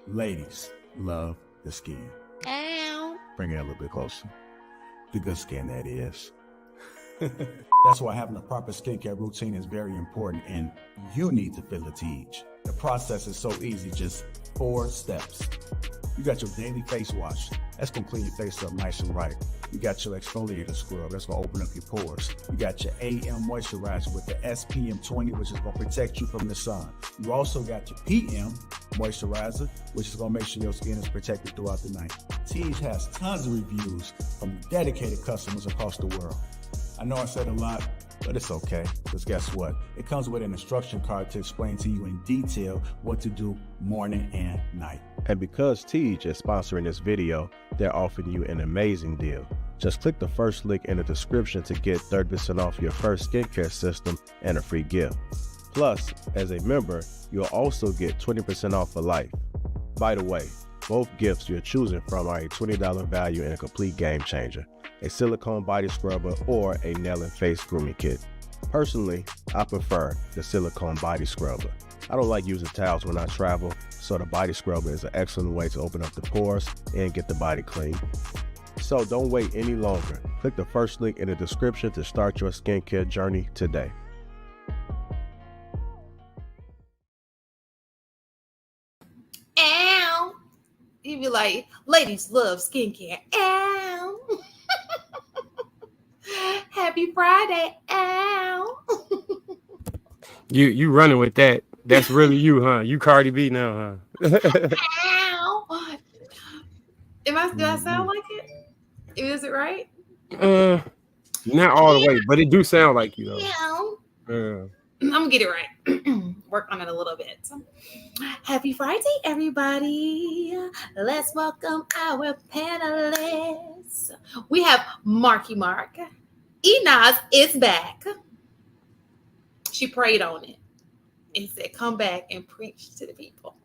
Ladies love the skin. Ow. Bring it a little bit closer. The good skin, that is. That's why having a proper skincare routine is very important, and you need to feel it to each. The process is so easy, just 4 steps. You got your daily face wash. That's gonna clean your face up nice and right. You got your exfoliator scrub. That's gonna open up your pores. You got your AM moisturizer with the SPM 20, which is gonna protect you from the sun. You also got your PM moisturizer, which is gonna make sure your skin is protected throughout the night. Teej has tons of reviews from dedicated customers across the world. I know I said a lot, but it's okay, because guess what? It comes with an instruction card to explain to you in detail what to do morning and night. And because Teej is sponsoring this video, they're offering you an amazing deal. Just click the first link in the description to get 30% off your first skincare system and a free gift. Plus, as a member, you'll also get 20% off for life. By the way, both gifts you're choosing from are a $20 value and a complete game changer. A silicone body scrubber or a nail and face grooming kit. Personally, I prefer the silicone body scrubber. I don't like using towels when I travel, so the body scrubber is an excellent way to open up the pores and get the body clean. So don't wait any longer. Click the first link in the description to start your skincare journey today. Ow. You'd be like, ladies love skincare. Ow. Happy Friday. Ow. You running with that. That's really you, huh? You Cardi B now, huh? Ow. Do I sound like it? Is it right? Not all the way, but it do sound like you though. Yeah. I'm gonna get it right. Work on it a little bit. Happy Friday, everybody. Let's welcome our panelists. We have Marky Mark. Enos is back. She prayed on it and said, come back and preach to the people.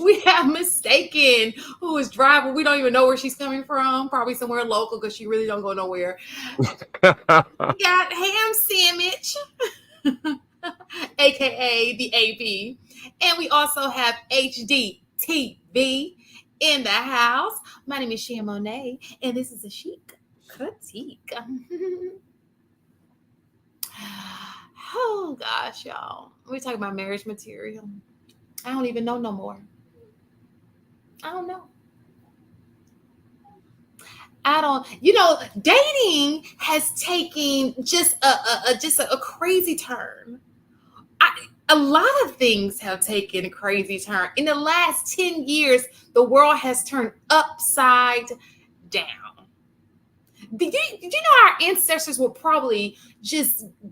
We have Mistaken, who is driving. We don't even know where she's coming from. Probably somewhere local because she really don't go nowhere. We got Ham Sandwich, aka the AP, and we also have HDTV in the house. My name is Shan Monet, and this is a Chic critique. Oh gosh, y'all, we're talking about marriage material. I don't even know no more. I don't know. Dating has taken just a crazy turn. A lot of things have taken a crazy turn. In the last 10 years, the world has turned upside down. Did you know our ancestors were probably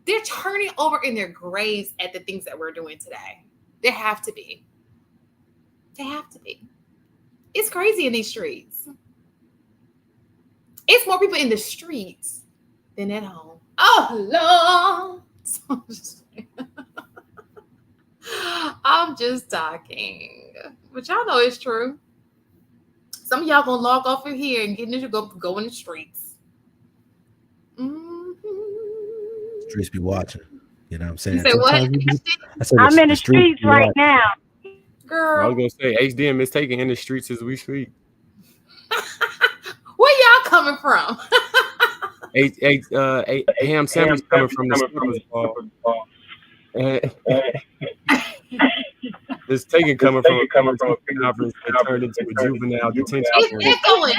they're turning over in their graves at the things that we're doing today? They have to be. They have to be. It's crazy in these streets. It's more people in the streets than at home. Oh, Lord. I'm just talking. But y'all know it's true. Some of y'all gonna log off of here and go in the streets. Mm-hmm. Streets be watching. You know what I'm saying? You say what? I'm in the streets right now. Girl. I was gonna say HDM is taking in the streets as we speak. Where y'all coming from? Ham Sandwich coming from the It's taken coming from a conference that turned into a juvenile detention. It's going.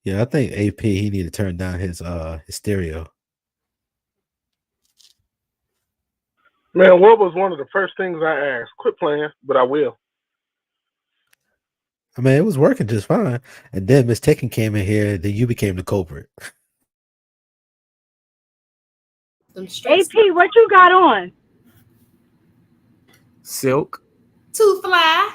Yeah, I think AP he need to turn down his stereo. Man, what was one of the first things I asked? Quit playing, but I will. I mean, it was working just fine, and then Mistaken came in here, and then you became the culprit. AP, what you got on? Silk. Too fly.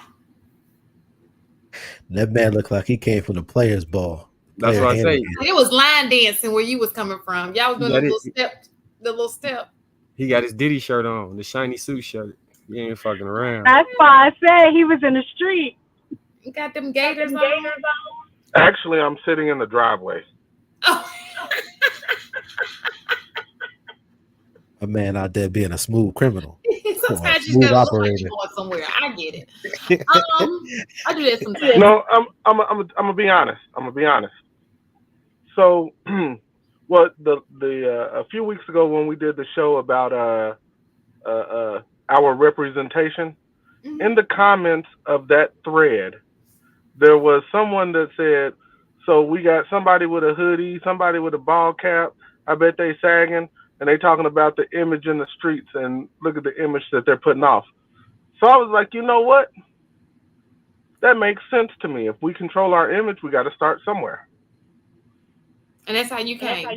That man looked like he came from the players' ball. That's what I say. It was line dancing where you was coming from. Y'all was doing the little step. He got his Diddy shirt on, the shiny suit shirt. He ain't fucking around. That's why I said he was in the street. You got them gators on. Actually, I'm sitting in the driveway. Oh. A man out there being a smooth criminal. Sometimes you just gotta look like you're going somewhere. I get it. I do that sometimes. No, I'm gonna be honest. So, what a few weeks ago when we did the show about our representation, in the comments of that thread, there was someone that said, "So we got somebody with a hoodie, somebody with a ball cap. I bet they sagging, and they talking about the image in the streets, and look at the image that they're putting off." So I was like, you know what? That makes sense to me. If we control our image, we got to start somewhere. And that's how you came.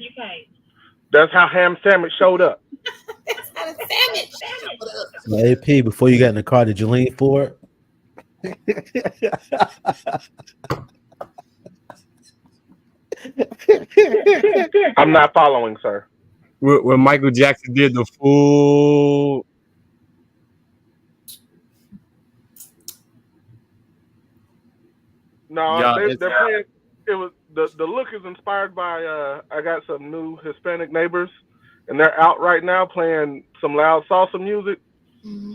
That's how Ham Sandwich showed up. That's how the sandwich showed up. So, AP, before you got in the car, did you lean forward? I'm not following, sir. When Michael Jackson did the full. No, Yeah, they're playing. It was the look is inspired by. I got some new Hispanic neighbors, and they're out right now playing some loud salsa music.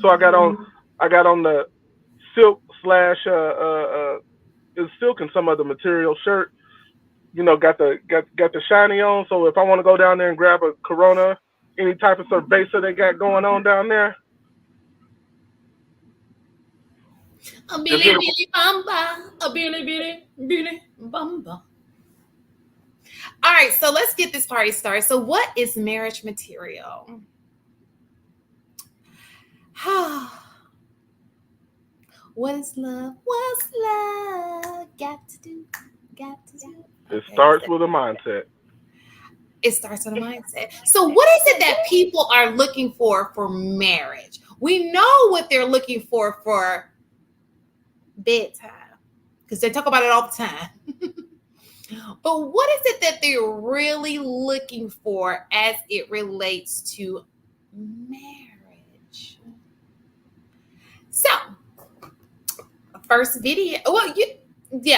So I got on the silk / it's silk and some other material shirt. You know, got the shiny on. So if I want to go down there and grab a Corona, any type of cerveza they got going on down there. A billy billy bamba, a billy billy billy bamba. All right, so let's get this party started. So, what is marriage material? What is love? What's love got to do? It starts with a mindset. It starts with a mindset. So, what is it that people are looking for marriage? We know what they're looking for bedtime, because they talk about it all the time. But what is it that they're really looking for as it relates to marriage? So, first video. Well,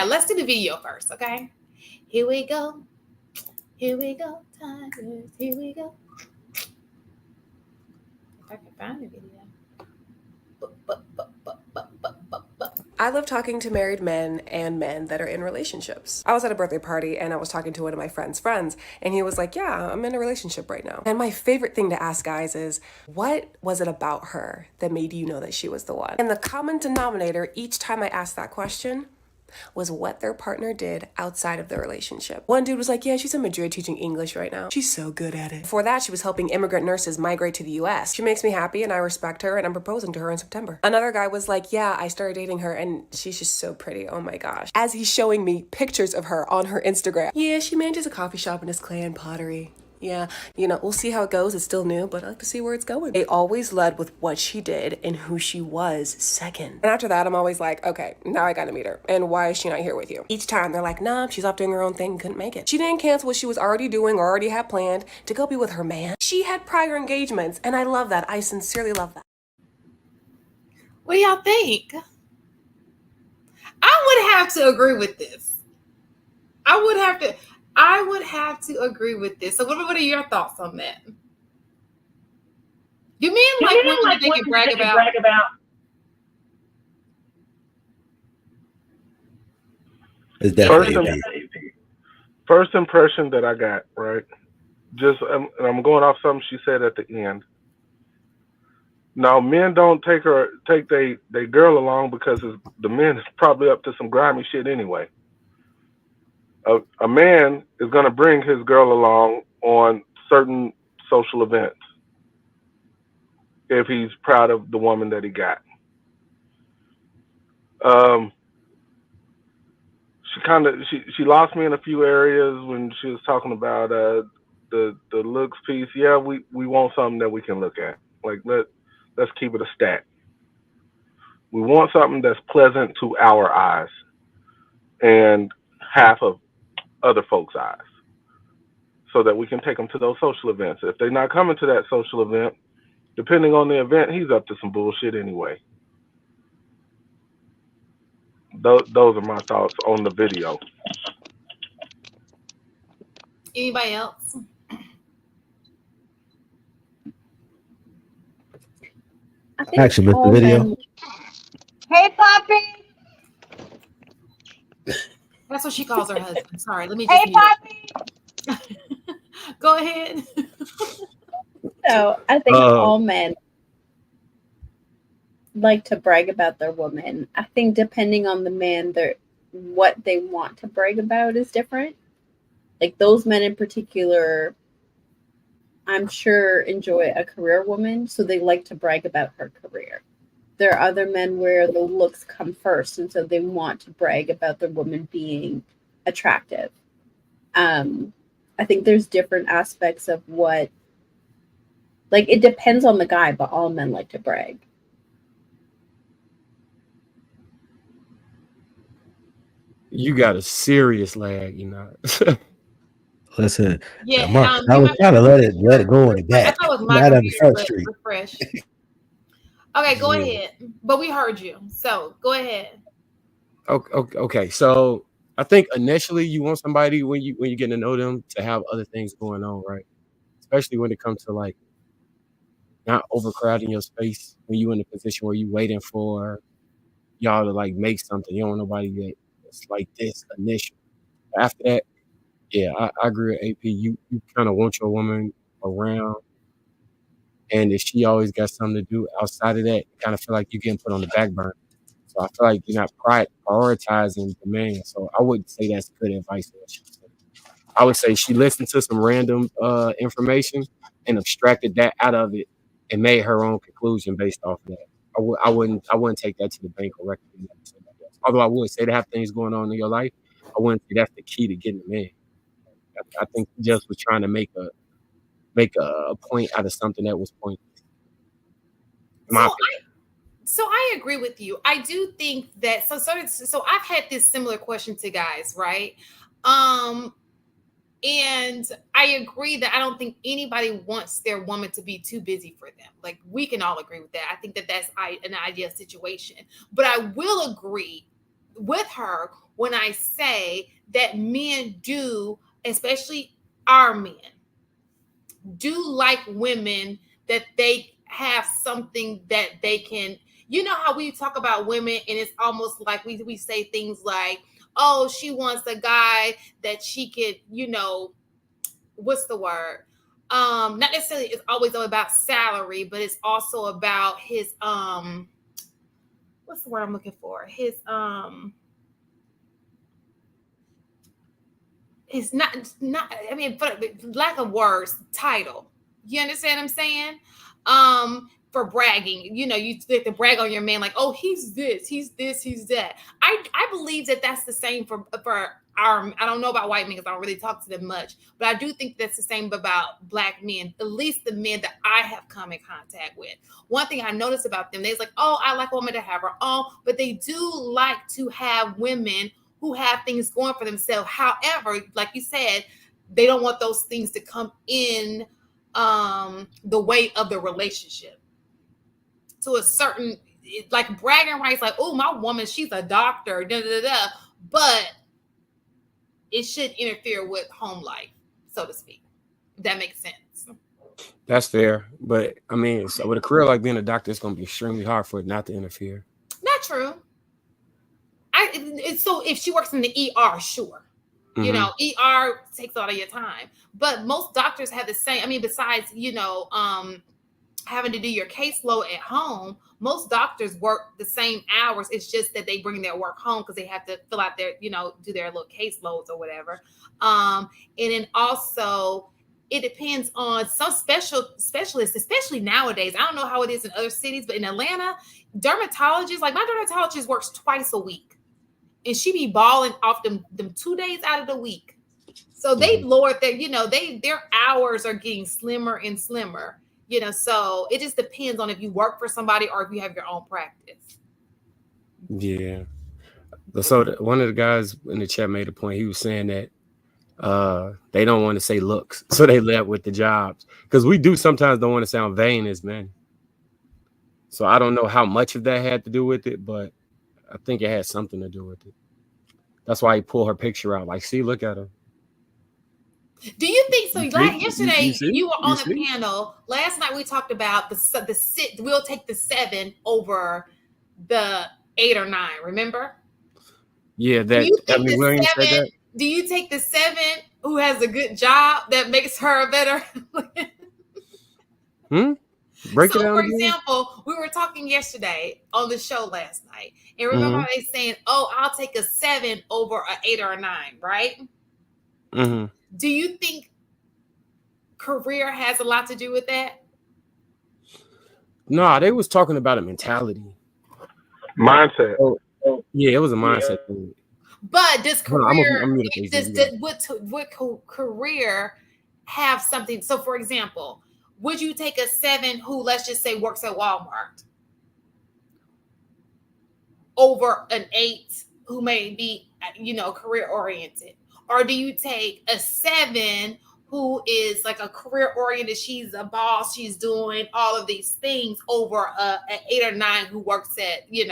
let's do the video first, okay? Here we go, tigers. Here we go. If I can find the video. I love talking to married men and men that are in relationships. I was at a birthday party and I was talking to one of my friend's friends, and he was like, yeah, I'm in a relationship right now. And my favorite thing to ask guys is, what was it about her that made you know that she was the one? And the common denominator each time I asked that question was what their partner did outside of the relationship. One dude was like, yeah, she's in Madrid teaching English right now. She's so good at it. Before that, she was helping immigrant nurses migrate to the US. She makes me happy and I respect her, and I'm proposing to her in September. Another guy was like, yeah, I started dating her and she's just so pretty. Oh my gosh. As he's showing me pictures of her on her Instagram. Yeah, she manages a coffee shop and is clay and pottery. Yeah, we'll see how it goes. It's still new, but I like to see where it's going. They always led with what she did and who she was second. And after that, I'm always like, okay, now I gotta meet her. And why is she not here with you? Each time they're like, nah, she's off doing her own thing, couldn't make it. She didn't cancel what she was already doing or already had planned to go be with her man. She had prior engagements, and I love that. I sincerely love that. What do y'all think? I would have to agree with this. I would have to agree with this. So what are your thoughts on that? Do men like women that they can brag about? It's definitely first impression that I got, right? Just I'm going off something she said at the end. Now, men don't take their girl along because the men is probably up to some grimy shit anyway. A man is going to bring his girl along on certain social events if he's proud of the woman that he got. She lost me in a few areas when she was talking about the looks piece. Yeah, we want something that we can look at. Like let's keep it a stat. We want something that's pleasant to our eyes and half of other folks' eyes, so that we can take them to those social events. If they're not coming to that social event, depending on the event, he's up to some bullshit anyway. Those are my thoughts on the video. Anybody else? I think Actually, missed the all video. men. Hey, Poppy. That's what she calls her husband. Sorry, let me Hey, just mute Poppy. it. Go ahead. So I think all men like to brag about their woman. I think depending on the man, what they want to brag about is different. Like those men in particular, I'm sure enjoy a career woman, so they like to brag about her career. There are other men where the looks come first, and so they want to brag about their woman being attractive. I think there's different aspects of what, like, it depends on the guy, but all men like to brag. You got a serious lag, you know. Listen, Yeah, Marcus, I you was might trying to let it go on the I back, thought it was my not on the computer, front but street. refresh. Okay, go Yeah. ahead. But we heard you, so go ahead. Okay. So I think initially you want somebody when you get to know them to have other things going on, right? Especially when it comes to like not overcrowding your space when you in a position where you waiting for y'all to like make something. You don't want nobody that's like this initial. After that, yeah, I agree with AP. You kind of want your woman around, and if she always got something to do outside of that, you kind of feel like you're getting put on the back burner. So I feel like you're not prioritizing the man. So I wouldn't say that's good advice. I would say she listened to some random information and abstracted that out of it and made her own conclusion based off of that. I wouldn't take that to the bank or recommend that to somebody else. Although I would say to have things going on in your life, I wouldn't say that's the key to getting a man. I think he just was trying to make a point out of something that was pointless. So I agree with you. I do think that so I've had this similar question to guys, right? And I agree that I don't think anybody wants their woman to be too busy for them. Like we can all agree with that. I think that that's an ideal situation. But I will agree with her when I say that men do, especially our men, do like women that they have something that they can, you know how we talk about women and it's almost like we say things like, oh, she wants a guy that she could, what's the word? Not necessarily it's always about salary, but it's also about his what's the word I'm looking for? His it's not I mean, for lack of words, title. You understand what I'm saying? For bragging, you like to brag on your man, like, oh, he's this, he's that. I believe that that's the same for our. I don't know about white men because I don't really talk to them much, but I do think that's the same about black men. At least the men that I have come in contact with. One thing I notice about them, they're like, oh, I like a woman to have her own, but they do like to have women who have things going for themselves. However, like you said, they don't want those things to come in the way of the relationship to a certain, like bragging rights, like, oh, my woman, she's a doctor, but it should interfere with home life, so to speak. If that makes sense. That's fair, but I mean, so with a career like being a doctor, it's going to be extremely hard for it not to interfere. Not true. So if she works in the ER, sure. Mm-hmm. ER takes a lot of your time, but most doctors have the same. I mean, besides, having to do your caseload at home, most doctors work the same hours. It's just that they bring their work home because they have to fill out their, do their little caseloads or whatever. And then also it depends on some specialists, especially nowadays. I don't know how it is in other cities, but in Atlanta, dermatologists, like my dermatologist works twice a week. And she be balling off them 2 days out of the week. So they've lowered their, their hours are getting slimmer and slimmer, so it just depends on if you work for somebody or if you have your own practice. Yeah. So one of the guys in the chat made a point. He was saying that they don't want to say looks, so they left with the jobs. Because we do sometimes don't want to sound vain as men. So I don't know how much of that had to do with it, but I think it had something to do with it. That's why he pulled her picture out. Like, see, look at her. Do you think so? You Like see? yesterday, see? you were You on the see? panel. Last night we talked about the sit. We'll take the 7 over the 8 or 9. Remember? Yeah, Do that you think Ebony the Williams said 7? that. Do you take the 7 who has a good job that makes her better? Break it So, down for again. example, we were talking yesterday on the show last night, and remember Mm-hmm. how they saying, "Oh, I'll take a 7 over an 8 or a 9," right? Mm-hmm. Do you think career has a lot to do with that? No, they was talking about a mentality. Mindset. Oh, yeah, it was a mindset thing. But does Hold on, career I'm mute up, AZ. would career have something? So, for example, would you take a 7 who, let's just say, works at Walmart over an 8 who may be, career oriented? Or do you take a 7 who is like a career oriented? She's a boss. She's doing all of these things over an 8 or 9 who works at, You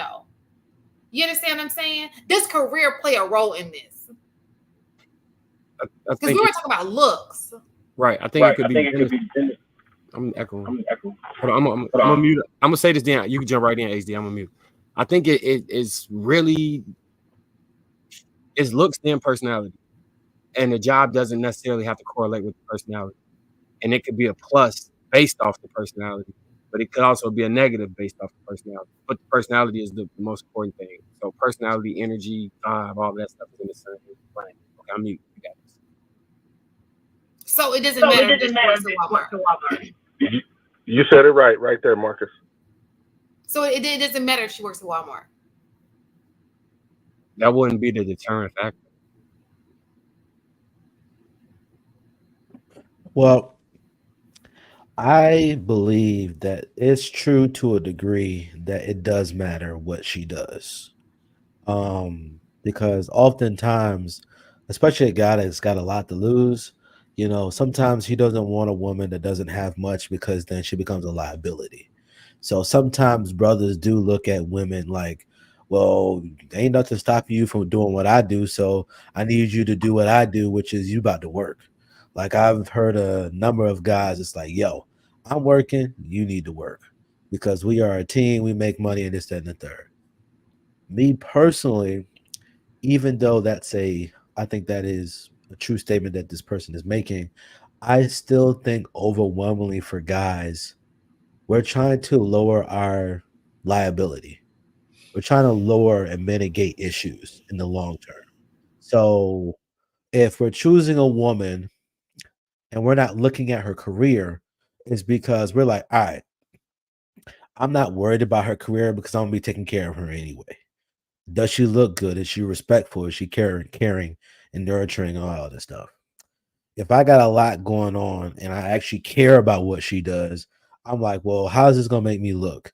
understand what I'm saying? Does career play a role in this? I Because we think were it's talking about looks. right. I think it could be. I'm echoing. Hold on, I'm gonna mute. I'm gonna say this then. You can jump right in, HD. I'm gonna mute. I think it's really it's looks then personality, and the job doesn't necessarily have to correlate with the personality, and it could be a plus based off the personality, but it could also be a negative based off the personality. But the personality is the most important thing. So personality, energy, vibe, all that stuff is in the same plane. Okay, I'm mute. You got this. So it doesn't matter if she works at Walmart. You said it right there, Marcus. So it doesn't matter if she works at Walmart. That wouldn't be the deterrent factor. Well, I believe that it's true to a degree that it does matter what she does. Because oftentimes, especially a guy that's got a lot to lose, sometimes he doesn't want a woman that doesn't have much because then she becomes a liability. So sometimes brothers do look at women like, well, ain't nothing stopping you from doing what I do. So I need you to do what I do, which is you about to work. Like I've heard a number of guys, it's like, yo, I'm working, you need to work because we are a team, we make money and this, that, and the third. Me personally, even though I think that is a true statement that this person is making, I still think overwhelmingly for guys, we're trying to lower our liability. We're trying to lower and mitigate issues in the long term. So if we're choosing a woman and we're not looking at her career, it's because we're like, all right, I'm not worried about her career because I'm gonna be taking care of her anyway. Does she look good? Is she respectful? Is she caring and nurturing and all this stuff? If I got a lot going on and I actually care about what she does, I'm like, well, how's this gonna make me look?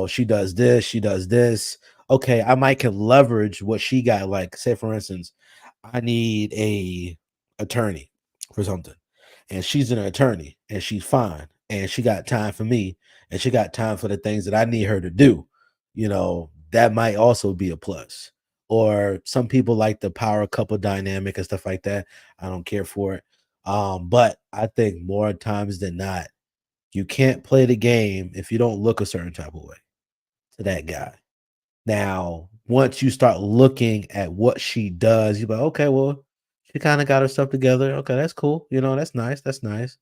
She does this, she does this. Okay, I might can leverage what she got. Like, say for instance, I need a attorney for something, and she's an attorney and she's fine and she got time for me and she got time for the things that I need her to do. That might also be a plus. Or some people like the power couple dynamic and stuff like that. I don't care for it. But I think more times than not, you can't play the game if you don't look a certain type of way to that guy. Now, once you start looking at what she does, you're like, okay, well, she kind of got her stuff together. Okay, that's cool. That's nice. That's nice.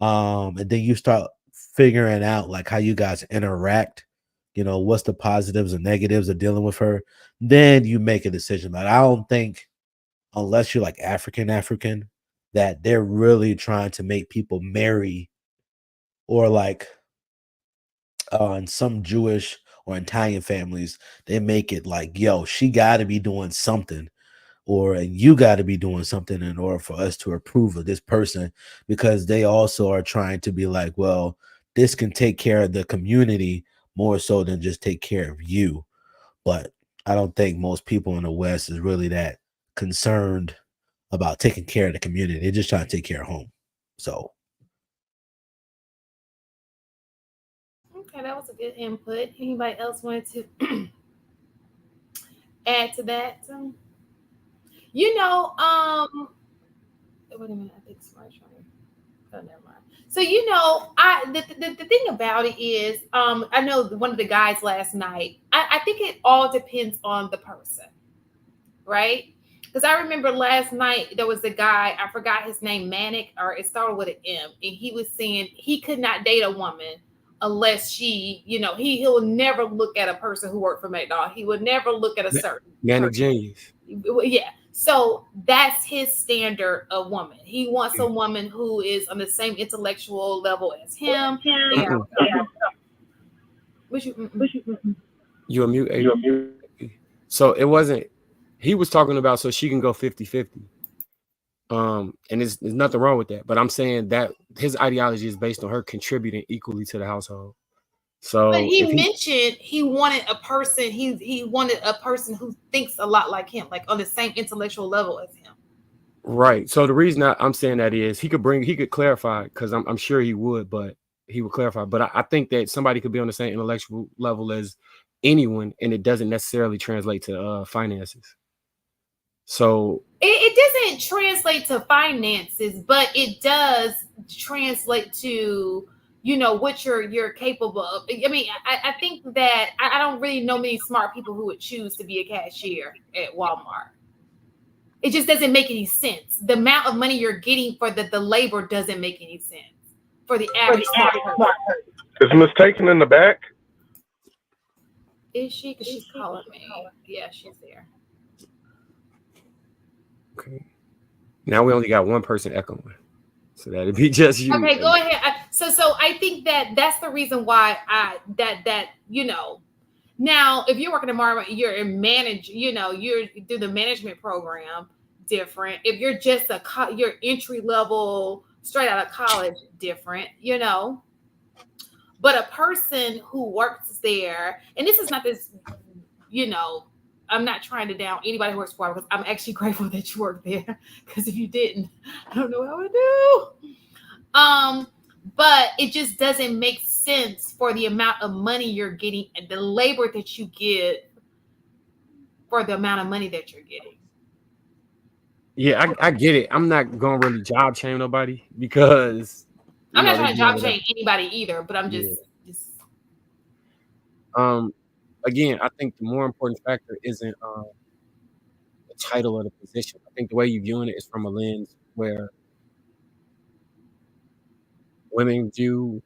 And then you start figuring out like how you guys interact, what's the positives and negatives of dealing with her. Then you make a decision. But I don't think unless you're like African, that they're really trying to make people marry or like in some Jewish or Italian families, they make it like, yo, she got to be doing something or you got to be doing something in order for us to approve of this person because they also are trying to be like, well, this can take care of the community more so than just take care of you. But I don't think most people in the West is really that concerned about taking care of the community. They're just trying to take care of home. So Okay, that was a good input. Anybody else wanted to add to that? You know, wait a minute. I think smart trying. Oh, never mind. So the thing about it is, I know one of the guys last night. I think it all depends on the person, right? Because I remember last night there was a guy, I forgot his name, Manic, or it started with an M, and he was saying he could not date a woman unless she, he'll never look at a person who worked for McDonald's. He would never look at a certain Manic person. genius. Yeah. So that's his standard of woman. He wants a woman who is on the same intellectual level as him. You a mute? So it wasn't. He was talking about so she can go 50-50. And there's nothing wrong with that. But I'm saying that his ideology is based on her contributing equally to the household. So but he mentioned he wanted a person, he wanted a person who thinks a lot like him, like on the same intellectual level as him. Right. So the reason I'm saying that is he could clarify, because I'm sure he would, but he would clarify. But I think that somebody could be on the same intellectual level as anyone, and it doesn't necessarily translate to finances. So it doesn't translate to finances, but it does translate to what you're capable of. I mean, I think that I don't really know many smart people who would choose to be a cashier at Walmart. It just doesn't make any sense. The amount of money you're getting for the labor doesn't make any sense for the average smart person. Is Miss Taken in the back? Is she? Because she's calling me. Yeah, she's there. Okay. Now we only got one person echoing, so that'd be just you. Okay, go ahead. So I think that's the reason why Now, if you're working tomorrow, you're in you do the management program different. If you're just you're entry level, straight out of college, different, But a person who works there, and this is not this, I'm not trying to down anybody who works for, because I'm actually grateful that you work there. Because if you didn't, I don't know what I would do. But it just doesn't make sense for the amount of money you're getting and the labor that you get for the amount of money that you're getting. Yeah, I get it. I'm not gonna really job shame nobody, because I'm not trying to job shame anybody either, but I'm just again, I think the more important factor isn't the title or the position. I think the way you're viewing it is from a lens where women view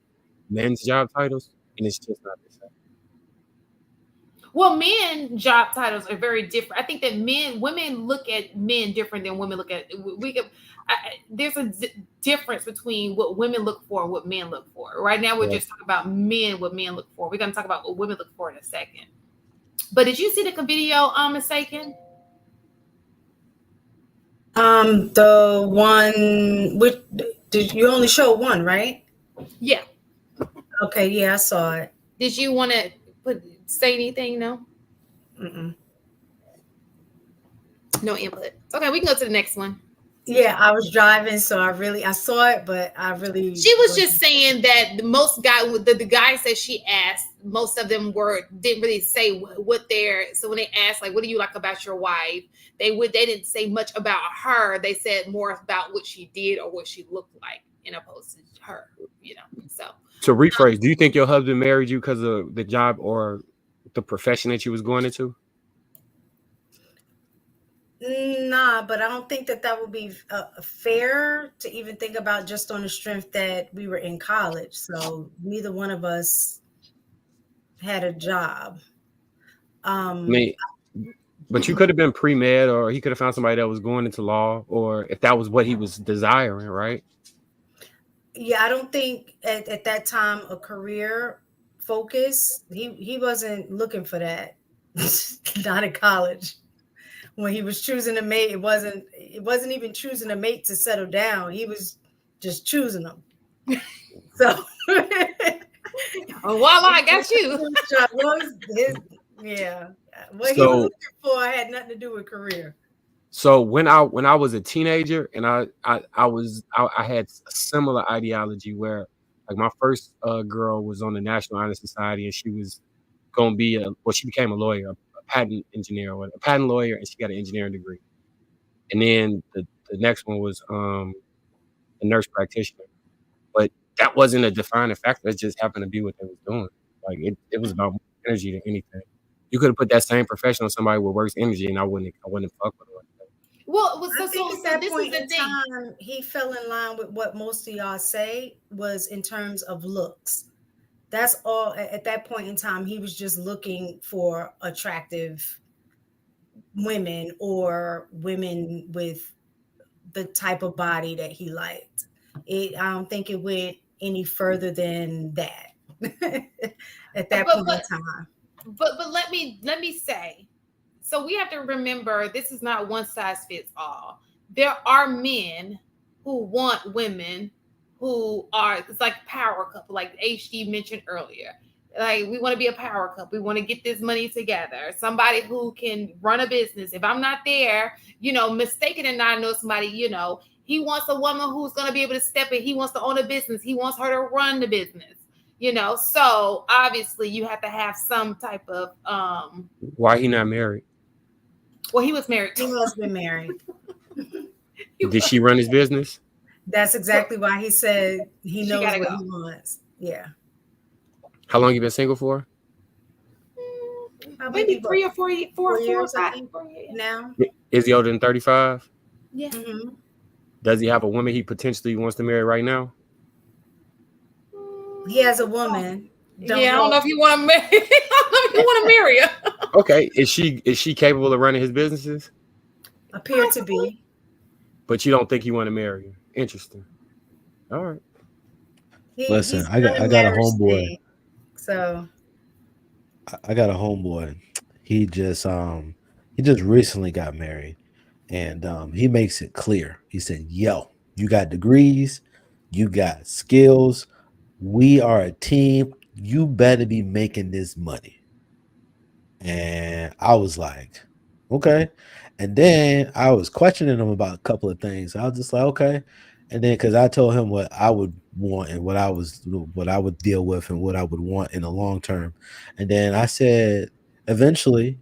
men's job titles, and it's just not the same. Well, men job titles are very different. I think that women look at men different than women look at. There's a difference between what women look for and what men look for. Right now, we're just talking about men, what men look for. We're going to talk about what women look for in a second. But did you see the video, mistaken? The one did you only show one, right? Yeah. Okay, yeah, I saw it. Did you want to say anything? No. No input. Okay, we can go to the next one. Yeah, I was driving, so I saw it, but She was just saying that the guys that she asked, most of them didn't really say what they're. So when they asked, like, what do you like about your wife? They didn't say much about her. They said more about what she did or what she looked like, in opposed to her. So to rephrase, do you think your husband married you because of the job or the profession that you was going into? Nah, but I don't think that would be fair to even think about just on the strength that we were in college. So neither one of us had a job. But you could have been pre-med, or he could have found somebody that was going into law, or if that was what he was desiring, right? Yeah, I don't think at that time a career focus. He wasn't looking for that. Not in college. When he was choosing a mate, it wasn't even choosing a mate to settle down. He was just choosing them. So voila, I got you. What he was looking for had nothing to do with career. So when I was a teenager, and I had a similar ideology where, like, my first girl was on the National Honor Society, and she was going to be she became a lawyer, a patent engineer, or a patent lawyer, and she got an engineering degree. And then the next one was a nurse practitioner. But that wasn't a defining factor. It just happened to be what they was doing. Like it was about more energy than anything. You could have put that same profession on somebody with worse energy, and I wouldn't fuck with her like that. Well, I think at that this point is the in thing. time, he fell in line with what most of y'all say was in terms of looks. That's all. At that point in time, he was just looking for attractive women or women with the type of body that he liked. I don't think it went any further than that at that point in time. But let me say, so we have to remember this is not one size fits all. There are men who want women who are, it's like power couple, like HD mentioned earlier. Like, we want to be a power couple. We want to get this money together. Somebody who can run a business. If I'm not there, mistaken and not know somebody, he wants a woman who's going to be able to step in. He wants to own a business. He wants her to run the business. So obviously you have to have some type of Why he not married? Well, he was married. He has been married. Did she run his business? That's exactly why he said he knows what he wants. Yeah. How long you been single for? Maybe 3 or 4 years, I 5 think, 4 years. now. Is he older than 35? Yeah. Mm-hmm. Does he have a woman he potentially wants to marry right now? He has a woman. I don't know if you want to marry. I don't know if you want to marry her. Okay, is she capable of running his businesses? Appear to be. But you don't think you want to marry her? Interesting. All right. Listen, I got a homeboy. So I got a homeboy. He just recently got married, and he makes it clear. He said, "Yo, you got degrees, you got skills. We are a team. You better be making this money." And I was like, okay. And then I was questioning him about a couple of things. I was just like, okay. And then because I told him what I would want and what I would deal with and what I would want in the long term. And then I said, eventually,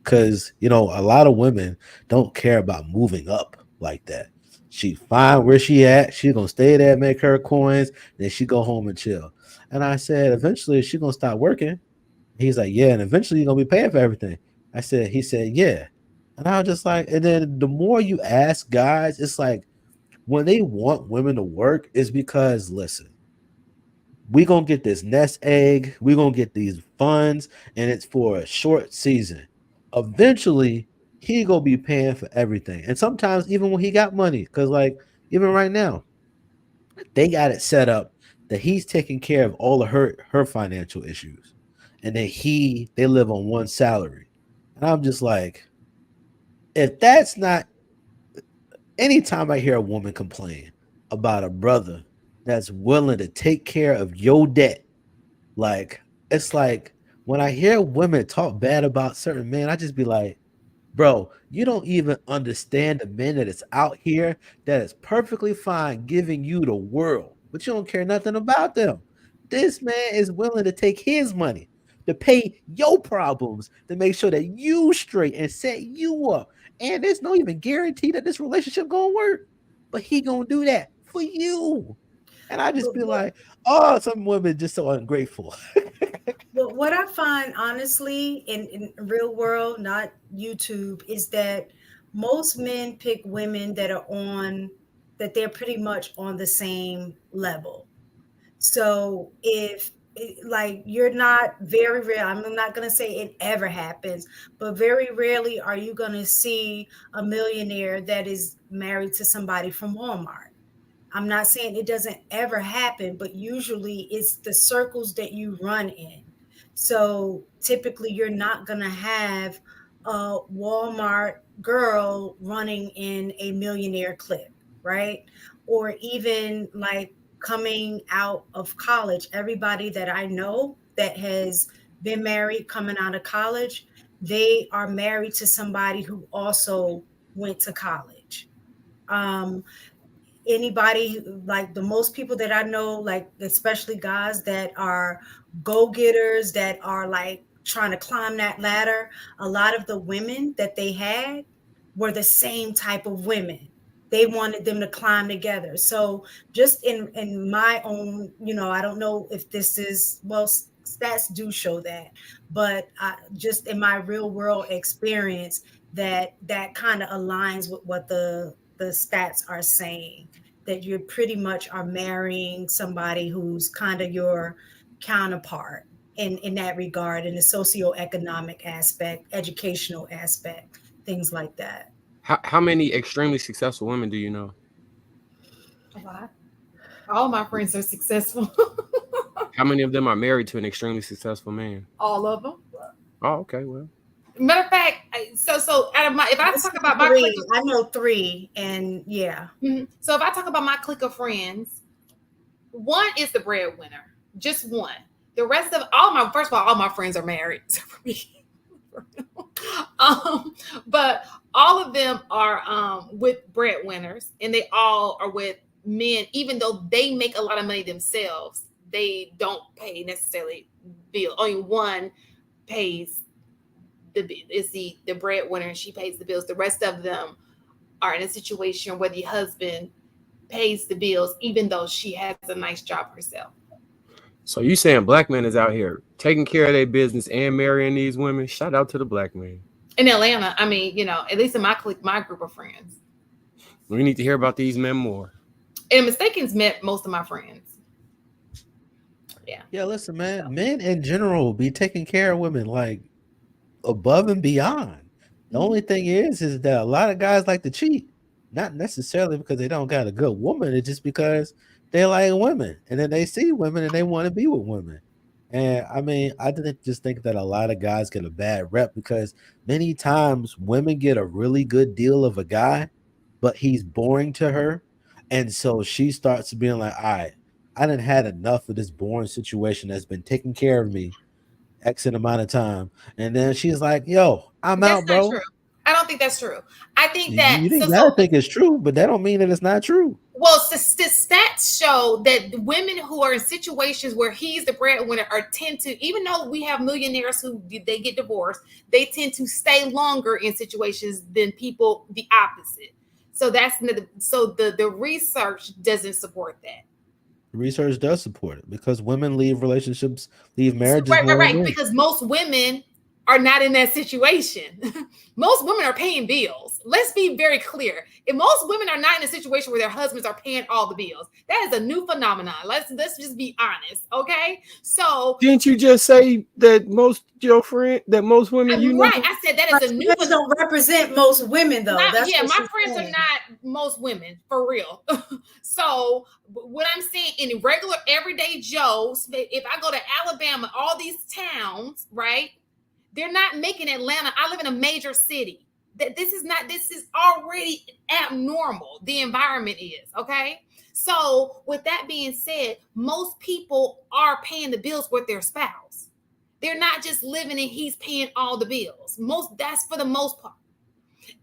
because a lot of women don't care about moving up like that. She fine where she at. She gonna stay there, make her coins, then she go home and chill. And I said, eventually she gonna stop working. He's like, yeah, and eventually you're gonna be paying for everything. He said, yeah. And I was just like, and then the more you ask guys, it's like when they want women to work, it's because listen, we gonna get this nest egg, we gonna get these funds, and it's for a short season. Eventually, he gonna be paying for everything. And sometimes even when he got money, because like even right now, they got it set up that he's taking care of all of her financial issues. And then they live on one salary. And I'm just like, if that's not, anytime I hear a woman complain about a brother that's willing to take care of your debt, like it's like when I hear women talk bad about certain men, I just be like, bro, you don't even understand the men that is out here that is perfectly fine giving you the world, but you don't care nothing about them. This man is willing to take his money to pay your problems to make sure that you straight and set you up. And there's no even guarantee that this relationship gonna work, but he gonna do that for you. And I just be like, oh, some women just so ungrateful. But what I find honestly in real world, not YouTube, is that most men pick women that they're pretty much on the same level. So if like you're not very rare, I'm not going to say it ever happens, but very rarely are you going to see a millionaire that is married to somebody from Walmart. I'm not saying it doesn't ever happen, but usually it's the circles that you run in. So typically you're not going to have a Walmart girl running in a millionaire clique, right? Or even like coming out of college, everybody that I know that has been married coming out of college, they are married to somebody who also went to college. Um, Anybody, like the most people that I know, like especially guys that are go-getters, that are like trying to climb that ladder, a lot of the women that they had were the same type of women. They wanted them to climb together. So just in my own, I don't know if this is, well, stats do show that, but just in my real world experience, that kind of aligns with what the stats are saying, that you pretty much are marrying somebody who's kind of your counterpart in that regard, in the socioeconomic aspect, educational aspect, things like that. How many extremely successful women do you know? A lot. All my friends are successful. How many of them are married to an extremely successful man? All of them. Oh, okay, well. Matter of fact, so out of my, if I talk about my clique, I know 3, and yeah. So if I talk about my clique of friends, one is the breadwinner, just one. The rest of first of all my friends are married. But all of them are with breadwinners, and they all are with men, even though they make a lot of money themselves. They don't pay necessarily bill. Only one pays the breadwinner, and she pays the bills. The rest of them are in a situation where the husband pays the bills, even though she has a nice job herself. So you saying black men is out here taking care of their business and marrying these women? Shout out to the black man. In Atlanta, I mean, at least in my clique, my group of friends. We need to hear about these men more. And Mistaken's met most of my friends. Yeah. Yeah, listen, man. Men in general be taking care of women like above and beyond. The only thing is that a lot of guys like to cheat, not necessarily because they don't got a good woman. It's just because they like women, and then they see women and they want to be with women. And I mean, I didn't just think that a lot of guys get a bad rep because many times women get a really good deal of a guy, but he's boring to her, and so she starts being like, "All right, I done had enough of this boring situation that's been taking care of me X amount of time," and then she's like, "Yo, I'm That's out, not bro." true. I don't think that's true. I think You that didn't gotta think it's true, but that don't mean that it's not true. well, the stats show that the women who are in situations where he's the breadwinner tend to, even though we have millionaires who they get divorced, they tend to stay longer in situations than people the opposite. So the research doesn't support that. Research does support it because women leave relationships, leave marriages Right. Because most women are not in that situation. Most women are paying bills. Let's be very clear. If most women are not in a situation where their husbands are paying all the bills, that is a new phenomenon. Let's just be honest, okay? So didn't you just say that most women right? I said that is a new. Friends don't represent most women though. My friends are not most women for real. So what I'm saying, in regular everyday Joes, if I go to Alabama, all these towns, right? They're not making Atlanta. I live in a major city. This is already abnormal. The environment is, okay? So with that being said, most people are paying the bills with their spouse. They're not just living and he's paying all the bills. That's for the most part.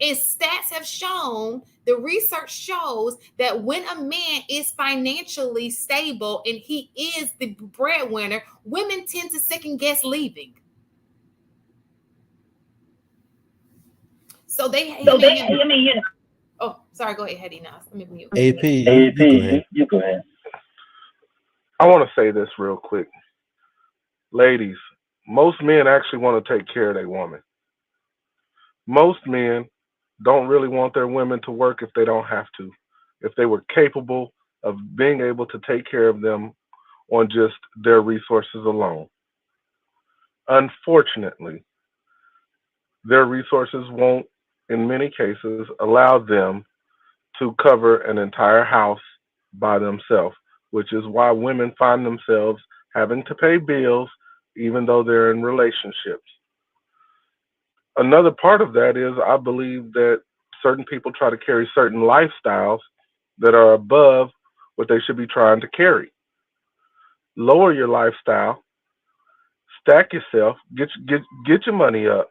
And stats have shown, the research shows that when a man is financially stable and he is the breadwinner, women tend to second guess leaving. So oh, sorry, go ahead, Enos. Let me AP, you go ahead. I want to say this real quick. Ladies, most men actually want to take care of their woman. Most men don't really want their women to work if they don't have to. If they were capable of being able to take care of them on just their resources alone. Unfortunately, their resources won't, in many cases, allow them to cover an entire house by themselves, which is why women find themselves having to pay bills even though they're in relationships. Another part of that is I believe that certain people try to carry certain lifestyles that are above what they should be trying to carry. Lower your lifestyle, stack yourself, get your money up,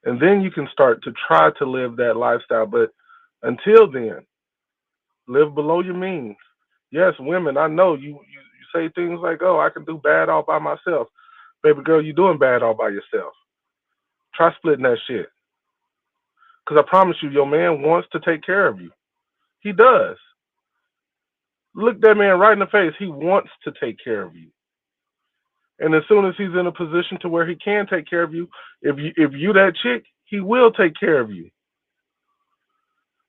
and then you can start to try to live that lifestyle. But until then, live below your means. Yes, women, I know you say things like, "Oh, I can do bad all by myself." Baby girl, you're doing bad all by yourself. Try splitting that shit. Because I promise you, your man wants to take care of you. He does. Look that man right in the face. He wants to take care of you. And as soon as he's in a position to where he can take care of you, if you that chick, he will take care of you.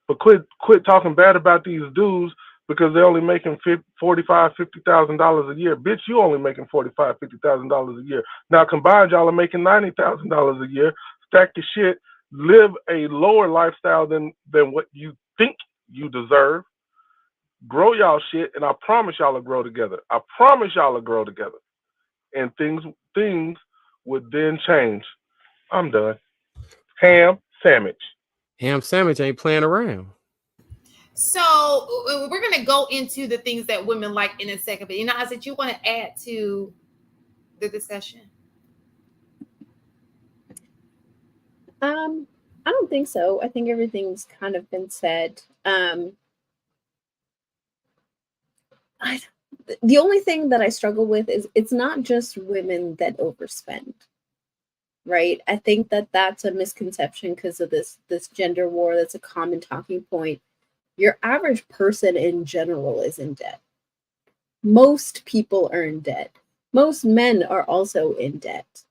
But quit talking bad about these dudes because they're only making $50,000 a year. Bitch, you only making $50,000 a year. Now combined, y'all are making $90,000 a year. Stack your shit. Live a lower lifestyle than what you think you deserve. Grow y'all shit, and I promise y'all will grow together. I promise y'all will grow together, and things would then change. I'm done. Ham sandwich. Ham sandwich ain't playing around. So we're gonna go into the things that women like in a second, but I said you want to add to the discussion. I don't think so. I think everything's kind of been said. The only thing that I struggle with is it's not just women that overspend, right? I think that that's a misconception because of this gender war. That's a common talking point. Your average person in general is in debt. Most people are in debt. Most men are also in debt.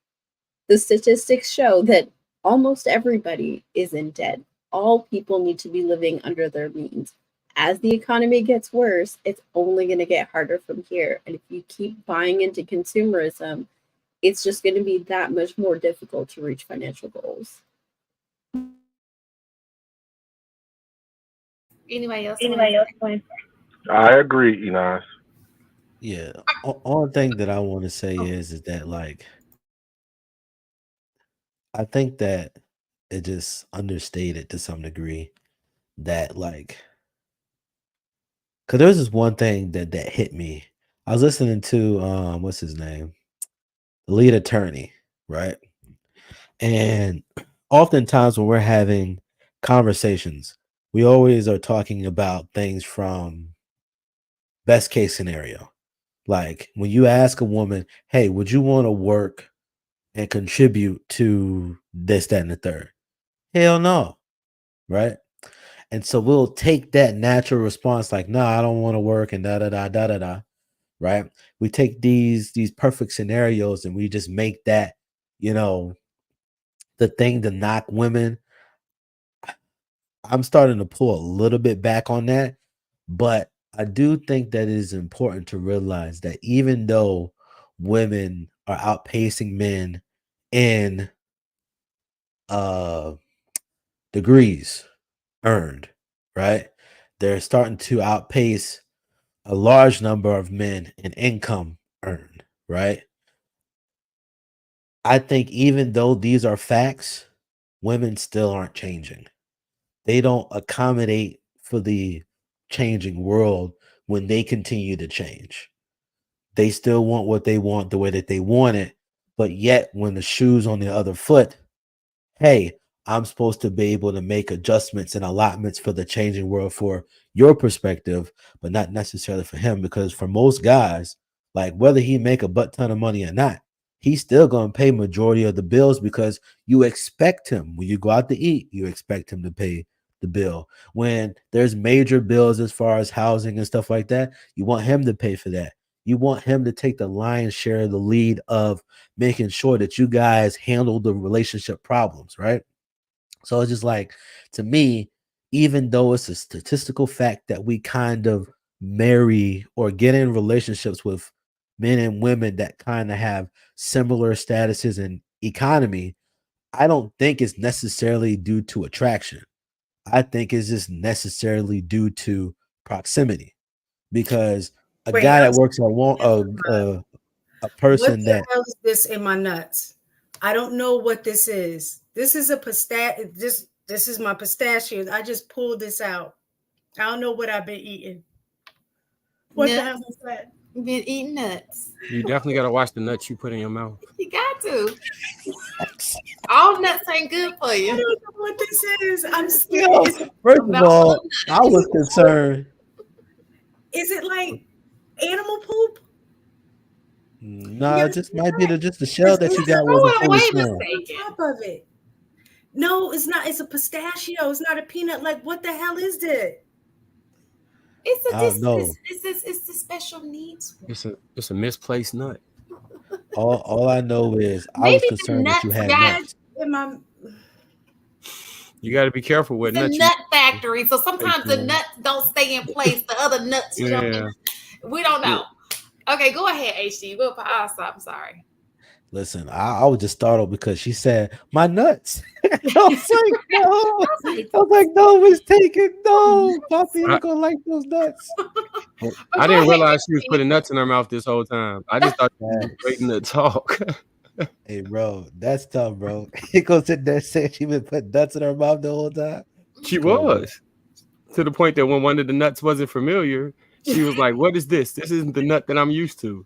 The statistics show that almost everybody is in debt. All people need to be living under their means. As the economy gets worse, it's only going to get harder from here. And if you keep buying into consumerism, it's just going to be that much more difficult to reach financial goals. Anybody else? I agree, Enos. Yeah. Only thing that I want to say is that like I think that it just understated to some degree that like because there's this one thing that hit me. I was listening to what's his name? The lead attorney, right? And oftentimes when we're having conversations, we always are talking about things from best case scenario. Like when you ask a woman, hey, would you want to work and contribute to this, that, and the third? Hell no. Right. And so we'll take that natural response like, no, I don't want to work and da da da da da da. Right. We take these perfect scenarios and we just make that, the thing to knock women. I'm starting to pull a little bit back on that, but I do think that it is important to realize that even though women are outpacing men in degrees earned, right? They're starting to outpace a large number of men in income earned, right? I think even though these are facts, women still aren't changing. They don't accommodate for the changing world when they continue to change. They still want what they want the way that they want it, but yet when the shoe's on the other foot, hey, I'm supposed to be able to make adjustments and allotments for the changing world for your perspective, but not necessarily for him. Because for most guys, like whether he make a butt ton of money or not, he's still going to pay majority of the bills because you expect him when you go out to eat, you expect him to pay the bill. When there's major bills as far as housing and stuff like that, you want him to pay for that. You want him to take the lion's share of the lead of making sure that you guys handle the relationship problems, right? So it's just like, to me, even though it's a statistical fact that we kind of marry or get in relationships with men and women that kind of have similar statuses and economy, I don't think it's necessarily due to attraction. I think it's just necessarily due to proximity, because a Wait, guy I'm that works at a person what the that hell is this in my nuts? I don't know what this is. This is a pistachio. This is my pistachios. I just pulled this out. I don't know what I've been eating. What the hell is that? Been eating nuts. You definitely got to watch the nuts you put in your mouth. You got to. All nuts ain't good for I you. don't know what this is. I'm scared. Yo, first of all, I was concerned. Is it like animal poop? Nah, it just might be just the shell that you got Throw wasn't it fully away, formed. mistaken. On top of it. No, it's not. It's a pistachio. It's not a peanut. Like, what the hell is that? It's a I don't know. it's the special needs one. It's a misplaced nut. All I know is I was Maybe the concerned that you nuts had guys. nuts. In my You got to be careful what It's a nuts you nut factory, so take sometimes the in. nuts don't stay in place. The other nuts jump Yeah. in. We don't know. Okay, go ahead, HD. I'll stop. I'm sorry. Listen, I was just startled because she said my nuts. I was like, no. I was like, no, it's taken. No, Poppy I, ain't gonna like those nuts. But I go didn't ahead, realize she was HD. putting nuts in her mouth this whole time. I just thought she was Facts. waiting to talk. Hey, bro, that's tough, bro. He goes sit there saying she been putting nuts in her mouth the whole time. She Come on, bro. was, to the point that when one of the nuts wasn't familiar, she was like, "What is this? This isn't the nut that I'm used to."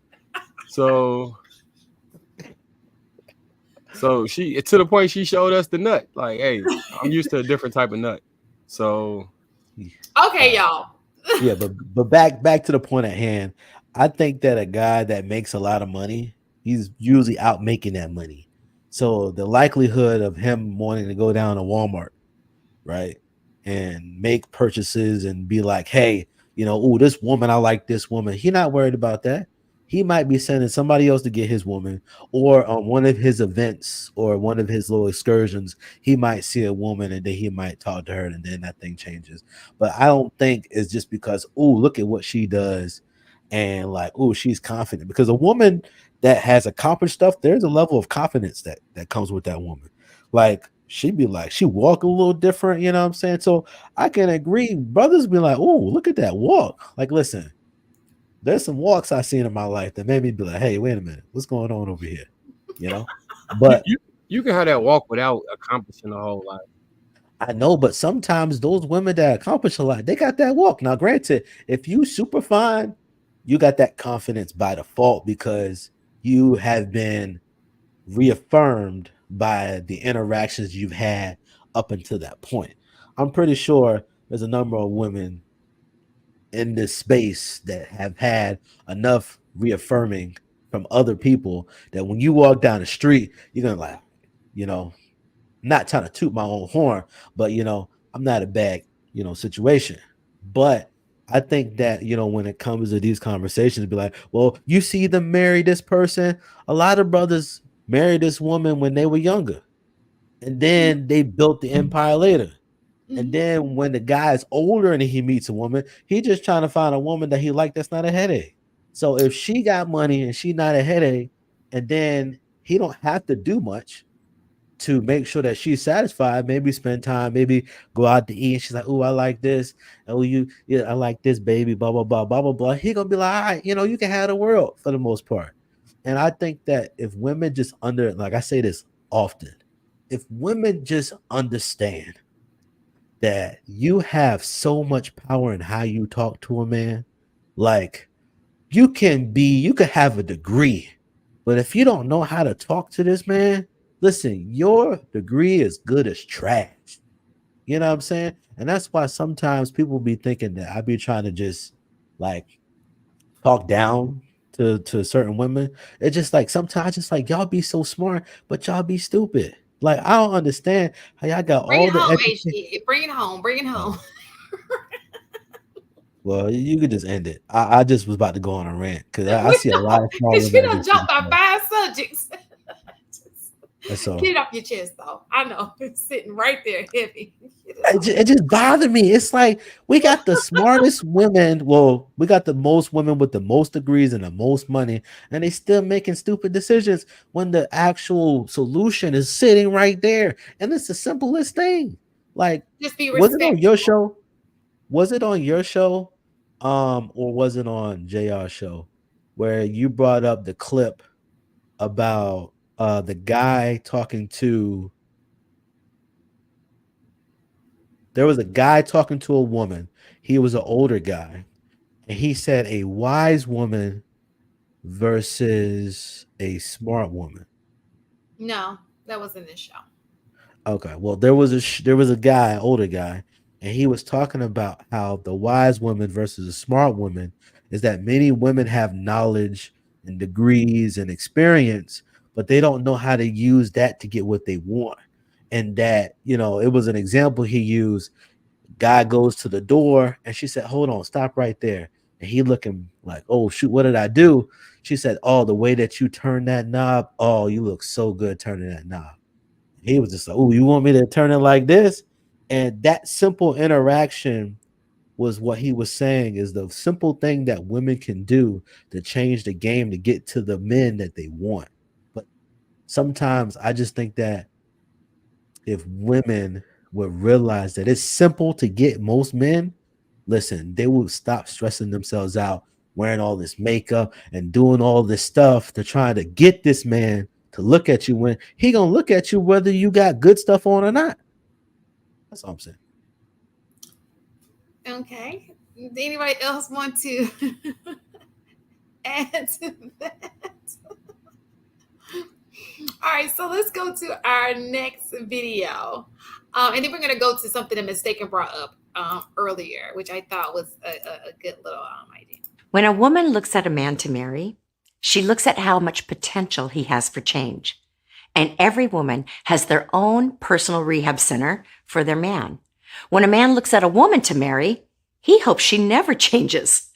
So she, to the point she showed us the nut. Like, hey, I'm used to a different type of nut. So Okay, y'all. Yeah, but back to the point at hand. I think that a guy that makes a lot of money, he's usually out making that money. So the likelihood of him wanting to go down to Walmart, right, and make purchases and be like, hey, oh, this woman, I like this woman. He not worried about that. He might be sending somebody else to get his woman, or on one of his events or one of his little excursions, he might see a woman and then he might talk to her and then that thing changes. But I don't think it's just because, oh, look at what she does and like, oh, she's confident. Because a woman that has accomplished stuff, there's a level of confidence that comes with that woman. Like, she'd be like, she walk a little different, you know what I'm saying? So I can agree. Brothers be like, oh, look at that walk. Like, listen, there's some walks I've seen in my life that made me be like, hey, wait a minute, what's going on over here? But you can have that walk without accomplishing a whole lot. I know, but sometimes those women that accomplish a lot, they got that walk. Now, granted, if you super fine, you got that confidence by default because you have been reaffirmed by the interactions you've had up until that point. I'm pretty sure there's a number of women in this space that have had enough reaffirming from other people that when you walk down the street, you're gonna like, not trying to toot my own horn, but I'm not a bad, situation. But I think that, when it comes to these conversations, be like, well, you see them marry this person. A lot of brothers married this woman when they were younger, and then they built the empire later. And then when the guy's older and he meets a woman, he just trying to find a woman that he like that's not a headache. So if she got money and she not a headache, and then he don't have to do much to make sure that she's satisfied, maybe spend time, maybe go out to eat. And she's like, oh, I like this. Oh, I like this, baby, blah, blah, blah, blah, blah, blah. He gonna be like, all right, you can have the world for the most part. And I think that if women just like I say this often, if women just understand that you have so much power in how you talk to a man, like you could have a degree, but if you don't know how to talk to this man, listen, your degree is good as trash. You know what I'm saying? And that's why sometimes people be thinking that I be trying to just like talk down to certain women. It's just like sometimes it's like y'all be so smart, but y'all be stupid. Like I don't understand how y'all got Bring all it the home, education. HD. Bring it home. Bring it home. Well, you could just end it. I just was about to go on a rant because I see a lot of small Because women you that done do jumped stupid by stuff. 5 subjects. That's all. Get it off your chest, though. I know it's sitting right there, heavy. It just bothered me. It's like we got the smartest women. Well, we got the most women with the most degrees and the most money, and they still making stupid decisions when the actual solution is sitting right there. And it's the simplest thing. Like, Just be was it on your respectful. show? Was it on your show? Or was it on JR's show where you brought up the clip about the guy talking to there was a guy talking to a woman. He was an older guy, and he said a wise woman versus a smart woman. No, that wasn't this show. Okay, well there was a guy, older guy, and he was talking about how the wise woman versus a smart woman is that many women have knowledge and degrees and experience, but they don't know how to use that to get what they want. And that, it was an example he used. Guy goes to the door and she said, hold on, stop right there. And he looking like, oh shoot, what did I do? She said, oh, the way that you turn that knob, oh, you look so good turning that knob. He was just like, oh, you want me to turn it like this? And that simple interaction was what he was saying is the simple thing that women can do to change the game to get to the men that they want. But sometimes I just think that if women would realize that it's simple to get most men, listen, they will stop stressing themselves out, wearing all this makeup and doing all this stuff to try to get this man to look at you when he gonna look at you whether you got good stuff on or not. That's all I'm saying. Okay. Does anybody else want to add to that? All right, so let's go to our next video. And then we're going to go to something that Mistaken brought up earlier, which I thought was a good little idea. When a woman looks at a man to marry, she looks at how much potential he has for change. And every woman has their own personal rehab center for their man. When a man looks at a woman to marry, he hopes she never changes.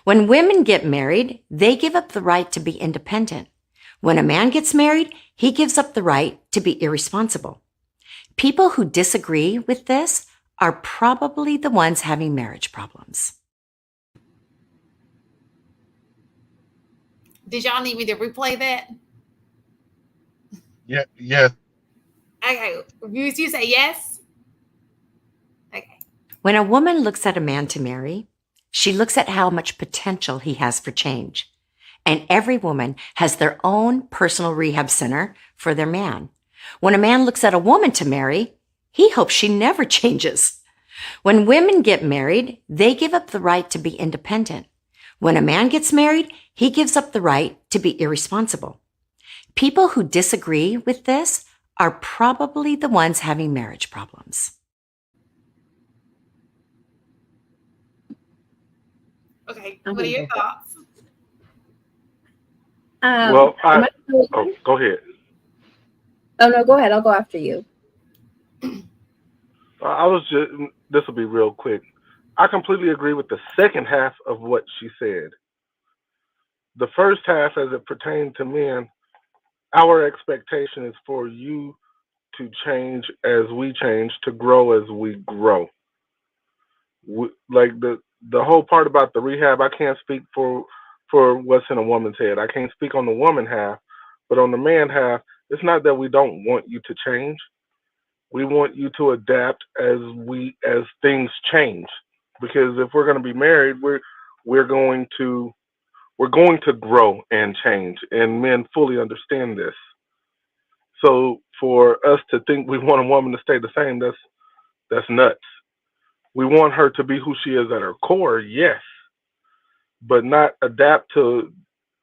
When women get married, they give up the right to be independent. When a man gets married, he gives up the right to be irresponsible. People who disagree with this are probably the ones having marriage problems. Did y'all need me to replay that? Yeah, yeah. Okay, you say yes? Okay. When a woman looks at a man to marry, she looks at how much potential he has for change. And every woman has their own personal rehab center for their man. When a man looks at a woman to marry, he hopes she never changes. When women get married, they give up the right to be independent. When a man gets married, he gives up the right to be irresponsible. People who disagree with this are probably the ones having marriage problems. Okay, what are your thoughts? Well, go ahead. Oh no, go ahead. I'll go after you. This will be real quick. I completely agree with the second half of what she said. The first half, as it pertained to men, our expectation is for you to change as we change, to grow as we grow. Like the whole part about the rehab, I can't speak for what's in a woman's head. I can't speak on the woman half, but on the man half, it's not that we don't want you to change. We want you to adapt as things change. Because if we're going to be married, we're going to grow and change, and men fully understand this. So for us to think we want a woman to stay the same, that's nuts. We want her to be who she is at her core, yes, but not adapt to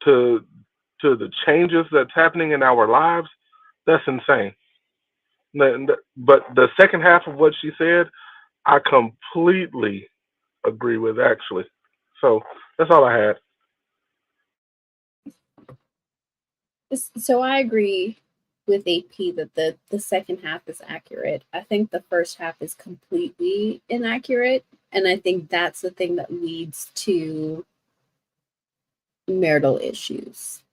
the changes that's happening in our lives. That's insane. But the second half of what she said, I completely agree with, actually. So that's all I had. So I agree with AP that the second half is accurate. I think the first half is completely inaccurate, and I think that's the thing that leads to marital issues.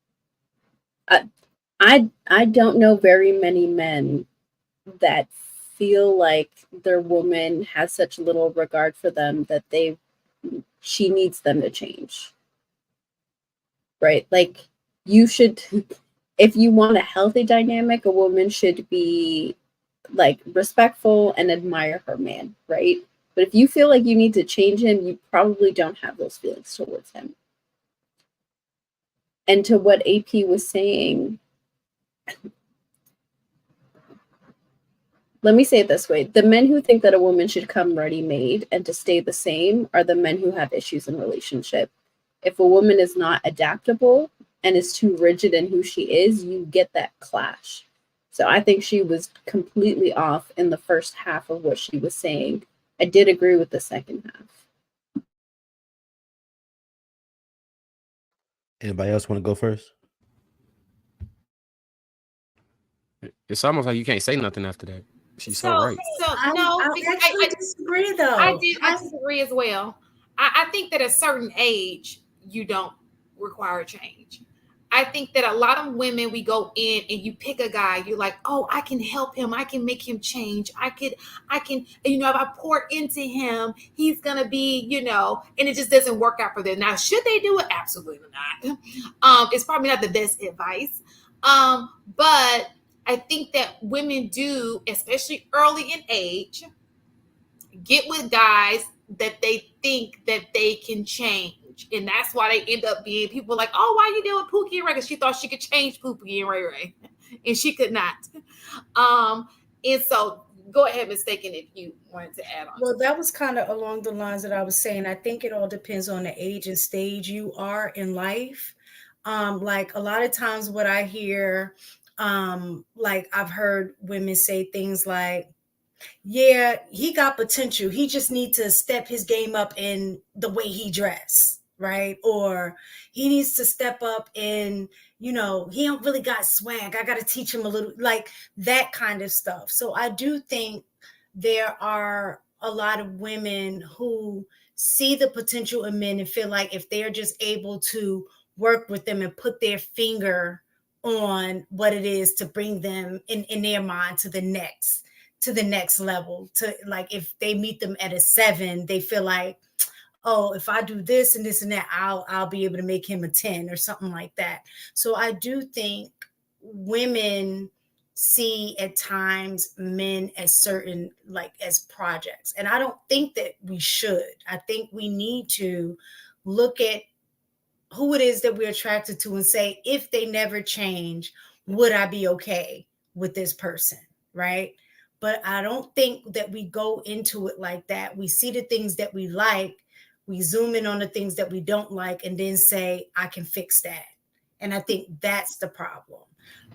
I don't know very many men that feel like their woman has such little regard for them that she needs them to change. Right? Like, you should, if you want a healthy dynamic, a woman should be like respectful and admire her man, right? But if you feel like you need to change him, you probably don't have those feelings towards him. And to what AP was saying, let me say it this way. The men who think that a woman should come ready-made and to stay the same are the men who have issues in relationship. If a woman is not adaptable and is too rigid in who she is, you get that clash. So I think she was completely off in the first half of what she was saying. I did agree with the second half. Anybody else want to go first? It's almost like you can't say nothing after that. She's so So, right. no, I because actually disagree though. I disagree as well. I think that at a certain age you don't require change. I think that a lot of women, we go in and you pick a guy, you're like, oh, I can help him, I can make him change. I can, if I pour into him, he's gonna be, and it just doesn't work out for them. Now, should they do it? Absolutely not. It's probably not the best advice. But I think that women do, especially early in age, get with guys that they think that they can change. And that's why they end up being people like, oh, why you dealing with Pookie and Ray? Because she thought she could change Pookie and Ray Ray. And she could not. And so go ahead, Mistaken, if you wanted to add on. Well, that was kind of along the lines that I was saying. I think it all depends on the age and stage you are in life. Like a lot of times what I hear, like I've heard women say things like, yeah, he got potential. He just needs to step his game up in the way he dress, right? Or he needs to step up in, he don't really got swag. I got to teach him a little, like that kind of stuff. So I do think there are a lot of women who see the potential in men and feel like if they're just able to work with them and put their finger on what it is to bring them in their mind to the next level, to like if they meet them at a 7, they feel like, oh, if I do this and this and that, I'll be able to make him a 10 or something like that. So I do think women see at times men as certain, like as projects. And I don't think that we should. I think we need to look at who it is that we're attracted to and say, if they never change, would I be okay with this person? Right. But I don't think that we go into it like that. We see the things that we like, we zoom in on the things that we don't like, and then say, I can fix that. And I think that's the problem.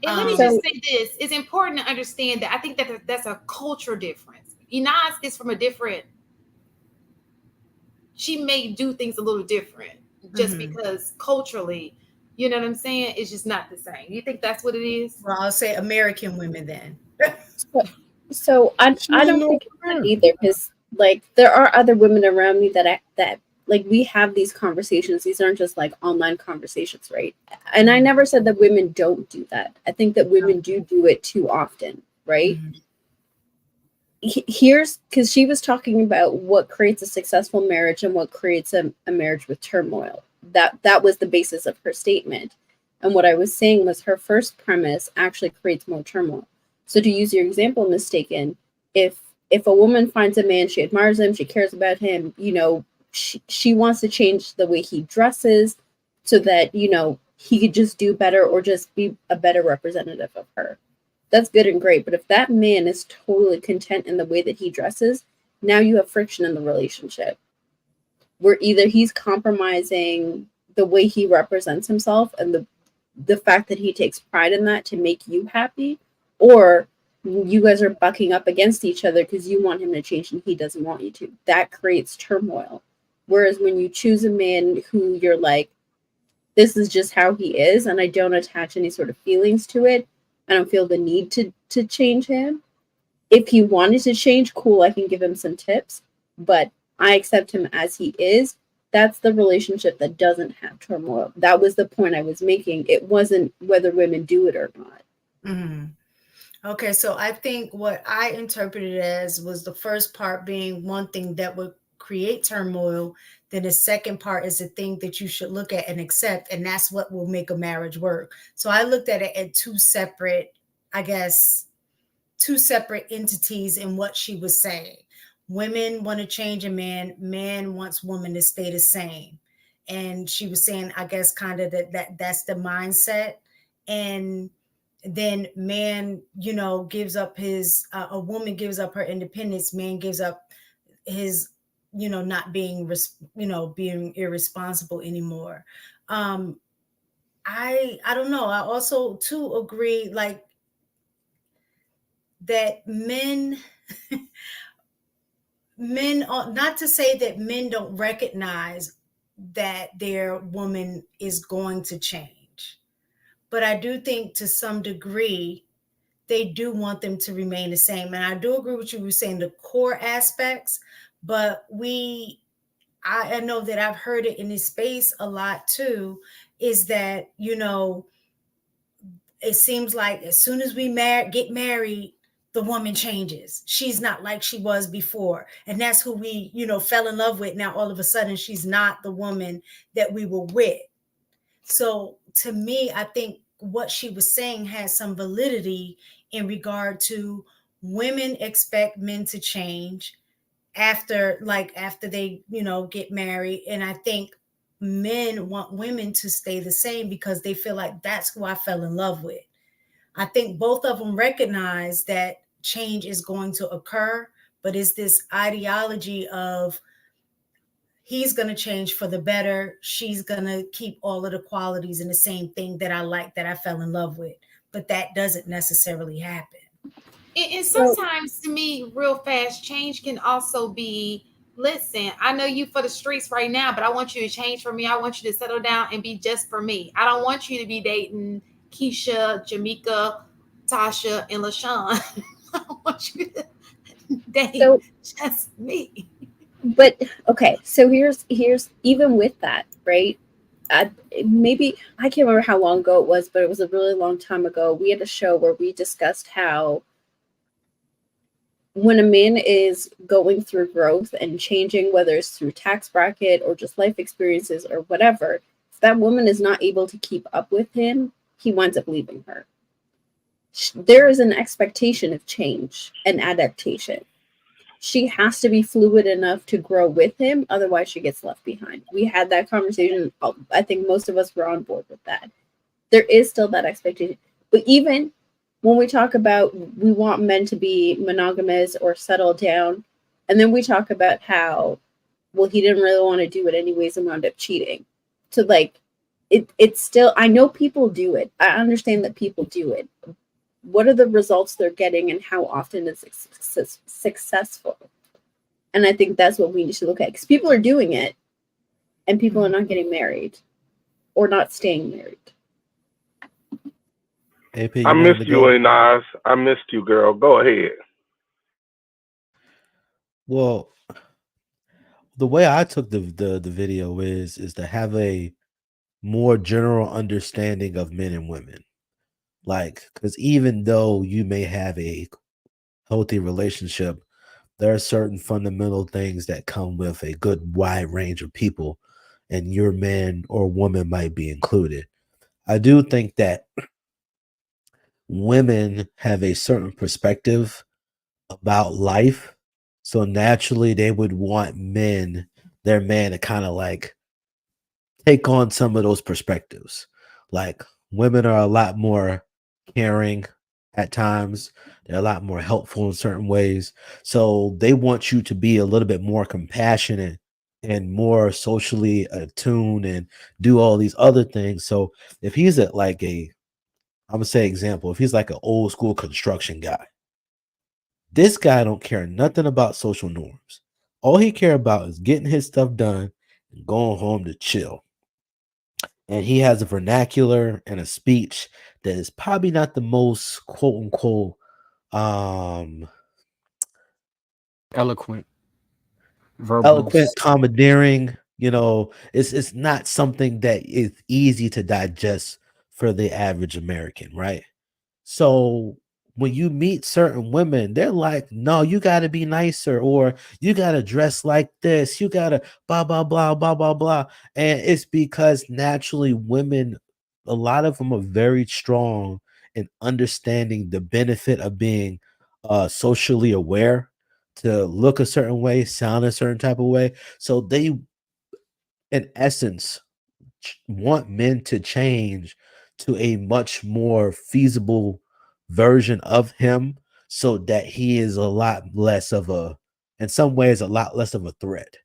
And let me just say this. It's important to understand that I think that that's a cultural difference. Inaz is from a different, she may do things a little different just because culturally, you know what I'm saying? It's just not the same. You think that's what it is? Well, I'll say American women then. So I don't think it's that either, because like there are other women around me that like we have these conversations. These aren't just like online conversations, right? And I never said that women don't do that. I think that women do it too often, right? Here's because she was talking about what creates a successful marriage and what creates a marriage with turmoil. That was the basis of her statement. And what I was saying was her first premise actually creates more turmoil. So to use your example, Mistaken, if a woman finds a man, she admires him, she cares about him, she wants to change the way he dresses so that, he could just do better or just be a better representative of her. That's good and great. But if that man is totally content in the way that he dresses, now you have friction in the relationship where either he's compromising the way he represents himself and the fact that he takes pride in that to make you happy, or you guys are bucking up against each other because you want him to change and he doesn't want you to. That creates turmoil. Whereas when you choose a man who you're like, this is just how he is, and I don't attach any sort of feelings to it, I don't feel the need to change him. If he wanted to change, cool, I can give him some tips, but I accept him as he is. That's the relationship that doesn't have turmoil. That was the point I was making. It wasn't whether women do it or not. Mm-hmm. Okay, so I think what I interpreted as was the first part being one thing that would create turmoil. Then the second part is the thing that you should look at and accept, and that's what will make a marriage work. So I looked at it at two separate entities in what she was saying. Women want to change a man, man wants woman to stay the same. And she was saying, I guess kind of that's the mindset. And then man, gives up his, a woman gives up her independence, man gives up his, not being, being irresponsible anymore. I don't know. I also too agree, like that men, not to say that men don't recognize that their woman is going to change, but I do think to some degree they do want them to remain the same. And I do agree with you. We're saying the core aspects, but I know that I've heard it in this space a lot too, is that, you know, it seems like as soon as we get married, the woman changes. She's not like she was before. And that's who we, you know, fell in love with. Now, all of a sudden, she's not the woman that we were with. So to me, I think what she was saying has some validity in regard to women expect men to change after they, you know, get married. And I think men want women to stay the same because they feel like that's who I fell in love with. I think both of them recognize that change is going to occur, but it's this ideology of he's going to change for the better. She's going to keep all of the qualities and the same thing that I like, that I fell in love with. But that doesn't necessarily happen. And sometimes, to me, real fast change can also be, listen, I know you for the streets right now, but I want you to change for me. I want you to settle down and be just for me. I don't want you to be dating Keisha, Jamaica, Tasha, and LaShawn. I want you to date just me. But okay, so here's even with that, right? Maybe I can't remember how long ago it was, but it was a really long time ago. We had a show where we discussed how when a man is going through growth and changing, whether it's through tax bracket or just life experiences or whatever, if that woman is not able to keep up with him, he winds up leaving her. There is an expectation of change and adaptation. She has to be fluid enough to grow with him. Otherwise, she gets left behind. We had that conversation. I think most of us were on board with that. There is still that expectation. But even when we talk about we want men to be monogamous or settle down, and then we talk about how, well, he didn't really want to do it anyways and wound up cheating. So like, it's still, I know people do it. I understand that people do it. What are the results they're getting and how often is it successful? And I think that's what we need to look at, because people are doing it and people are not getting married or not staying married. AP, I missed you, Nas. I missed you, girl. Go ahead. Well, the way I took the video is to have a more general understanding of men and women. Like, because even though you may have a healthy relationship, there are certain fundamental things that come with a good wide range of people, and your man or woman might be included. I do think that women have a certain perspective about life, so naturally they would want their man to kind of like take on some of those perspectives. Like, women are a lot more caring at times. They're a lot more helpful in certain ways. So they want you to be a little bit more compassionate and more socially attuned and do all these other things. So if he's I'm gonna say example, if he's like an old school construction guy, this guy don't care nothing about social norms. All he care about is getting his stuff done and going home to chill. And he has a vernacular and a speech that is probably not the most quote unquote eloquent, commandeering. You know, it's not something that is easy to digest for the average American, right? So when you meet certain women, they're like, no, you got to be nicer, or you got to dress like this, you got to blah blah blah blah blah blah. And it's because naturally women, a lot of them are very strong in understanding the benefit of being socially aware, to look a certain way, sound a certain type of way. So they, in essence, want men to change to a much more feasible version of him, so that he is a lot less of in some ways, a lot less of a threat.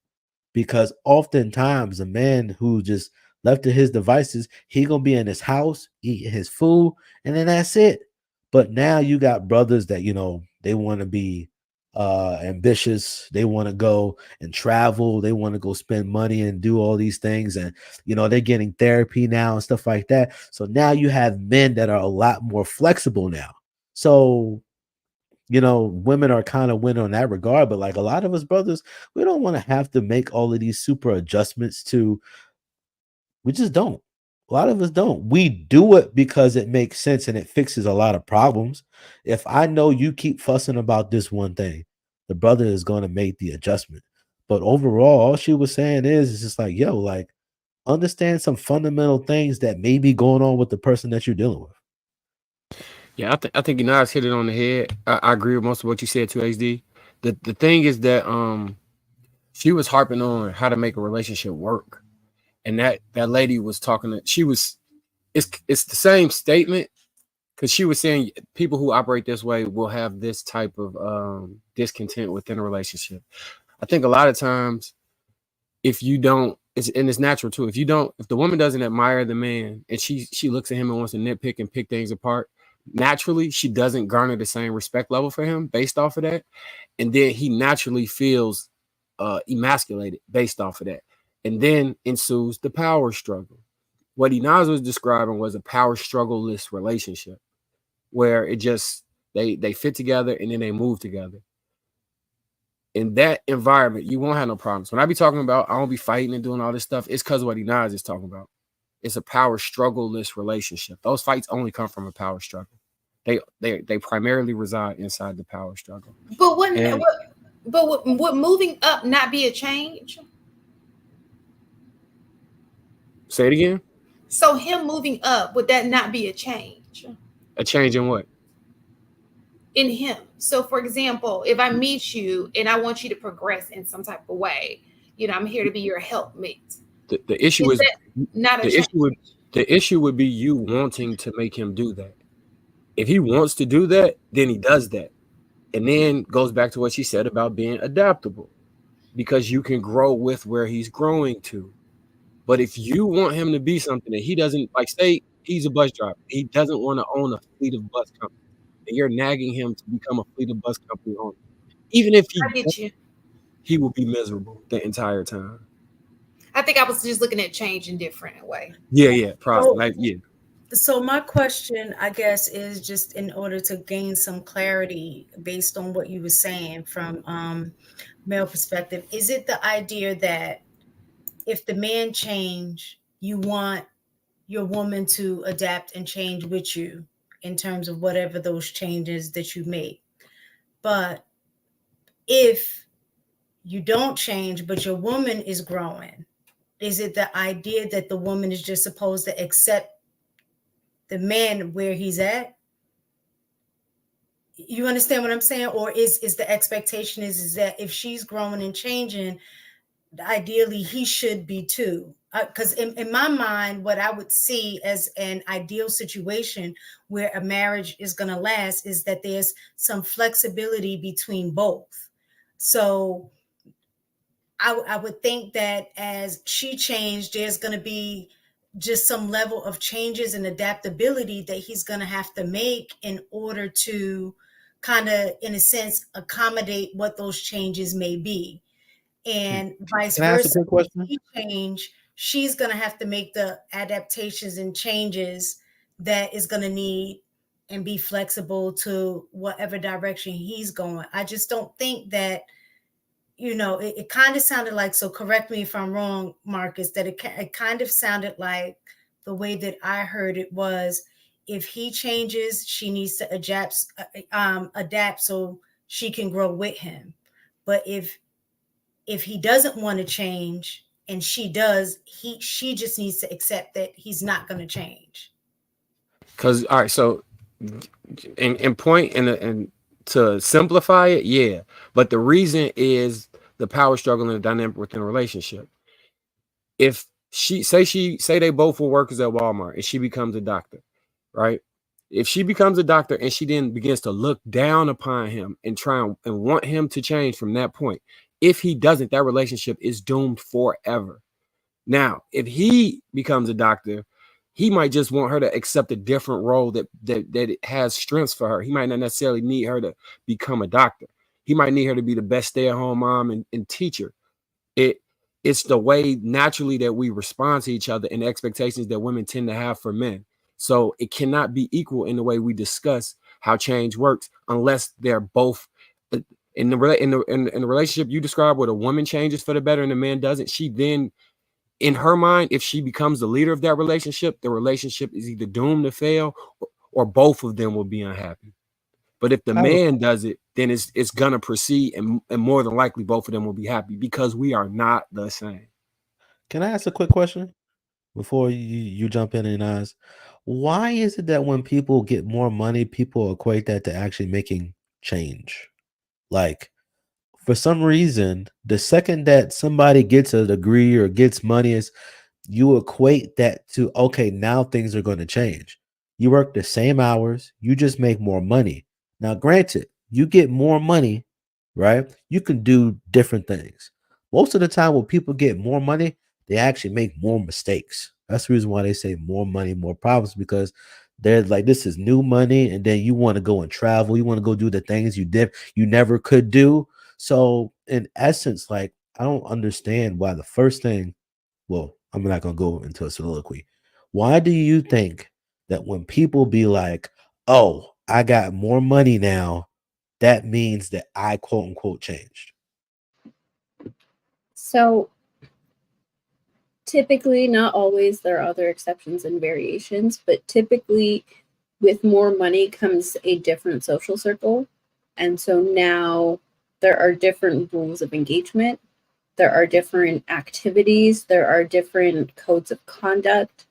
Because oftentimes a man who just left to his devices, he gonna be in his house, eating his food, and then that's it. But now you got brothers that, they want to be ambitious, they want to go and travel, they want to go spend money and do all these things, and they're getting therapy now and stuff like that. So now you have men that are a lot more flexible now. So, women are kind of winning on that regard, but like a lot of us brothers, we don't want to have to make all of these super adjustments we just don't. A lot of us don't. We do it because it makes sense and it fixes a lot of problems. If I know you keep fussing about this one thing, the brother is going to make the adjustment. But overall, all she was saying is just like, yo, like, understand some fundamental things that may be going on with the person that you're dealing with. Yeah, I think you guys hit it on the head. I agree with most of what you said too, HD. The thing is that she was harping on how to make a relationship work, and that lady was talking to, it's the same statement, because she was saying people who operate this way will have this type of discontent within a relationship. I think a lot of times, if you don't, it's natural too. If the woman doesn't admire the man and she looks at him and wants to nitpick and pick things apart, naturally she doesn't garner the same respect level for him based off of that, and then he naturally feels emasculated based off of that, and then ensues the power struggle. What Inaz was describing was a power struggle-less relationship, where it just they fit together and then they move together. In that environment, you won't have no problems. When I be talking about I won't be fighting and doing all this stuff, it's because of what Inaz is talking about. It's a power struggle-less relationship. Those fights only come from a power struggle. They primarily reside inside the power struggle. But would moving up not be a change? Say it again. So him moving up, would that not be a change? A change in what? In him. So for example, if I meet you and I want you to progress in some type of way, I'm here to be your helpmate. The issue is not a the change? the issue would be you wanting to make him do that. If he wants to do that, then he does that. And then goes back to what she said about being adaptable, because you can grow with where he's growing to. But if you want him to be something that he doesn't, like, say he's a bus driver, he doesn't want to own a fleet of bus companies, and you're nagging him to become a fleet of bus company owner, even if I get you. he will be miserable the entire time. I think I was just looking at change in different way. Yeah, probably. Yeah. So my question, I guess, is just in order to gain some clarity based on what you were saying from male perspective. Is it the idea that if the man change, you want your woman to adapt and change with you in terms of whatever those changes that you make? But if you don't change, but your woman is growing, is it the idea that the woman is just supposed to accept the man where he's at? You understand what I'm saying? Or is the expectation is that if she's growing and changing, ideally he should be too? Because in my mind, what I would see as an ideal situation where a marriage is going to last is that there's some flexibility between both. So I would think that as she changed, there's going to be just some level of changes and adaptability that he's going to have to make in order to kind of, in a sense, accommodate what those changes may be. And vice versa. If he change, she's going to have to make the adaptations and changes that is going to need and be flexible to whatever direction he's going. I just don't think that, it kind of sounded like, so correct me if I'm wrong, Marcus, that it kind of sounded like the way that I heard it was, if he changes, she needs to adapt so she can grow with him. But if he doesn't want to change and she does, she just needs to accept that he's not going to change. Because, all right, so in point and to simplify it, yeah. But the reason is the power struggle and the dynamic within a relationship. If say they both were workers at Walmart and she becomes a doctor, right? If she becomes a doctor and she then begins to look down upon him and try and want him to change from that point, if he doesn't, that relationship is doomed forever. Now, if he becomes a doctor, he might just want her to accept a different role that it has strengths for her. He might not necessarily need her to become a doctor. He might need her to be the best stay-at-home mom and teacher. It's the way naturally that we respond to each other and the expectations that women tend to have for men. So it cannot be equal in the way we discuss how change works unless they're both in the relationship you describe where the woman changes for the better and the man doesn't. She then, in her mind, if she becomes the leader of that relationship, the relationship is either doomed to fail or both of them will be unhappy. But if the man does it, then it's gonna proceed, and more than likely both of them will be happy because we are not the same. Can I ask a quick question before you jump in and ask? Why is it that when people get more money, people equate that to actually making change? Like, for some reason, the second that somebody gets a degree or gets money, is you equate that to, okay, now things are going to change. You work the same hours, you just make more money. Now, granted, you get more money, right? You can do different things. Most of the time, when people get more money, they actually make more mistakes. That's the reason why they say more money, more problems, because they're like, this is new money, and then you want to go and travel, you want to go do the things you never could do. So, in essence, like, I don't understand why the first thing, well, I'm not going to go into a soliloquy. Why do you think that when people be like, oh, I got more money now, that means that I quote unquote changed? So typically, not always, there are other exceptions and variations, but typically with more money comes a different social circle. And so now there are different rules of engagement. There are different activities. There are different codes of conduct.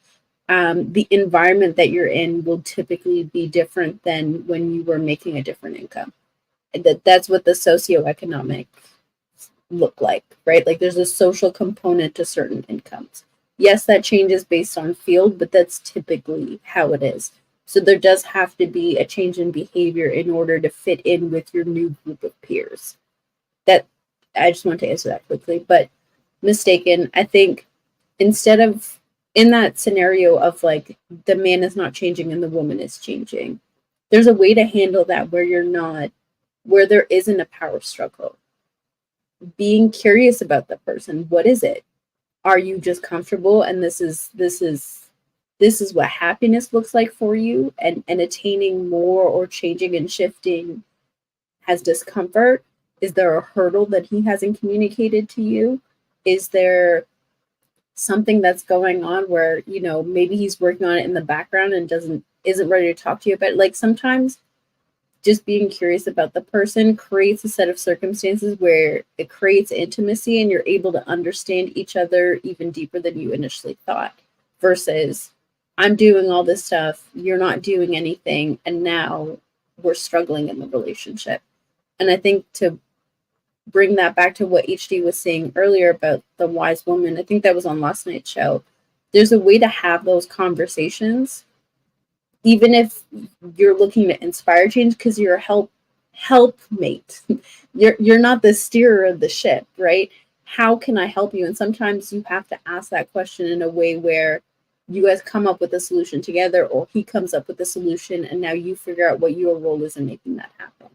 The environment that you're in will typically be different than when you were making a different income. That's what the socioeconomic look like, right? Like there's a social component to certain incomes. Yes, that changes based on field, but that's typically how it is. So there does have to be a change in behavior in order to fit in with your new group of peers. That I just want to answer that quickly, but mistaken. I think instead of in that scenario of like the man is not changing and the woman is changing, there's a way to handle that where there isn't a power struggle. Being curious about the person. What is it? Are you just comfortable and this is what happiness looks like for you, and attaining more or changing and shifting has discomfort? Is there a hurdle that he hasn't communicated to you? Is there something that's going on where, maybe he's working on it in the background and isn't ready to talk to you about it? Like sometimes just being curious about the person creates a set of circumstances where it creates intimacy and you're able to understand each other even deeper than you initially thought, versus I'm doing all this stuff, you're not doing anything, and now we're struggling in the relationship. And I think to bring that back to what HD was saying earlier about the wise woman, I think that was on last night's show. There's a way to have those conversations, even if you're looking to inspire change, because you're a helpmate. You're not the steerer of the ship, right? How can I help you? And sometimes you have to ask that question in a way where you guys come up with a solution together, or he comes up with a solution, and now you figure out what your role is in making that happen.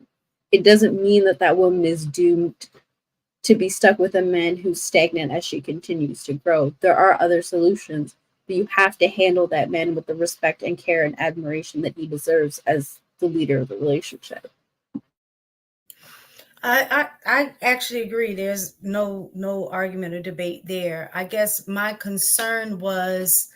It doesn't mean that woman is doomed to be stuck with a man who's stagnant as she continues to grow. There are other solutions, but you have to handle that man with the respect and care and admiration that he deserves as the leader of the relationship. I actually agree. There's no argument or debate there. I guess my concern was,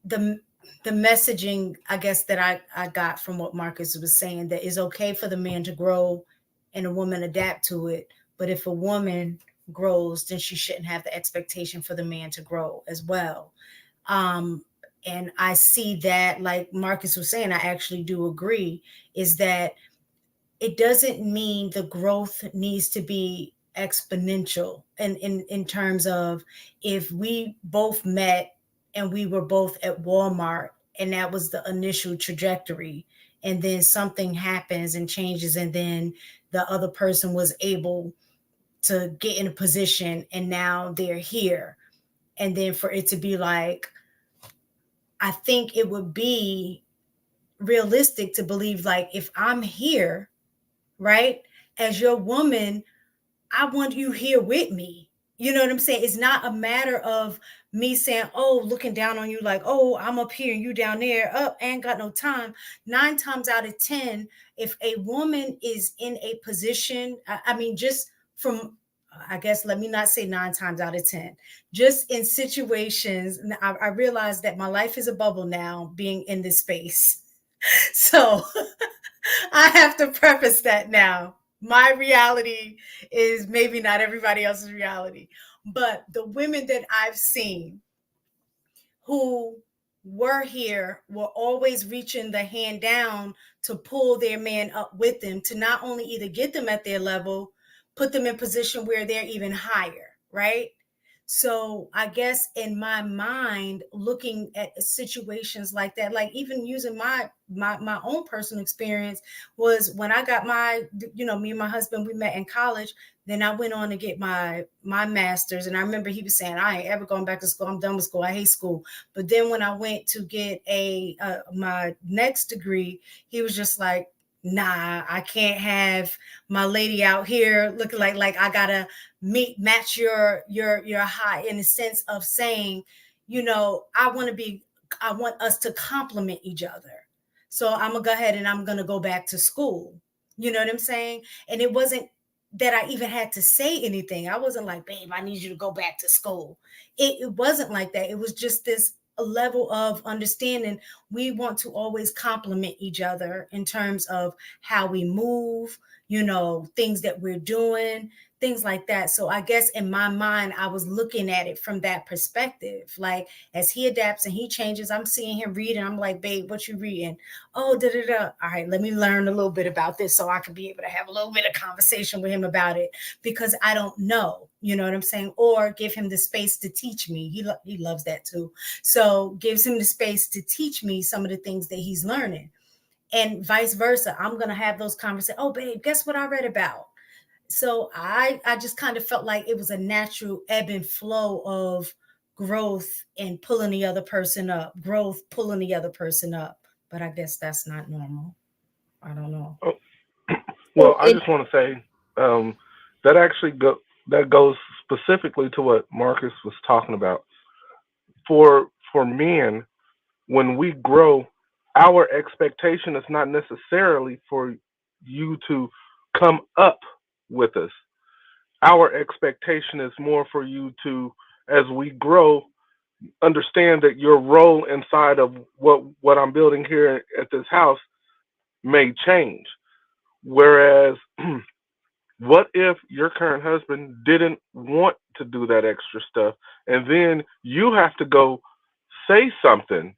the messaging, that I got from what Marcus was saying, that is okay for the man to grow and a woman adapt to it. But if a woman grows, then she shouldn't have the expectation for the man to grow as well. And I see that, like Marcus was saying, I actually do agree, is that it doesn't mean the growth needs to be exponential in terms of, if we both met and we were both at Walmart and that was the initial trajectory, and then something happens and changes, and then the other person was able to get in a position and now they're here, and then for it to be like, I think it would be realistic to believe, like, if I'm here, right, as your woman, I want you here with me. You know what I'm saying? It's not a matter of me saying, oh, looking down on you like, oh, I'm up here and you down there. Up, ain't got no time. 9 times out of 10, if a woman is in a position, I mean, just from, I guess, let me not say 9 times out of 10, just in situations, and I realize that my life is a bubble now being in this space. So I have to preface that now. My reality is maybe not everybody else's reality, but the women that I've seen who were here were always reaching the hand down to pull their man up with them, to not only either get them at their level, put them in position where they're even higher, right? So I guess in my mind, looking at situations like that, like even using my own personal experience, was when I got my, me and my husband, we met in college. Then I went on to get my master's, and I remember he was saying, I ain't ever going back to school. I'm done with school. I hate school. But then when I went to get my next degree, he was just like, nah, I can't have my lady out here looking like I gotta match your high, in the sense of saying, I want us to complement each other. So I'm gonna go ahead and I'm gonna go back to school. You know what I'm saying? And it wasn't that I even had to say anything. I wasn't like, babe, I need you to go back to school. It wasn't like that. It was just this a level of understanding. We want to always complement each other in terms of how we move, things that we're doing, things like that. So I guess in my mind, I was looking at it from that perspective. Like, as he adapts and he changes, I'm seeing him read, and I'm like, babe, what you reading? Oh, da da da. All right, let me learn a little bit about this so I can be able to have a little bit of conversation with him about it, because I don't know, you know what I'm saying? Or give him the space to teach me. He loves that too. So gives him the space to teach me some of the things that he's learning, and vice versa. I'm going to have those conversations. Oh, babe, guess what I read about? So I just kind of felt like it was a natural ebb and flow of growth and pulling the other person up, growth, pulling the other person up. But I guess that's not normal. I don't know. Oh, well, I just want to say that actually that goes specifically to what Marcus was talking about. For men, when we grow, our expectation is not necessarily for you to come up with us. Our expectation is more for you to, as we grow, understand that your role inside of what I'm building here at this house may change. Whereas, what if your current husband didn't want to do that extra stuff, and then you have to go say something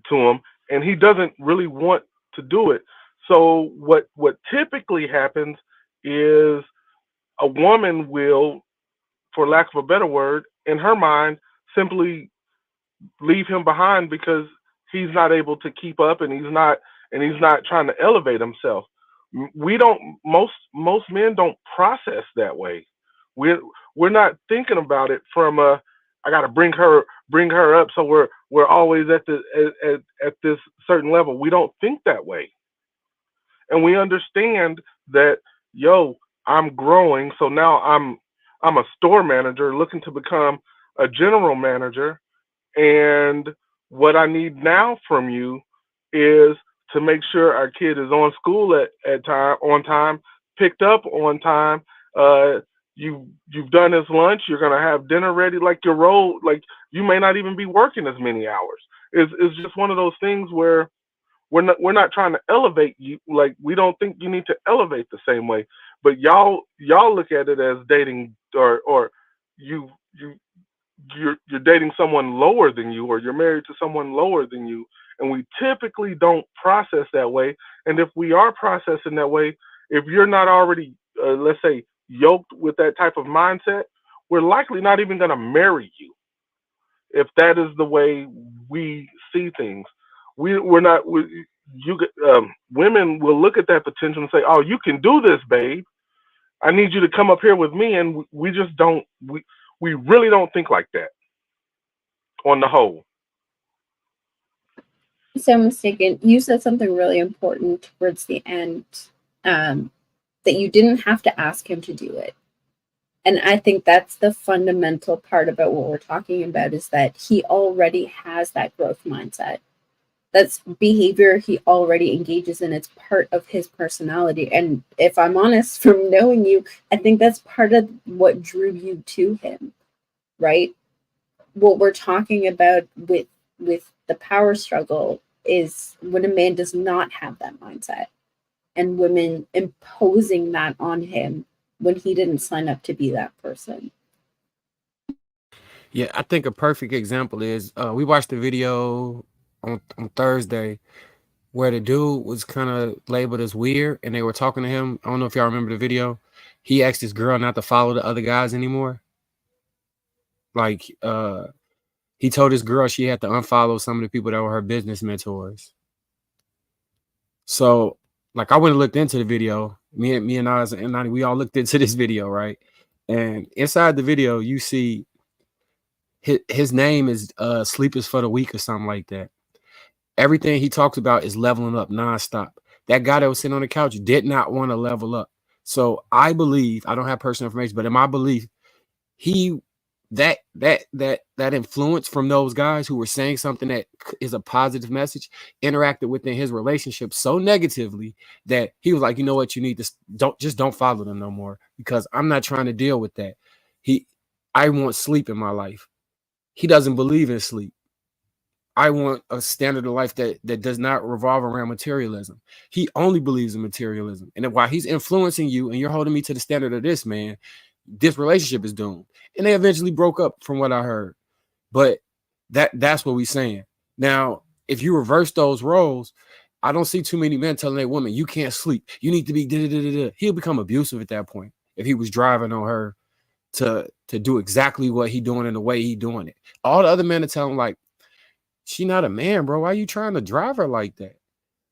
to him, and he doesn't really want to do it? So what typically happens is a woman will, for lack of a better word, in her mind, simply leave him behind because he's not able to keep up, and he's not trying to elevate himself. We don't, most men don't process that way. We're not thinking about it from a, I got to bring her up, so we're always at at this certain level. We don't think that way, and we understand that, yo, I'm growing, so now I'm a store manager looking to become a general manager, and what I need now from you is to make sure our kid is on time, picked up on time. Uh, you've done his lunch. You're gonna have dinner ready. Like, your role, like, you may not even be working as many hours. It's just one of those things where we're not trying to elevate you. Like, we don't think you need to elevate the same way, but y'all look at it as dating, or you you you're dating someone lower than you, or you're married to someone lower than you, and we typically don't process that way. And if we are processing that way, if you're not already, let's say, yoked with that type of mindset, we're likely not even going to marry you if that is the way we see things. We're not. Women will look at that potential and say, "Oh, you can do this, babe. I need you to come up here with me," and we just don't. We really don't think like that on the whole. So mistaken. You said something really important towards the end, that you didn't have to ask him to do it. And I think that's the fundamental part about what we're talking about, is that he already has that growth mindset. That's behavior he already engages in. It's part of his personality. And if I'm honest, from knowing you, I think that's part of what drew you to him, right? What we're talking about with the power struggle is when a man does not have that mindset, and women imposing that on him when he didn't sign up to be that person. Yeah, I think a perfect example is we watched the video on Thursday where the dude was kind of labeled as weird and they were talking to him. I don't know if y'all remember the video. He asked his girl not to follow the other guys anymore. Like he told his girl she had to unfollow some of the people that were her business mentors. So like I went and looked into the video. Me and Oz and Nani, we all looked into this video, right? And inside the video, you see his name is Sleep is for the Weak or something like that. Everything he talks about is leveling up nonstop. That guy that was sitting on the couch did not want to level up. So I believe, I don't have personal information, but in my belief, he that influence from those guys who were saying something that is a positive message interacted within his relationship so negatively that he was like, you know what, you need to don't follow them no more, because I'm not trying to deal with that. I want sleep in my life. He doesn't believe in sleep. I want a standard of life that does not revolve around materialism. He only believes in materialism. And while he's influencing you and you're holding me to the standard of this, man, this relationship is doomed. And they eventually broke up from what I heard. But that's what we're saying. Now, if you reverse those roles, I don't see too many men telling a woman, you can't sleep. You need to be da-da-da-da-da. He'll become abusive at that point if he was driving on her to do exactly what he doing in the way he doing it. All the other men are telling him, like, she not a man, bro. Why are you trying to drive her like that?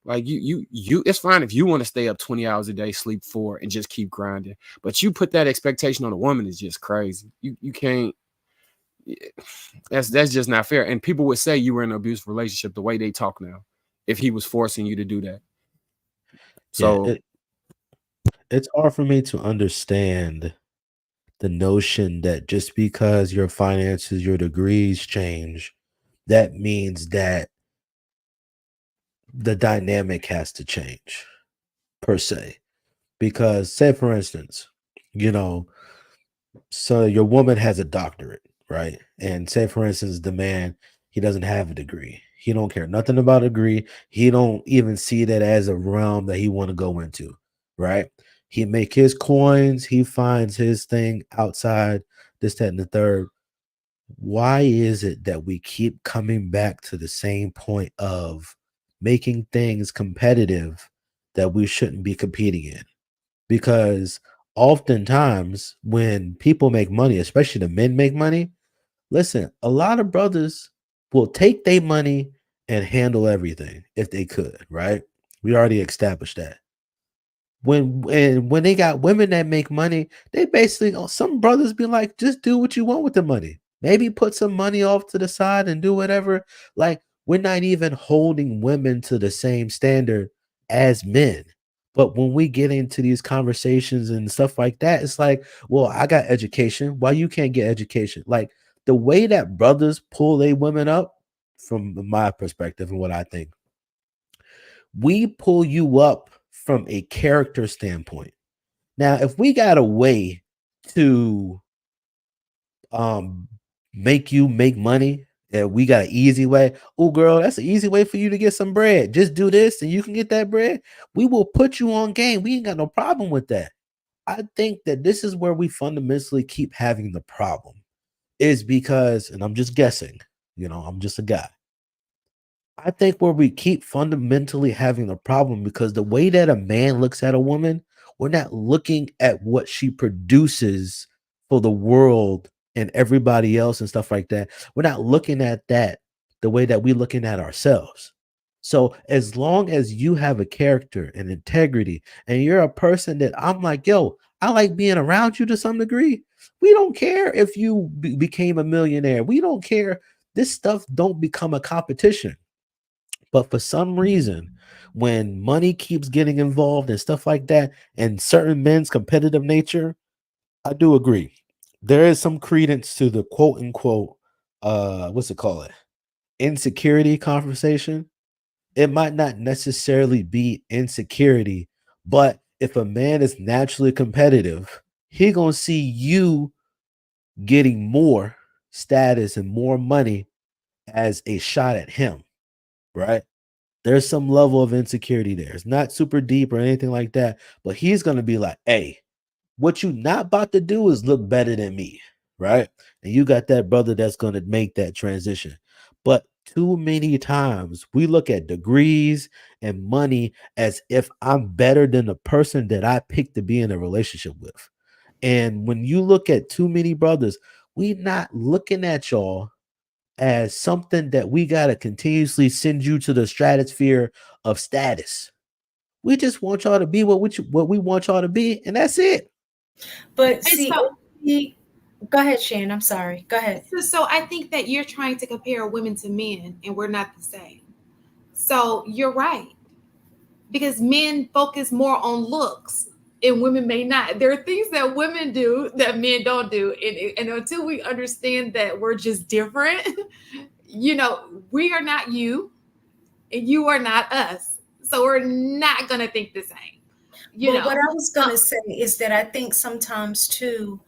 Like you it's fine if you want to stay up 20 hours a day, sleep 4, and just keep grinding. But you put that expectation on a woman is just crazy. You can't. That's just not fair. And people would say you were in an abusive relationship the way they talk now, if he was forcing you to do that. So it's hard for me to understand the notion that just because your finances, your degrees change, that means that the dynamic has to change per se. Because say for instance, so your woman has a doctorate, right? And say for instance, the man, he doesn't have a degree. He don't care nothing about a degree. He don't even see that as a realm that he want to go into, right? He make his coins, he finds his thing outside this, that, and the third. Why is it that we keep coming back to the same point of making things competitive that we shouldn't be competing in? Because oftentimes when people make money, especially the men make money, listen, a lot of brothers will take their money and handle everything if they could, right? We already established that. When they got women that make money, they basically, some brothers be like, just do what you want with the money. Maybe put some money off to the side and do whatever. Like, we're not even holding women to the same standard as men. But when we get into these conversations and stuff like that, it's like, well, I got education. Why you can't get education? Like, the way that brothers pull their women up, from my perspective and what I think, we pull you up from a character standpoint. Now, if we got a way to make you make money, and we got an easy way, oh girl, that's an easy way for you to get some bread. Just do this and you can get that bread. We will put you on game. We ain't got no problem with that. I think that this is where we fundamentally keep having the problem, is because, and I'm just guessing, I'm just a guy. I think where we keep fundamentally having a problem, because the way that a man looks at a woman, we're not looking at what she produces for the world and everybody else and stuff like that. We're not looking at that the way that we're looking at ourselves. So as long as you have a character and integrity, and you're a person that I'm like, yo, I like being around you to some degree. We don't care if you became a millionaire. We don't care. This stuff don't become a competition. But for some reason, when money keeps getting involved and stuff like that, and certain men's competitive nature, I do agree. there is some credence to the quote unquote what's it called? Insecurity conversation. It might not necessarily be insecurity, but if a man is naturally competitive, he gonna see you getting more status and more money as a shot at him, right? There's some level of insecurity there. It's not super deep or anything like that, but he's gonna be like, hey, what you not about to do is look better than me, right? And you got that brother that's going to make that transition. But too many times we look at degrees and money as if I'm better than the person that I picked to be in a relationship with. And when you look at too many brothers, we not looking at y'all as something that we got to continuously send you to the stratosphere of status. We just want y'all to be what we want y'all to be, and that's it. But And see, so, go ahead, Shan. I'm sorry. Go ahead. so I think that you're trying to compare women to men, and we're not the same. So you're right, because men focus more on looks, and women may not. There are things that women do that men don't do, and until we understand that we're just different, we are not you, and you are not us. So we're not gonna think the same. But what I was gonna say is that I think sometimes too,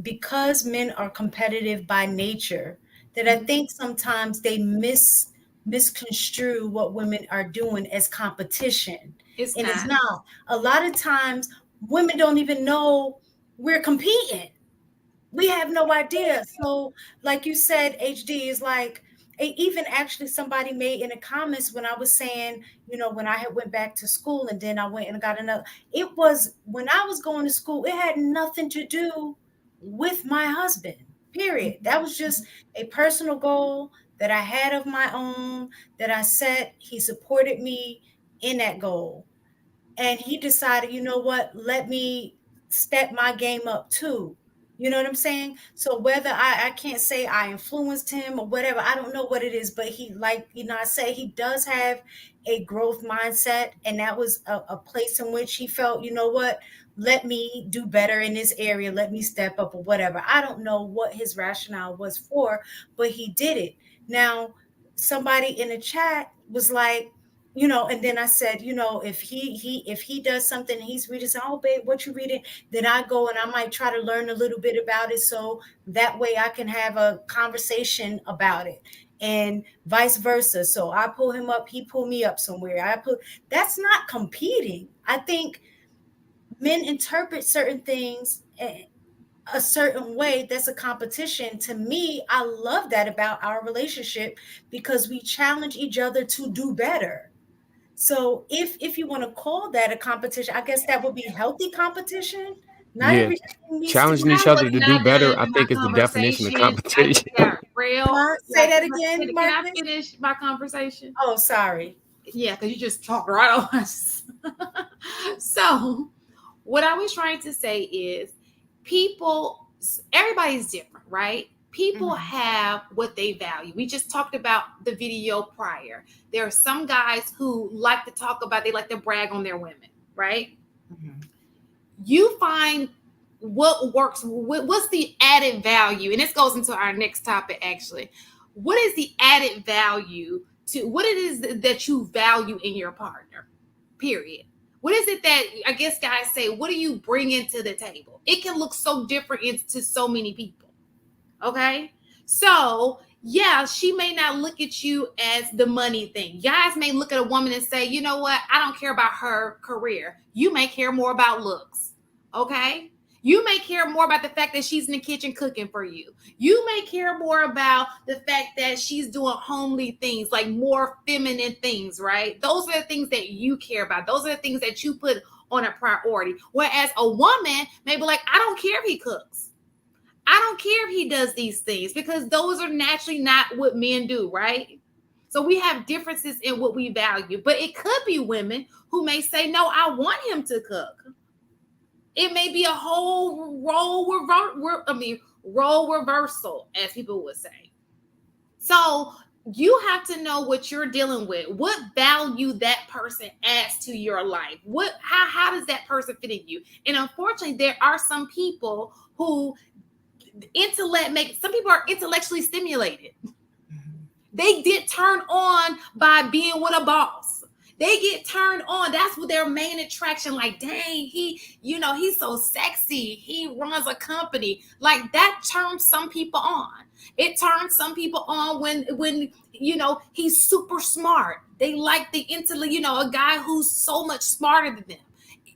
because men are competitive by nature, that I think sometimes they misconstrue what women are doing as competition. It's And it's not. not. A lot of times women don't even know we're competing. We have no idea. So, like you said, HD is like, even actually somebody made in the comments when I was saying, when I had went back to school and then I went and got another, it was when I was going to school, it had nothing to do with my husband, period. That was just a personal goal that I had of my own that I set. He supported me in that goal. And he decided, you know what, let me step my game up too. You know what I'm saying? So whether I can't say I influenced him or whatever, I don't know what it is, but he, like, I say he does have a growth mindset. And that was a place in which he felt, you know what, let me do better in this area. Let me step up or whatever. I don't know what his rationale was for, but he did it. Now, somebody in the chat was like, and then I said, if he does something, he's reading, say, oh babe, what you reading? Then I go and I might try to learn a little bit about it, so that way I can have a conversation about it, and vice versa. So I pull him up, he pull me up somewhere. That's not competing. I think men interpret certain things a certain way. That's a competition. To me, I love that about our relationship, because we challenge each other to do better. So if you want to call that a competition, I guess that would be healthy competition. Not Yeah, everything needs to be. challenging each I other was to do not better, done I in my think is the definition of conversation. I just competition. got real. Say that Can again, can I Marcus. finish my conversation? Oh, sorry. Yeah, because you just talked right on us. So, what I was trying to say is everybody's different, right? People have what they value. We just talked about the video prior. There are some guys who like to talk about, they like to brag on their women, right? You find what works, what's the added value, and this goes into our next topic actually. What is the added value to what it is that you value in your partner, period? What is it that, I guess guys say, what do you bring into the table? It can look so different to so many people. Okay, so yeah, she may not look at you as the money thing. Guys may look at a woman and say, you know what, I don't care about her career. You may care more about looks. Okay, you may care more about the fact that she's in the kitchen cooking for you. You may care more about the fact that she's doing homely things, like more feminine things, right? Those are the things that you care about. Those are the things that you put on a priority. Whereas a woman may be like, I don't care if he cooks. I don't care if he does these things, because those are naturally not what men do, right? So we have differences in what we value. But it could be women who may say, no, I want him to cook. It may be a whole role reversal, as people would say. So You have to know what you're dealing with, what value that person adds to your life, how does that person fit in you. And unfortunately, there are some people who some people are intellectually stimulated. They get turned on by being with a boss. They get turned on. That's what their main attraction. Like, dang, he's so sexy. He runs a company. Like, that turns some people on. It turns some people on when he's super smart. They like the intellect, a guy who's so much smarter than them.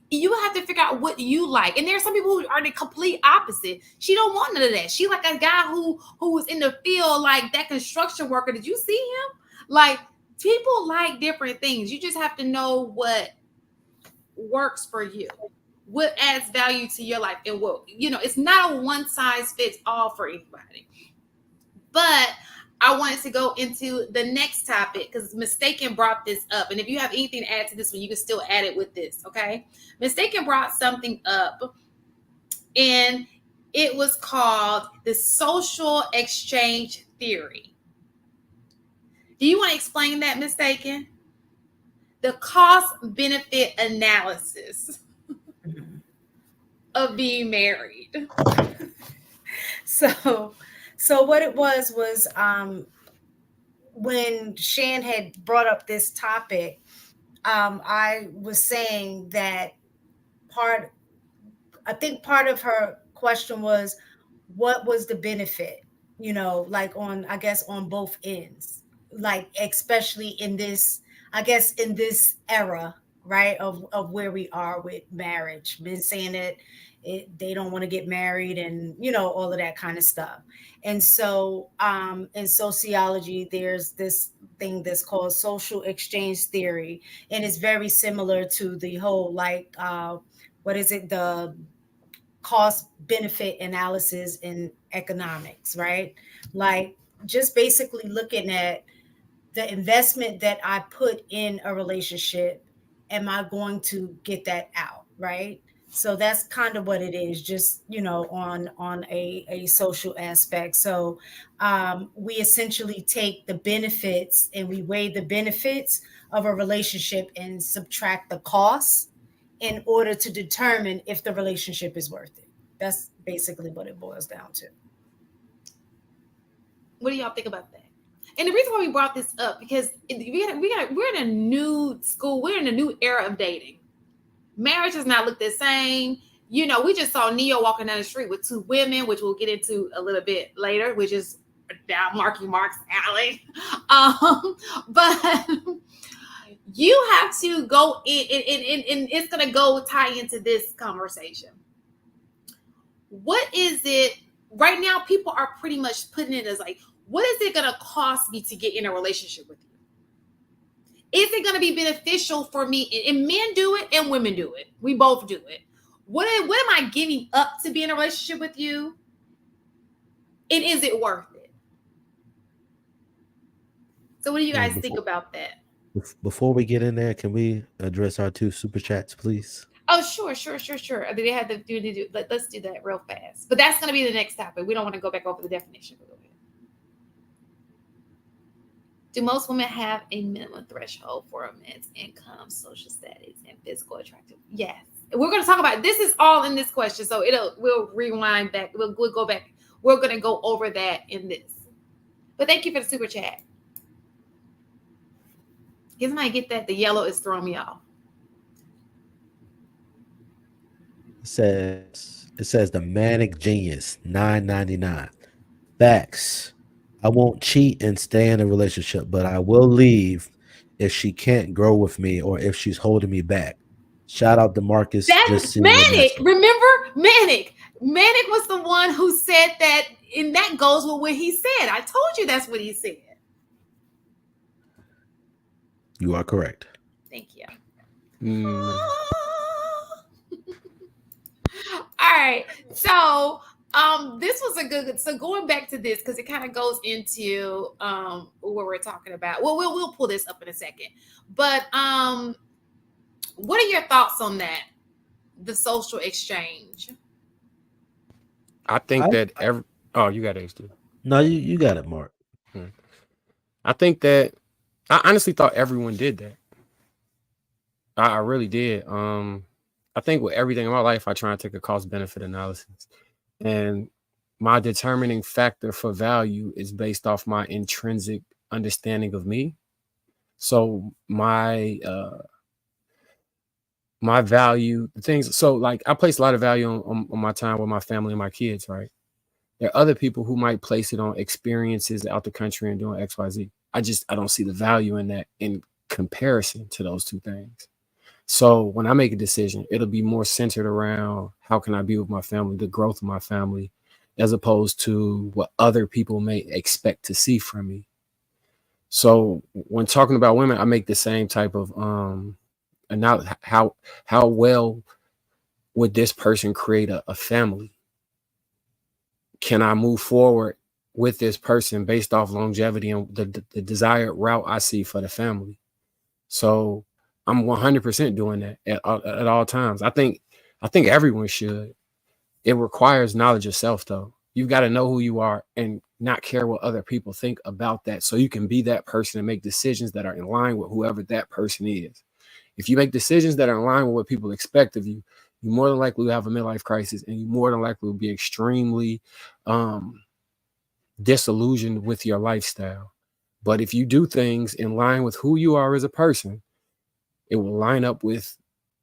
You have to figure out what you like. And there's some people who are the complete opposite. She don't want none of that. She like a guy who was in the field, like that construction worker. Did you see him? Like, people like different things. You just have to know what works for you, what adds value to your life, and what, it's not a one size fits all for anybody. But I wanted to go into the next topic because Mistaken brought this up. And if you have anything to add to this one, you can still add it with this, okay? Mistaken brought something up, and it was called the social exchange theory. Do you want to explain that, Mistaken? The cost-benefit analysis of being married. So what it was when Shan had brought up this topic, I was saying that part of her question was, what was the benefit, like on both ends, like especially in this era, right, of where we are with marriage. Been saying it they don't want to get married and all of that kind of stuff. And so in sociology, there's this thing that's called social exchange theory, and it's very similar to the whole the cost benefit analysis in economics, right? Like, just basically looking at the investment that I put in a relationship, am I going to get that out, right? So that's kind of what it is, just on a social aspect. So we essentially take the benefits and we weigh the benefits of a relationship and subtract the costs in order to determine if the relationship is worth it. That's basically what it boils down to. What do y'all think about that? And the reason why we brought this up, because we're in a new school, we're in a new era of dating. Marriage does not look the same. We just saw Neo walking down the street with two women, which we'll get into a little bit later, which is down Marky Mark's alley. But you have to go in, and it's going to go tie into this conversation. What is it right now? People are pretty much putting it as like, what is it going to cost me to get in a relationship with you? Is it going to be beneficial for me? And men do it and women do it. We both do it. What am I giving up to be in a relationship with you? And is it worth it? So what do you guys think about that? Before we get in there, can we address our 2 super chats, please? Oh, sure. They had to do. Let's do that real fast. But that's going to be the next topic. We don't want to go back over the definition a little bit. Do most women have a minimum threshold for a man's income, social status, and physical attractiveness? Yes. We're going to talk about this. Is all in this question, so we'll rewind back. We'll go back. We're going to go over that in this. But thank you for the super chat. Can somebody get that? The yellow is throwing me off. It says the manic genius, $9.99. Facts. I won't cheat and stay in a relationship, but I will leave if she can't grow with me or if she's holding me back. Shout out to Marcus. That's Manic. Remember Manic? Manic was the one who said that, and that goes with what he said. I told you that's what he said. You are correct. Thank you. All right. So this was a good. So going back to this, because it kind of goes into what we're talking about. Well, we'll pull this up in a second. But what are your thoughts on that? The social exchange. I think that you got Ace too. No, you got it, Mark. I I think that I honestly thought everyone did that. I really did. I think with everything in my life, I try and take a cost benefit analysis, and my determining factor for value is based off my intrinsic understanding of me. So my value, the things. So like I place a lot of value on my time with my family and my kids, right? There are other people who might place it on experiences out the country and doing XYZ. I don't see the value in that in comparison to those two things. So when I make a decision, it'll be more centered around how can I be with my family, the growth of my family, as opposed to what other people may expect to see from me. So when talking about women, I make the same type of and now how well would this person create a family? Can I move forward with this person based off longevity and the desired route I see for the family? So I'm 100% doing that at all times. I think everyone should. It requires knowledge of self, though. You've got to know who you are and not care what other people think about that, so you can be that person and make decisions that are in line with whoever that person is. If you make decisions that are in line with what people expect of you, you more than likely will have a midlife crisis, and you more than likely will be extremely disillusioned with your lifestyle. But if you do things in line with who you are as a person, it will line up with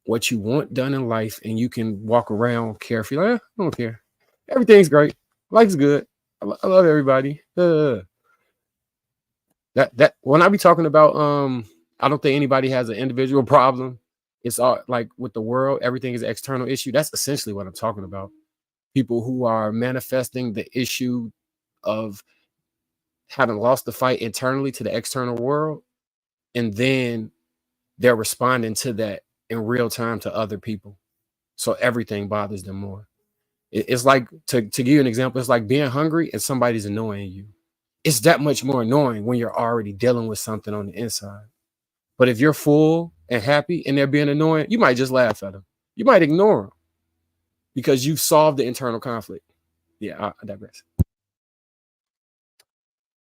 what you want done in life, and you can walk around carefree. Like, I don't care. Everything's great. Life's good. I love everybody. That when I be talking about, I don't think anybody has an individual problem. It's all like with the world, everything is an external issue. That's essentially what I'm talking about. People who are manifesting the issue of having lost the fight internally to the external world, and then they're responding to that in real time to other people. So everything bothers them more. It's like, to give you an example, it's like being hungry and somebody's annoying you. It's that much more annoying when you're already dealing with something on the inside. But if you're full and happy and they're being annoying, you might just laugh at them. You might ignore them because you've solved the internal conflict. Yeah, I digress.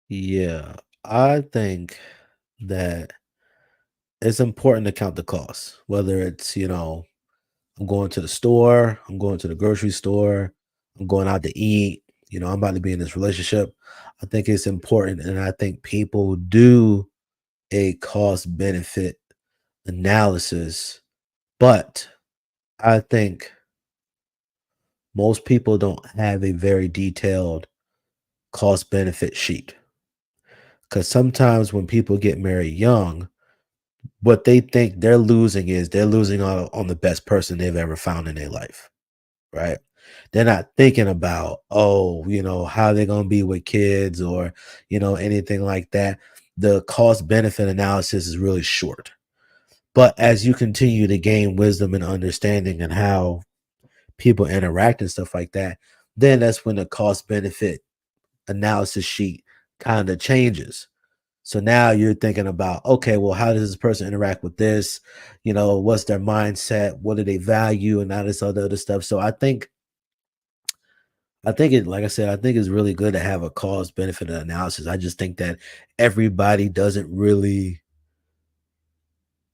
Yeah, I think that it's important to count the costs, whether it's, I'm going to the store, I'm going to the grocery store, I'm going out to eat, I'm about to be in this relationship. I think it's important. And I think people do a cost benefit analysis, but I think most people don't have a very detailed cost benefit sheet. Because sometimes when people get married young, what they think they're losing is they're losing on the best person they've ever found in their life, right? They're not thinking about, oh, how they're going to be with kids or, anything like that. The cost benefit analysis is really short. But as you continue to gain wisdom and understanding and how people interact and stuff like that, then that's when the cost benefit analysis sheet kind of changes. So now you're thinking about, okay, well, how does this person interact with this? What's their mindset? What do they value? And all this other stuff. So I think it, like I said, I think it's really good to have a cost benefit analysis. I just think that everybody doesn't really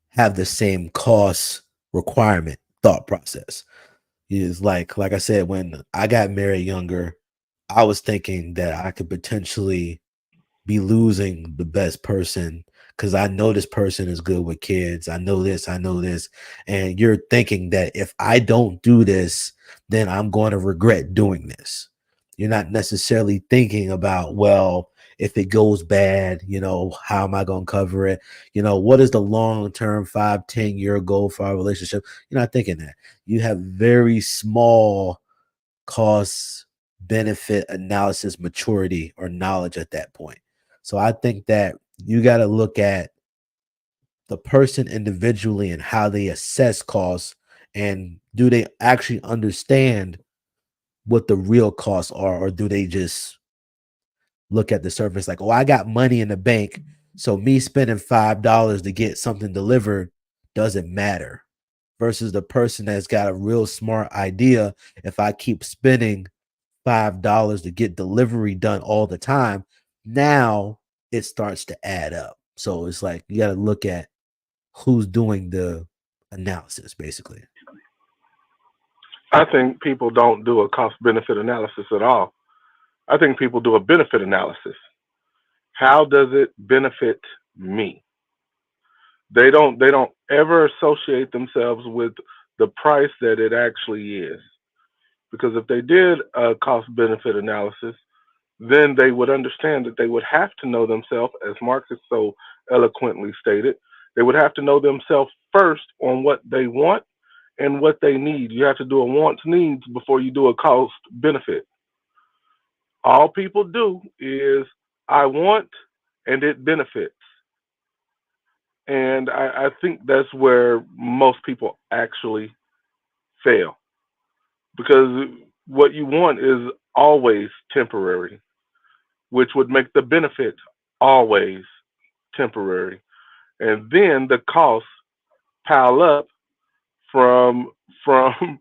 have the same cost requirement thought process. Is like I said, when I got married younger, I was thinking that I could potentially be losing the best person because I know this person is good with kids. I know this. And you're thinking that if I don't do this, then I'm going to regret doing this. You're not necessarily thinking about, well, if it goes bad, how am I going to cover it? What is the long-term 5-10 year goal for our relationship? You're not thinking that. You have very small cost benefit analysis maturity or knowledge at that point. So I think that you got to look at the person individually and how they assess costs, and do they actually understand what the real costs are, or do they just look at the surface like, oh, I got money in the bank, so me spending $5 to get something delivered doesn't matter, versus the person that's got a real smart idea. If I keep spending $5 to get delivery done all the time, now it starts to add up. So it's like you got to look at who's doing the analysis, basically. I think people don't do a cost benefit analysis at all. I think people do a benefit analysis. How does it benefit me? They don't ever associate themselves with the price that it actually is. Because if they did a cost benefit analysis, then they would understand that they would have to know themselves, as Marcus so eloquently stated, they would have to know themselves first on what they want and what they need. You have to do a wants needs before you do a cost benefit. All people do is I want and it benefits. And I think that's where most people actually fail because what you want is always temporary, which would make the benefit always temporary. And then the costs pile up from from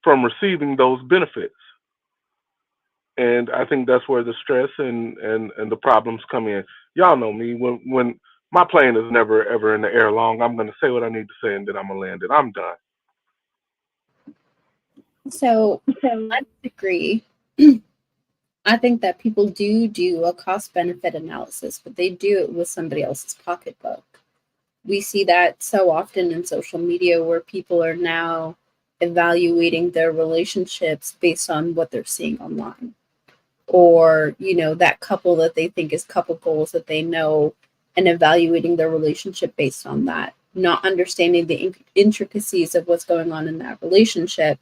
from receiving those benefits. And I think that's where the stress and the problems come in. Y'all know me. When my plane is never ever in the air long, I'm gonna say what I need to say and then I'm gonna land it. I'm done. So I disagree. I think that people do a cost benefit analysis, but they do it with somebody else's pocketbook. We see that so often in social media where people are now evaluating their relationships based on what they're seeing online. Or, that couple that they think is couple goals that they know, and evaluating their relationship based on that, not understanding the intricacies of what's going on in that relationship.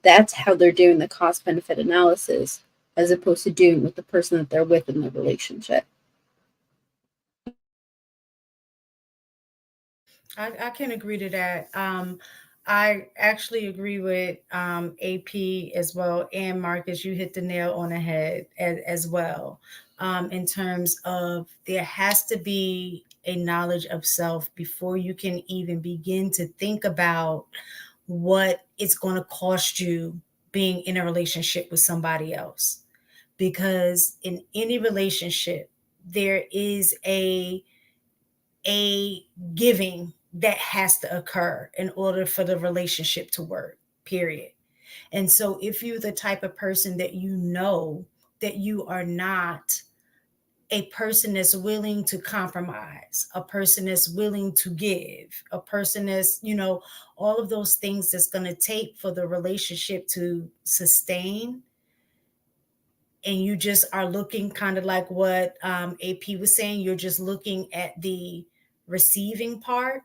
That's how they're doing the cost benefit analysis, as opposed to doing with the person that they're with in the relationship. I can agree to that. I actually agree with AP as well, and Marcus, you hit the nail on the head as well. In terms of there has to be a knowledge of self before you can even begin to think about what it's going to cost you being in a relationship with somebody else. Because in any relationship, there is a giving that has to occur in order for the relationship to work, period. And so if you're the type of person that you know that you are not a person that's willing to compromise, a person that's willing to give, a person that's, all of those things that's going to take for the relationship to sustain, and you just are looking kind of like what AP was saying, you're just looking at the receiving part,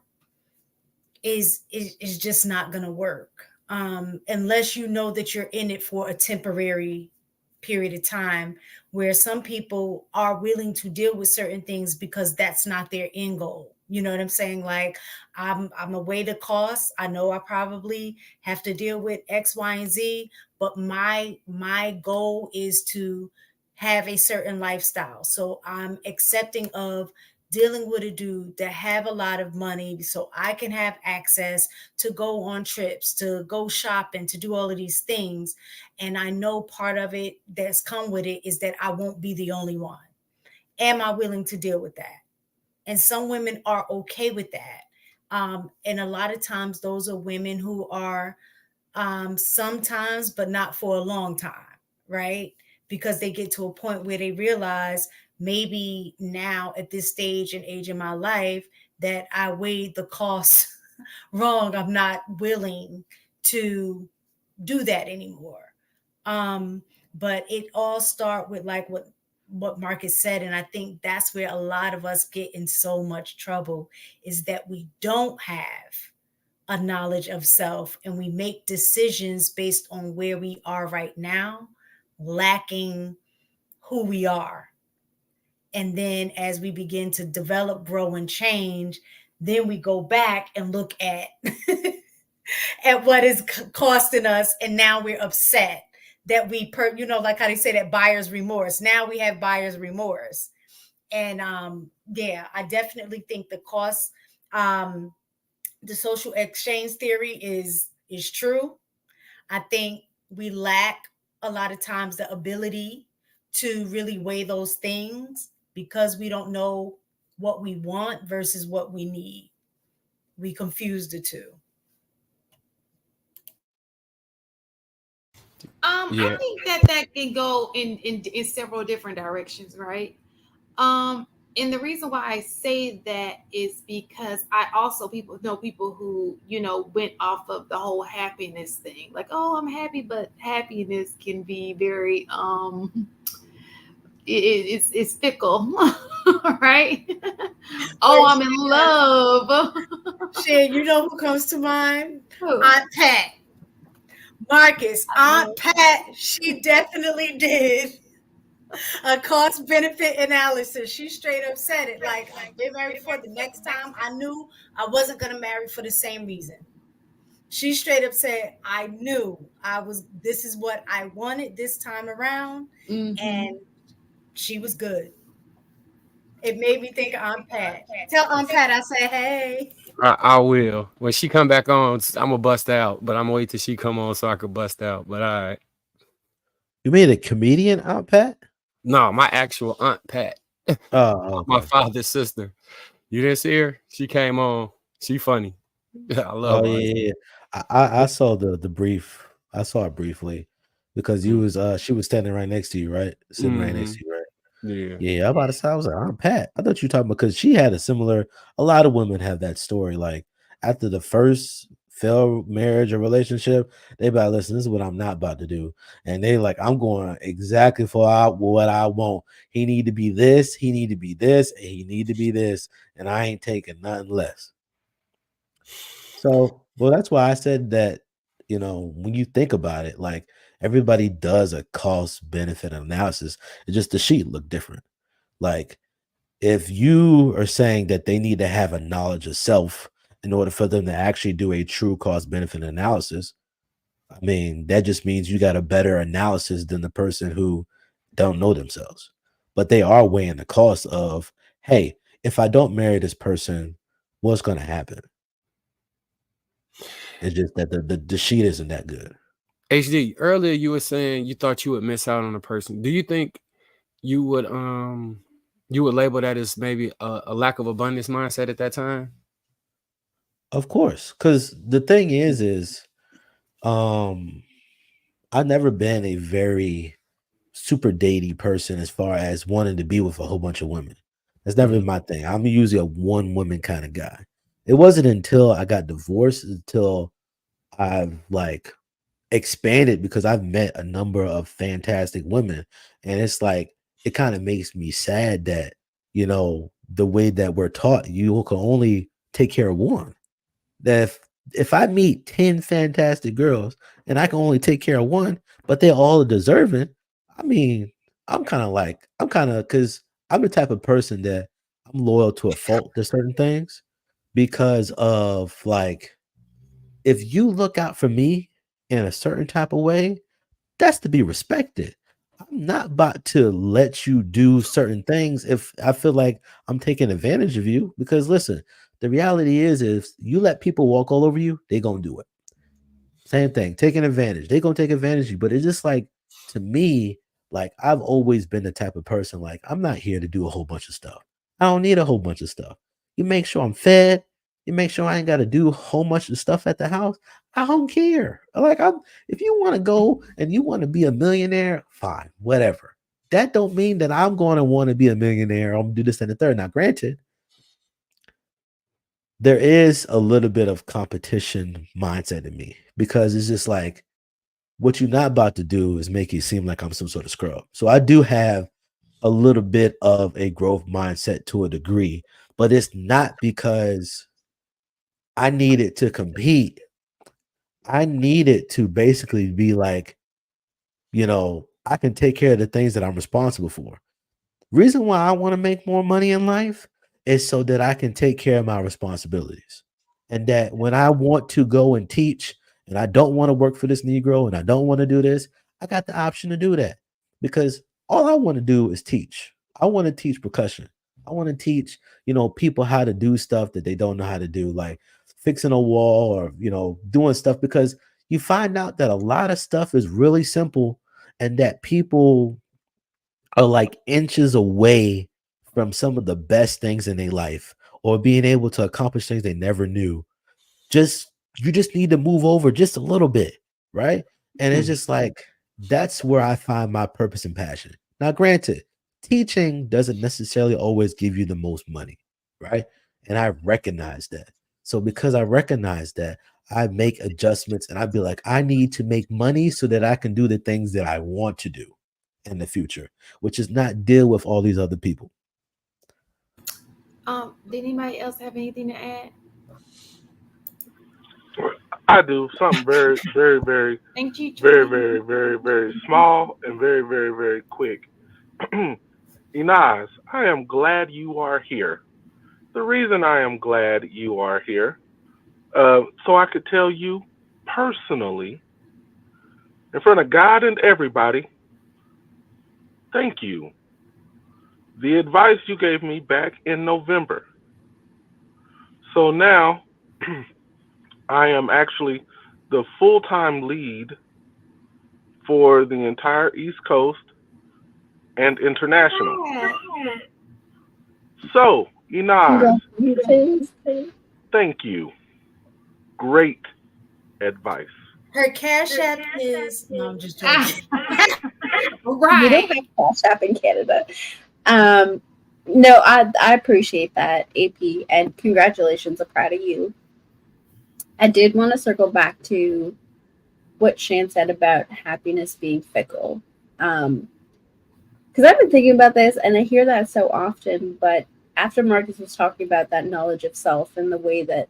is just not going to work unless you know that you're in it for a temporary period of time, where some people are willing to deal with certain things because that's not their end goal. You know what I'm saying? Like, I'm away the cost. I know I probably have to deal with X, Y, and Z, but my goal is to have a certain lifestyle. So I'm accepting of dealing with a dude that have a lot of money so I can have access to go on trips, to go shopping, to do all of these things. And I know part of it that's come with it is that I won't be the only one. Am I willing to deal with that? And some women are okay with that. And a lot of times those are women who are sometimes, but not for a long time, right? Because they get to a point where they realize maybe now at this stage and age in my life that I weighed the cost wrong. I'm not willing to do that anymore. But it all start with like what Marcus said. And I think that's where a lot of us get in so much trouble, is that we don't have a knowledge of self and we make decisions based on where we are right now, lacking who we are. And then as we begin to develop, grow, and change, then we go back and look at at what is costing us, and now we're upset that like how they say that buyer's remorse. Now we have buyer's remorse. And I definitely think the cost, the social exchange theory is true. I think we lack a lot of times the ability to really weigh those things, because we don't know what we want versus what we need. We confuse the two. I Yeah. think that can go in several different directions, right? And the reason why I say that is because I also people who went off of the whole happiness thing, like, oh, I'm happy, but happiness can be very it's fickle, right? Oh, I'm in love. Shit, you know who comes to mind? Who? Aunt Pat. Marcus, Aunt Pat, she definitely did a cost benefit analysis. She straight up said it. Like, I get married for the next time. I knew I wasn't gonna marry for the same reason. She straight up said, I knew this is what I wanted this time around, and she was good. It made me think of Aunt Pat. Tell Aunt Pat I say, hey. I will. When she come back on, I'm gonna bust out. But I'm gonna wait till she come on so I could bust out. But all right. You mean a comedian, Aunt Pat? No, my actual Aunt Pat. Oh, My okay. father's sister. You didn't see her? She came on. She funny. I love Oh her. yeah. I saw the brief. I saw it briefly because you was she was standing right next to you, right? Sitting right next to you, right? Yeah. Yeah, I'm about to say, I was like, Aunt Pat. I thought you were talking about because she had a lot of women have that story. Like after the first failed marriage or relationship, they about listen, this is what I'm not about to do. And they like, I'm going exactly for what I want. He need to be this, he need to be this, and he need to be this, and I ain't taking nothing less. So, well, that's why I said that, when you think about it, like everybody does a cost benefit analysis. It's just the sheet look different. Like if you are saying that they need to have a knowledge of self in order for them to actually do a true cost benefit analysis, I mean, that just means you got a better analysis than the person who don't know themselves. But they are weighing the cost of, hey, if I don't marry this person, what's going to happen? It's just that the sheet isn't that good. HD, earlier you were saying you thought you would miss out on a person. Do you think you would label that as maybe a lack of abundance mindset at that time? Of course, because the thing is, I've never been a very super datey person as far as wanting to be with a whole bunch of women. That's never been my thing. I'm usually a one woman kind of guy. It wasn't until I got divorced until I've like expanded because I've met a number of fantastic women. And it's like it kind of makes me sad that, the way that we're taught, you can only take care of one. That if I meet 10 fantastic girls and I can only take care of one, but they're all deserving, I mean, I'm kind of because I'm the type of person that I'm loyal to a fault to certain things because of like if you look out for me in a certain type of way, that's to be respected. I'm not about to let you do certain things if I feel like I'm taking advantage of you. Because listen, the reality is if you let people walk all over you, they're gonna do it. Same thing, taking advantage. They're gonna take advantage of you. But it's just like to me, like I've always been the type of person, like I'm not here to do a whole bunch of stuff. I don't need a whole bunch of stuff. You make sure I'm fed, you make sure I ain't gotta do a whole bunch of stuff at the house. I don't care. Like I'm if you want to go and you want to be a millionaire, fine, whatever. That don't mean that I'm going to want to be a millionaire. I'm gonna do this and the third. Now, granted, there is a little bit of competition mindset in me because it's just like what you're not about to do is make it seem like I'm some sort of scrub. So I do have a little bit of a growth mindset to a degree, but it's not because I needed to compete. I needed to basically be like, I can take care of the things that I'm responsible for. Reason why I want to make more money in life is so that I can take care of my responsibilities. And that when I want to go and teach and I don't want to work for this Negro and I don't want to do this, I got the option to do that because all I want to do is teach. I want to teach percussion. I want to teach, people how to do stuff that they don't know how to do, like fixing a wall or, doing stuff because you find out that a lot of stuff is really simple and that people are like inches away from some of the best things in their life or being able to accomplish things they never knew. You just need to move over just a little bit, right? And it's just like that's where I find my purpose and passion. Now, granted, teaching doesn't necessarily always give you the most money, right? And I recognize that. So because I recognize that, I make adjustments and I'd be like, I need to make money so that I can do the things that I want to do in the future, which is not deal with all these other people. Did anybody else have anything to add? I do something very, very, very, Thank you, very, Julie. very, very, very small and very, very, very quick. Inaz, I am glad you are here. The reason I am glad you are here, so I could tell you personally, in front of God and everybody, thank you. The advice you gave me back in November. So now, I am actually the full-time lead for the entire East Coast and international. Yeah. So, Inaz, Congratulations. thank you. Great advice. Her cash app is no, I'm just Ah, joking. We right. don't have Cash App in Canada. No, I appreciate that, AP, and congratulations. I'm proud of you. I did want to circle back to what Shan said about happiness being fickle. Because I've been thinking about this and I hear that so often, but after Marcus was talking about that knowledge of self and the way that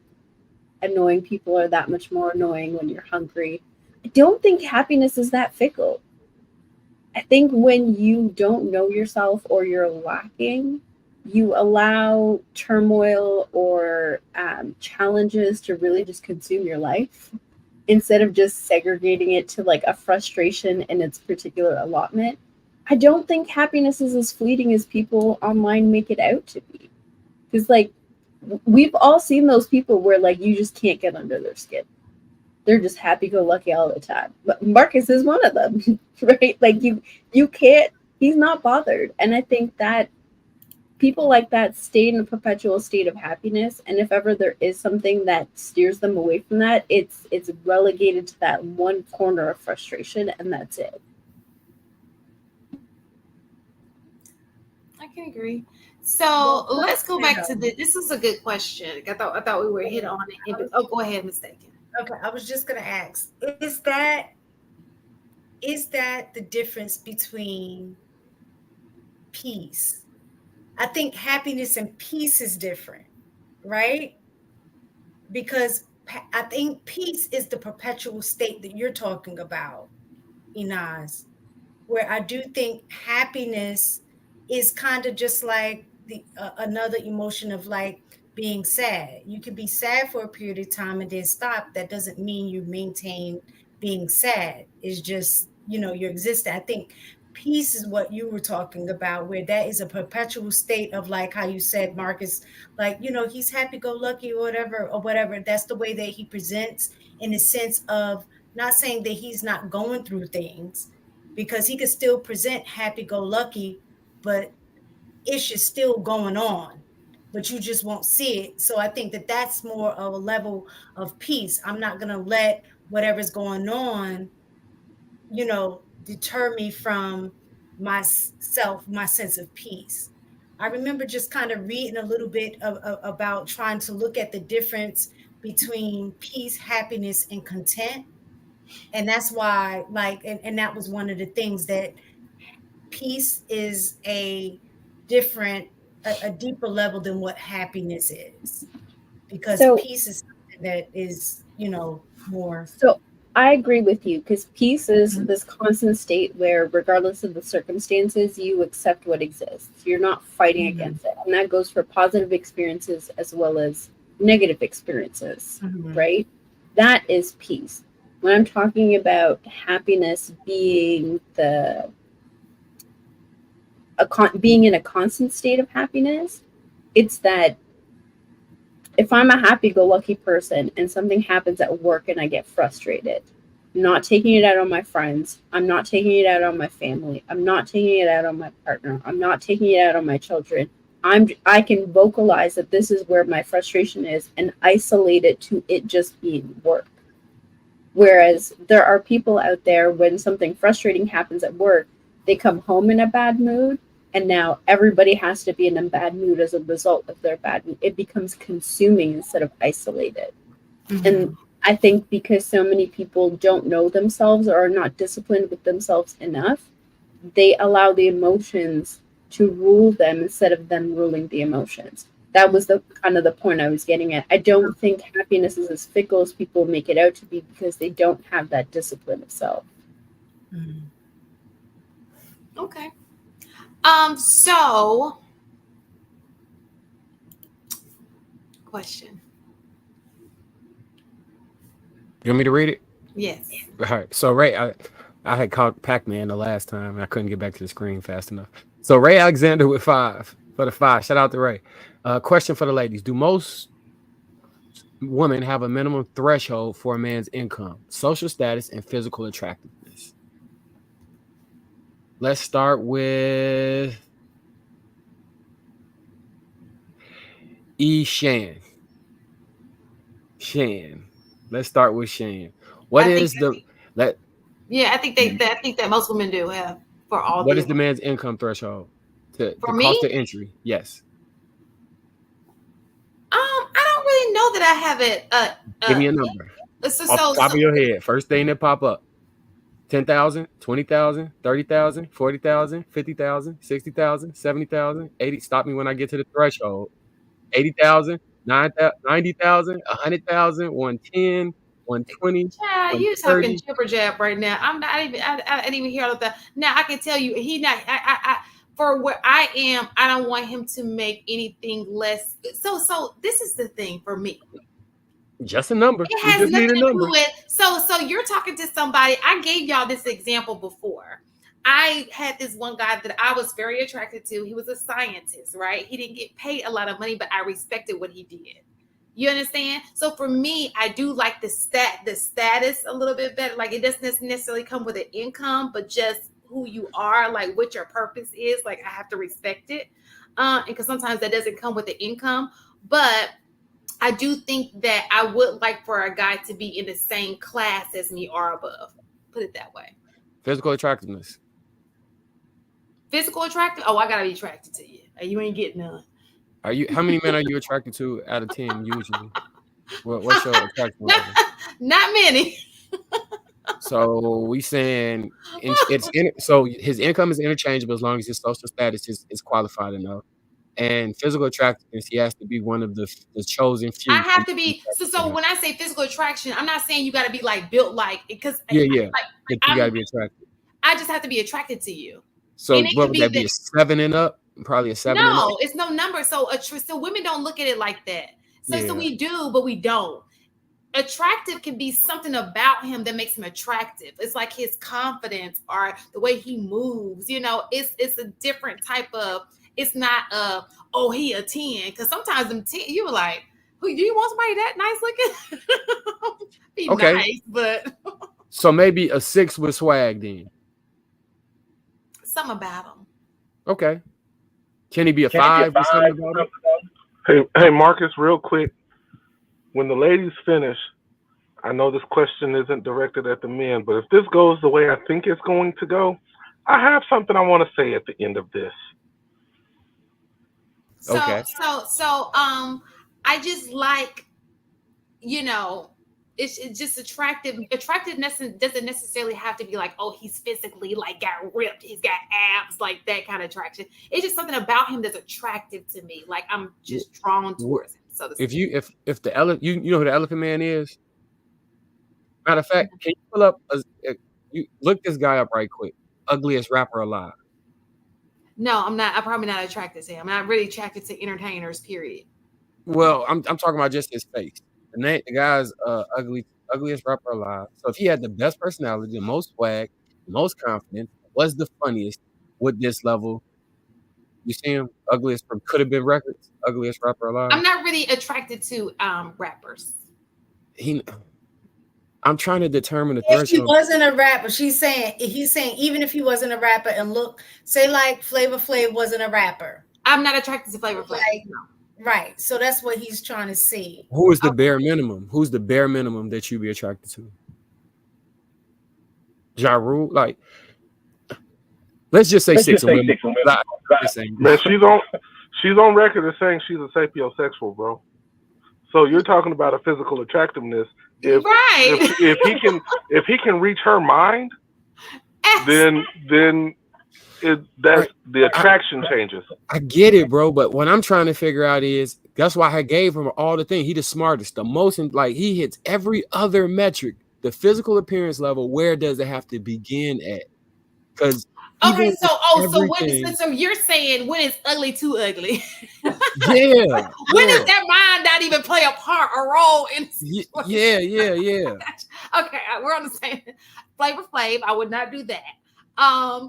annoying people are that much more annoying when you're hungry, I don't think happiness is that fickle. I think when you don't know yourself or you're lacking, you allow turmoil or challenges to really just consume your life instead of just segregating it to like a frustration in its particular allotment. I don't think happiness is as fleeting as people online make it out to be. Because like we've all seen those people where like you just can't get under their skin. They're just happy-go-lucky all the time. But Marcus is one of them, right? Like you can't. He's not bothered, and I think that people like that stay in a perpetual state of happiness. And if ever there is something that steers them away from that, it's relegated to that one corner of frustration, and that's it. I can agree. So let's go back to this is a good question. I thought we were hit on it. Oh, go ahead, mistaken. Okay, I was just gonna ask: is that the difference between peace? I think happiness and peace is different, right? Because I think peace is the perpetual state that you're talking about, Inaz. Where I do think happiness is kind of just like the another emotion of like being sad. You can be sad for a period of time and then stop. That doesn't mean you maintain being sad. It's just, you're existing. I think peace is what you were talking about, where that is a perpetual state of like how you said, Marcus, like, he's happy-go-lucky or whatever. That's the way that he presents in the sense of not saying that he's not going through things, because he could still present happy-go-lucky, but ish is still going on, but you just won't see it. So I think that that's more of a level of peace. I'm not going to let whatever's going on, deter me from myself, my sense of peace. I remember just kind of reading a little bit about trying to look at the difference between peace, happiness, and content. And that's why, and that was one of the things, that peace is a deeper level than what happiness is, because peace is something that is, more. So I agree with you, because peace is this constant state where, regardless of the circumstances, you accept what exists. You're not fighting against it. And that goes for positive experiences as well as negative experiences, right? That is peace. When I'm talking about happiness being being in a constant state of happiness, it's that if I'm a happy-go-lucky person and something happens at work and I get frustrated, I'm not taking it out on my friends. I'm not taking it out on my family. I'm not taking it out on my partner. I'm not taking it out on my children. I can vocalize that this is where my frustration is and isolate it to it just being work. Whereas there are people out there, when something frustrating happens at work, they come home in a bad mood, and now everybody has to be in a bad mood as a result of their bad mood. It becomes consuming instead of isolated. And I think because so many people don't know themselves or are not disciplined with themselves enough, they allow the emotions to rule them instead of them ruling the emotions. That was the kind of the point I was getting at. I don't think happiness is as fickle as people make it out to be because they don't have that discipline of self. Okay. So question. You want me to read it? Yes. All right. So Ray, I had called Pac-Man the last time and I couldn't get back to the screen fast enough. So Ray Alexander with 5 for the 5. Shout out to Ray. Question for the ladies: do most women have a minimum threshold for a man's income, social status, and physical attractiveness? Let's start with Shan. Let's start with Shan. What is the Yeah, I think that most women do have for all. What is the man's income threshold? The cost of entry? Yes. I don't really know that I have it. Give me a number. Off the top of your head. First thing that pop up. 10,000, 20,000, 30,000, 40,000, 50,000, 60,000, 70,000, 80. Stop me when I get to the threshold. 80,000, 90,000, 100,000, 110, 120. Yeah, you talking jibber jab right now. I didn't even hear all of that. Now I can tell you, for where I am, I don't want him to make anything less. So this is the thing for me. Just a number. It has nothing to do with. So you're talking to somebody. I gave y'all this example before. I had this one guy that I was very attracted to. He was a scientist, right? He didn't get paid a lot of money, but I respected what he did. You understand? So for me, I do like the status a little bit better. Like it doesn't necessarily come with an income, but just who you are, like what your purpose is. Like I have to respect it. And because sometimes that doesn't come with the income. But I do think that I would like for a guy to be in the same class as me or above. Put it that way. Physical attractiveness. Physical attractive? Oh, I gotta be attracted to you. You ain't getting none. Are you? How many men are you attracted to out of 10 usually? What's your attraction level? Not many. So we saying so his income is interchangeable as long as his social status is qualified enough. And physical attractiveness, he has to be one of the chosen few. I have to be. So when I say physical attraction, I'm not saying you got to be like built like, because yeah. You got to be attracted. I just have to be attracted to you. So what would that be? A 7 and up? Probably a 7. No, it's no number. So women don't look at it like that. So we do, but we don't. Attractive can be something about him that makes him attractive. It's like his confidence or the way he moves. You know, it's a different type of. It's not he a 10, because sometimes them 10 you were like, who do you want somebody that nice looking? Be okay. Nice, but so maybe a 6 with swag then. Something about him. Okay. Can he be a 5 with something about him? Hey Marcus, real quick. When the ladies finish, I know this question isn't directed at the men, but if this goes the way I think it's going to go, I have something I want to say at the end of this. So I just like, it's just attractive. Attractiveness doesn't necessarily have to be like, oh, he's physically like got ripped, he's got abs, like that kind of attraction. It's just something about him that's attractive to me. Like I'm just drawn towards him. So if the elephant, you know who the Elephant Man is? Matter of fact, can you pull up you look this guy up right quick? Ugliest rapper alive. No, I'm not. I'm probably not attracted to him. I'm not really attracted to entertainers, period. Well, I'm talking about just his face. The guy's ugliest rapper alive. So if he had the best personality, the most swag, the most confidence, was the funniest with this level, you see him, ugliest from Could Have Been Records, ugliest rapper alive. I'm not really attracted to rappers. I'm trying to determine the threshold. If he wasn't a rapper, he's saying even if he wasn't a rapper and look, say like Flavor Flav wasn't a rapper. I'm not attracted to Flavor Flav. Like, No. right. So that's what he's trying to see. Who is the bare minimum? Who's the bare minimum that you be attracted to? Ja Rule? Like, let's just say six of women. Man, she's on record as saying she's a sapiosexual, bro. So you're talking about a physical attractiveness. If he can reach her mind, then that's the attraction changes. I get it, bro. But what I'm trying to figure out is that's why I gave him all the things. He the smartest, the most, like he hits every other metric. The physical appearance level, where does it have to begin at? Because okay, so so you're saying when it's ugly too ugly? Yeah. When does that mind not even play a role in? Yeah. Okay, we're on the same. Flavor Flav, I would not do that. I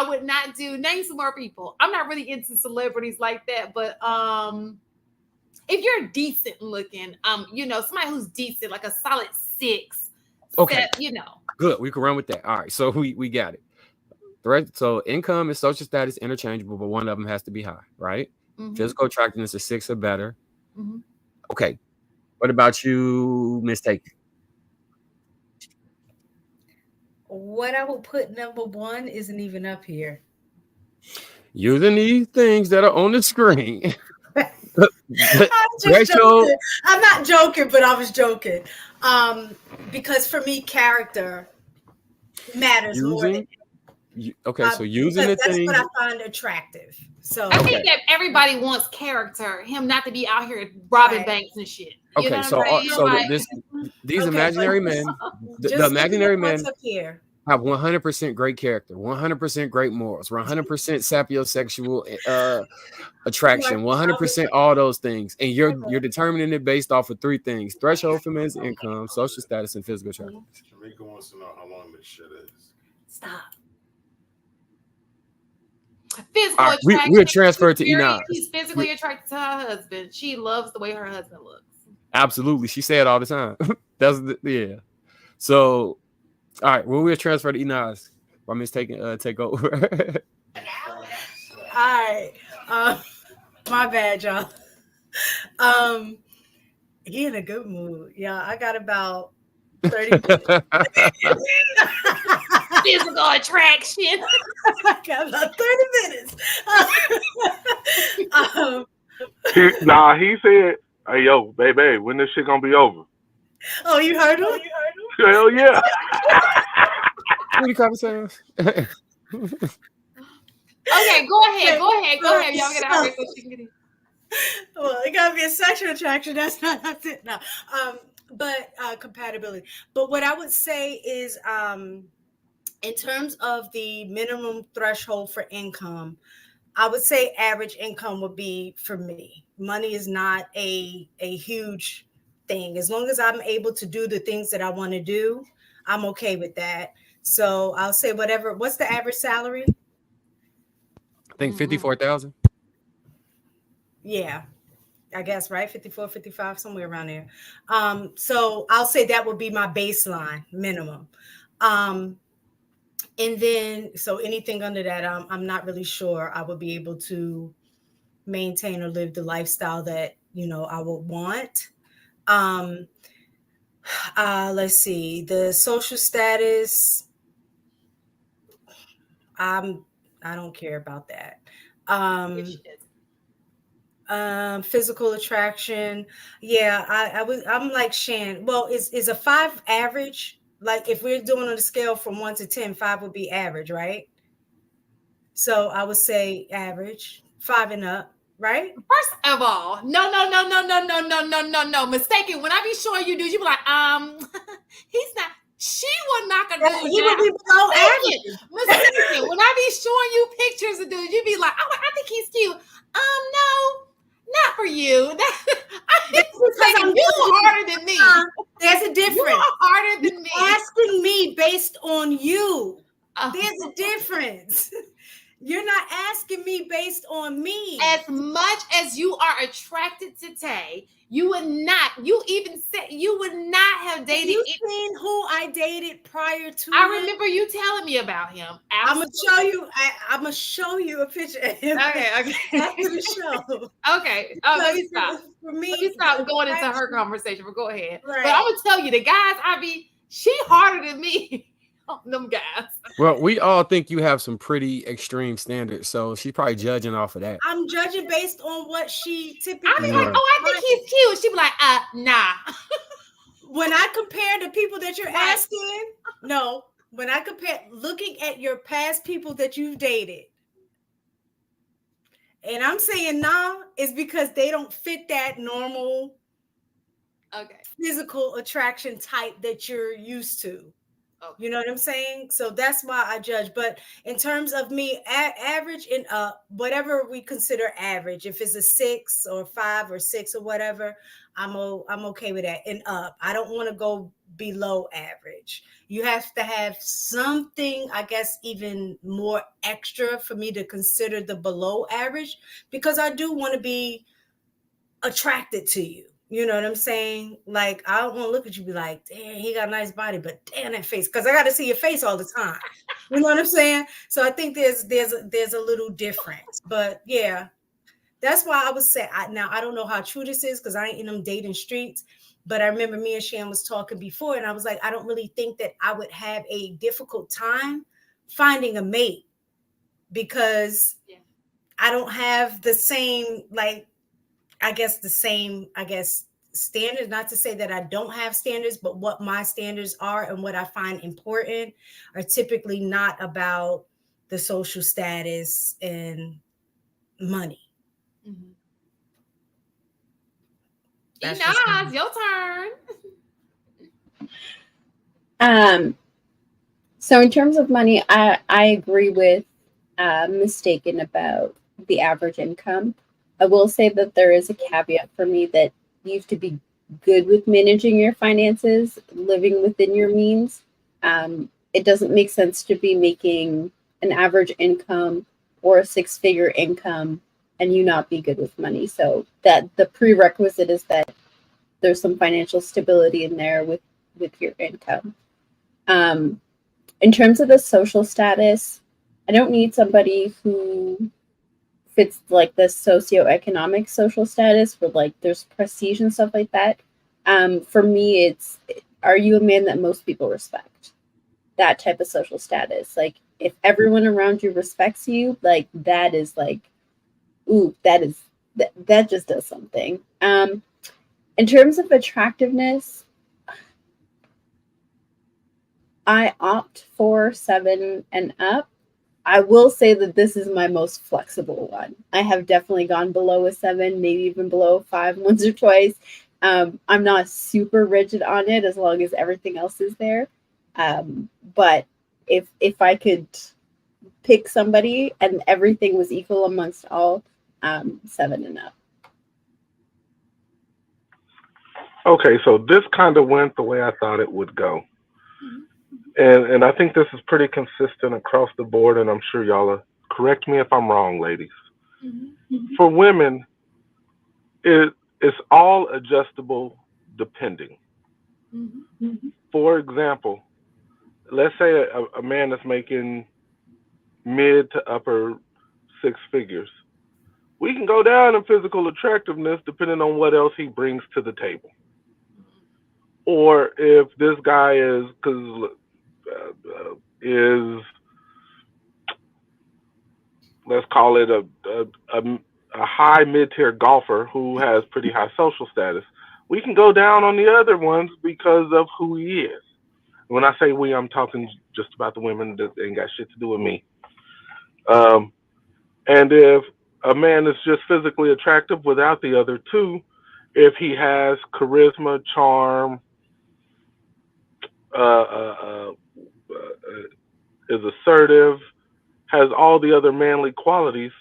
would not do. Name some more people. I'm not really into celebrities like that, but if you're decent looking, somebody who's decent, like a solid 6. Okay. That, Good. We can run with that. All right. So we got it. Right. So income and social status interchangeable, but one of them has to be high, right? Mm-hmm. Physical attractiveness is 6 or better. Mm-hmm. Okay. What about you, Miss Take? What I will put number 1 isn't even up here. Using these things that are on the screen. I'm not joking, but I was joking. Because for me, character matters more than so using the that's thing. what I find attractive. So I think that everybody wants character, him not to be out here robbing banks and shit. You know these imaginary men, the imaginary men have 100% great character, 100% great morals, 100% sapiosexual attraction, 100% all those things, and you're determining it based off of 3 things: threshold for men's income, social status, and physical attraction. Shamika wants to know how long this shit is. Stop. Physical attraction. We're transferred to Enoch. She's physically attracted to her husband. She loves the way her husband looks. Absolutely, she said it all the time. So, all right, when we're transferred to Enos, I'm just take over. All right, my bad, y'all. He in a good mood. Yeah, I got about 30 minutes. Physical attraction. I got about 30 minutes. He said, "Hey, yo, baby, when this shit gonna be over?" Oh, you heard him? Hell yeah. What you conversation? Okay, go ahead. Y'all get out here so she can get in. Well, it gotta be a sexual attraction. That's it. No. But compatibility. But what I would say is, in terms of the minimum threshold for income, I would say average income would be for me. Money is not a huge thing. As long as I'm able to do the things that I want to do, I'm okay with that. So I'll say whatever. What's the average salary? I think 54,000. Yeah, I guess, right? 54, 55, somewhere around there. So I'll say that would be my baseline minimum. And then, so anything under that, I'm not really sure I would be able to maintain or live the lifestyle that, I would want. Let's see, the social status, I don't care about that. Physical attraction, yeah, I'm like Shan. Well, is a 5 average? Like if we're doing on a scale from 1 to 10, 5 would be average, right? So I would say average, 5 and up, right? First of all, no. Mistaken. When I be showing you dudes, you be like, he's not. She would knock a dude down. He would be below average. Mistaken. When I be showing you pictures of dudes, you be like, I think he's cute. No, not for you. You harder than me. There's a difference. You are harder than me. Asking me based on you. There's a difference. You're not asking me based on me. As much as you are attracted to Tay, you would not. You even said you would not have dated. You seen who I dated prior to? I remember you telling me about him. I'm gonna show you. I'm gonna show you a picture of him. Okay. After the show. Okay. Let me stop. For me, let me stop going into her conversation. But go ahead. Right. But I'm gonna tell you, the guys. I mean, she harder than me. Them guys. Well, we all think you have some pretty extreme standards, so she's probably judging off of that. I'm judging based on what she typically. I mean, like, I think he's cute. She'd be like, nah. When I compare the people that you're asking, no. When I compare, looking at your past people that you've dated, and I'm saying nah, is because they don't fit that normal, physical attraction type that you're used to. You know what I'm saying? So that's why I judge. But in terms of me, average and up, whatever we consider average, if it's a 6 or 5 or 6 or whatever, I'm okay with that. And up, I don't want to go below average. You have to have something, I guess, even more extra for me to consider the below average, because I do want to be attracted to you. You know what I'm saying? Like, I don't want to look at you and be like, damn, he got a nice body, but damn that face. Because I got to see your face all the time. You know what I'm saying? So I think there's a little difference. But yeah, that's why I would say, now I don't know how true this is because I ain't in them dating streets. But I remember me and Shan was talking before, and I was like, I don't really think that I would have a difficult time finding a mate because I don't have the same, standards. Not to say that I don't have standards, but what my standards are and what I find important are typically not about the social status and money. Inaz, your turn. So in terms of money, I agree with Mistaken about the average income. I will say that there is a caveat for me that you have to be good with managing your finances, living within your means. It doesn't make sense to be making an average income or a 6-figure income and you not be good with money. So that the prerequisite is that there's some financial stability in there with your income. In terms of the social status, I don't need somebody who fits like the socioeconomic social status where like there's prestige and stuff like that. For me, it's, are you a man that most people respect? That type of social status. Like if everyone around you respects you, like that is like, ooh, that just does something. In terms of attractiveness, I opt for 7 and up. I will say that this is my most flexible one. I have definitely gone below a 7, maybe even below a 5 once or twice. I'm not super rigid on it as long as everything else is there. But if I could pick somebody and everything was equal amongst all, 7 and up. Okay, so this kind of went the way I thought it would go. And I think this is pretty consistent across the board, and I'm sure y'all will correct me if I'm wrong, ladies. For women, it's all adjustable depending. For example, let's say a man is making mid to upper 6 figures. We can go down in physical attractiveness depending on what else he brings to the table. Or if this guy is let's call it a high mid-tier golfer who has pretty high social status, we can go down on the other ones because of who he is. When I say we, I'm talking just about the women that ain't got shit to do with me. And if a man is just physically attractive without the other two, if he has charisma, charm, is assertive, has all the other manly qualities,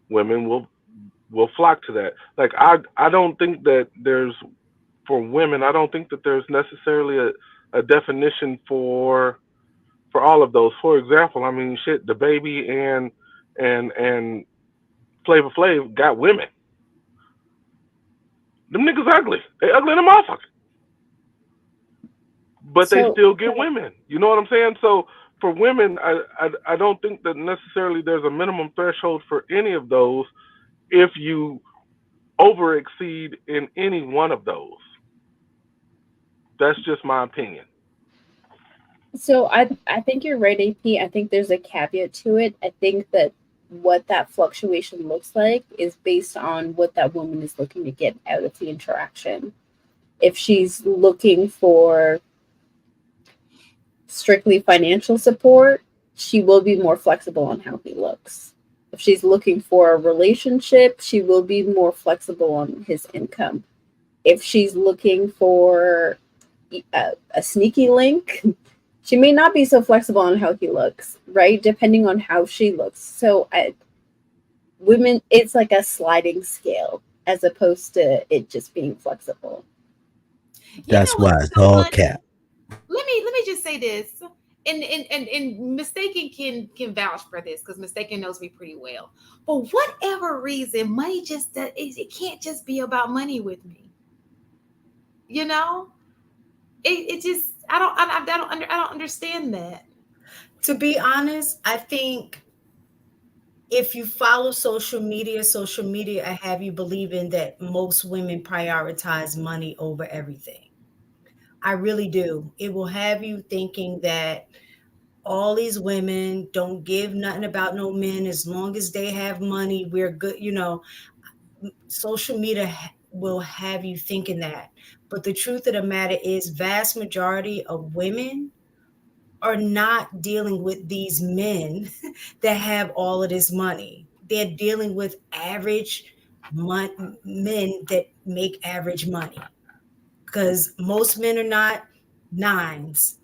women will flock to that. Like I don't think that there's, for women, I don't think that there's necessarily a definition for all of those. For example, I mean, shit, the baby and and Flavor Flav got women. Them niggas ugly. They ugly in the motherfucker. But they So still get women. You know what I'm saying? So for women, I don't think that necessarily there's a minimum threshold for any of those if you over exceed in any one of those. That's just my opinion. So I think you're right, AP. I think there's a caveat to it. I think that what that fluctuation looks like is based on what that woman is looking to get out of the interaction. If she's looking for strictly financial support, she will be more flexible on how he looks. If she's looking for a relationship, she will be more flexible on his income. If she's looking for a sneaky link, she may not be so flexible on how he looks, right? Depending on how she looks. So women, it's like a sliding scale as opposed to it just being flexible. That's why what's it's so all funny? cap. Let me just say this, and Mistaken can vouch for this because Mistaken knows me pretty well. For whatever reason, money just it can't just be about money with me. You know, it just I don't understand that. To be honest, I think if you follow social media I have you believing that most women prioritize money over everything. I really do. It will have you thinking that all these women don't give nothing about no men as long as they have money, we're good. Social media will have you thinking that. But the truth of the matter is, vast majority of women are not dealing with these men that have all of this money. They're dealing with average men that make average money, because most men are not nines.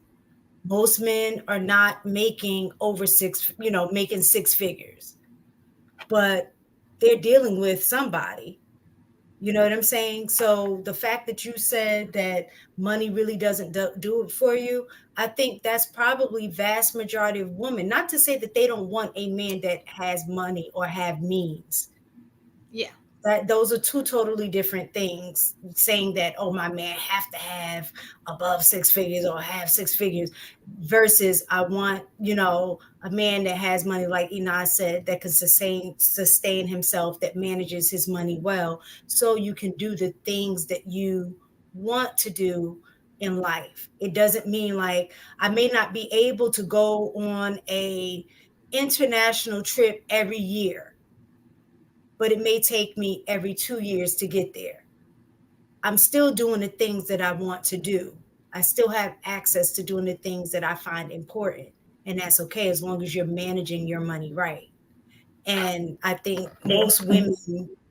Most men are not making over making six figures, but they're dealing with somebody. You know what I'm saying? So the fact that you said that money really doesn't do it for you, I think that's probably vast majority of women. Not to say that they don't want a man that has money or have means. Yeah. That those are two totally different things. Saying that, oh, my man have to have above six figures or have six figures, versus I want, a man that has money, like Ina said, that can sustain himself, that manages his money well, so you can do the things that you want to do in life. It doesn't mean like I may not be able to go on a international trip every year, but it may take me every 2 years to get there. I'm still doing the things that I want to do. I still have access to doing the things that I find important. And that's okay as long as you're managing your money right. And I think most women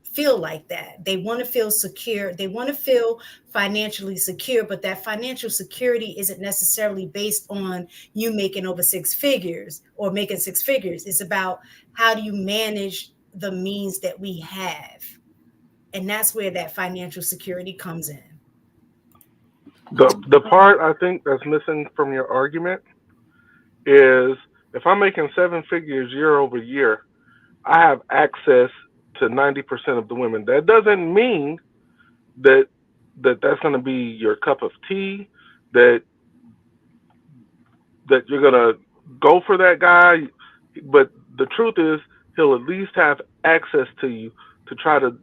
feel like that. They want to feel secure. They want to feel financially secure, but that financial security isn't necessarily based on you making over six figures or making six figures. It's about how do you manage the means that we have. And that's where that financial security comes in. The part I think that's missing from your argument is if I'm making seven figures year over year, I have access to 90% of the women. That doesn't mean that that's going to be your cup of tea, that you're going to go for that guy. But the truth is, he'll at least have access to you to try to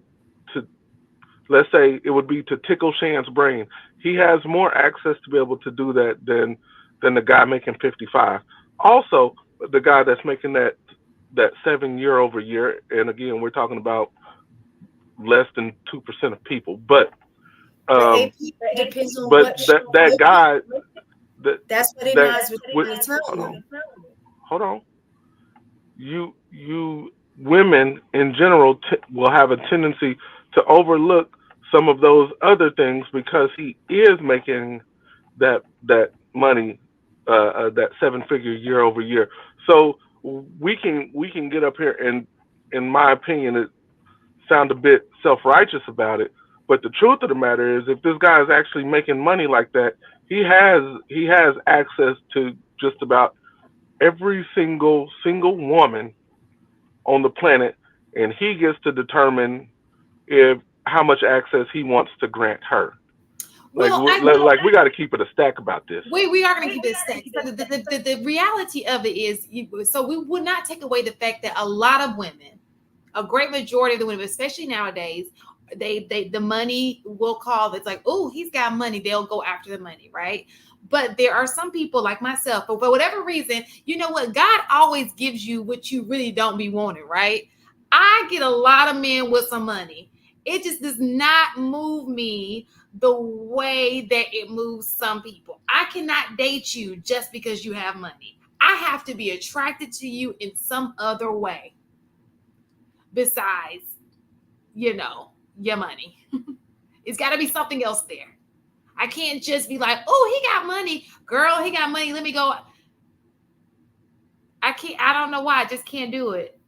let's say it would be to tickle Shan's brain. He has more access to be able to do that than the guy making 55. Also, the guy that's making that 7 year over year, and again, we're talking about less than 2% of people, but Depends on but that guy that's what it that was trying to tell hold on. You women in general will have a tendency to overlook some of those other things because he is making that money, that seven figure year over year. So we can get up here and, in my opinion, it sound a bit self righteous about it. But the truth of the matter is, if this guy is actually making money like that, he has access to just about every single woman on the planet, and he gets to determine if how much access he wants to grant her. Like, Well, like we got to keep it a stack about this. we are going to keep it a stack. So the reality of it is, so we would not take away the fact that a lot of women, a great majority of the women, especially nowadays, the money will call. It's like, oh, he's got money. They'll go after the money, right? But there are some people like myself, but for whatever reason, you know what? God always gives you what you really don't be wanting, right? I get a lot of men with some money. It just does not move me the way that it moves some people. I cannot date you just because you have money. I have to be attracted to you in some other way besides, your money. It's got to be something else there. I can't just be like, oh, he got money. Girl, he got money. Let me go. I don't know why. I just can't do it.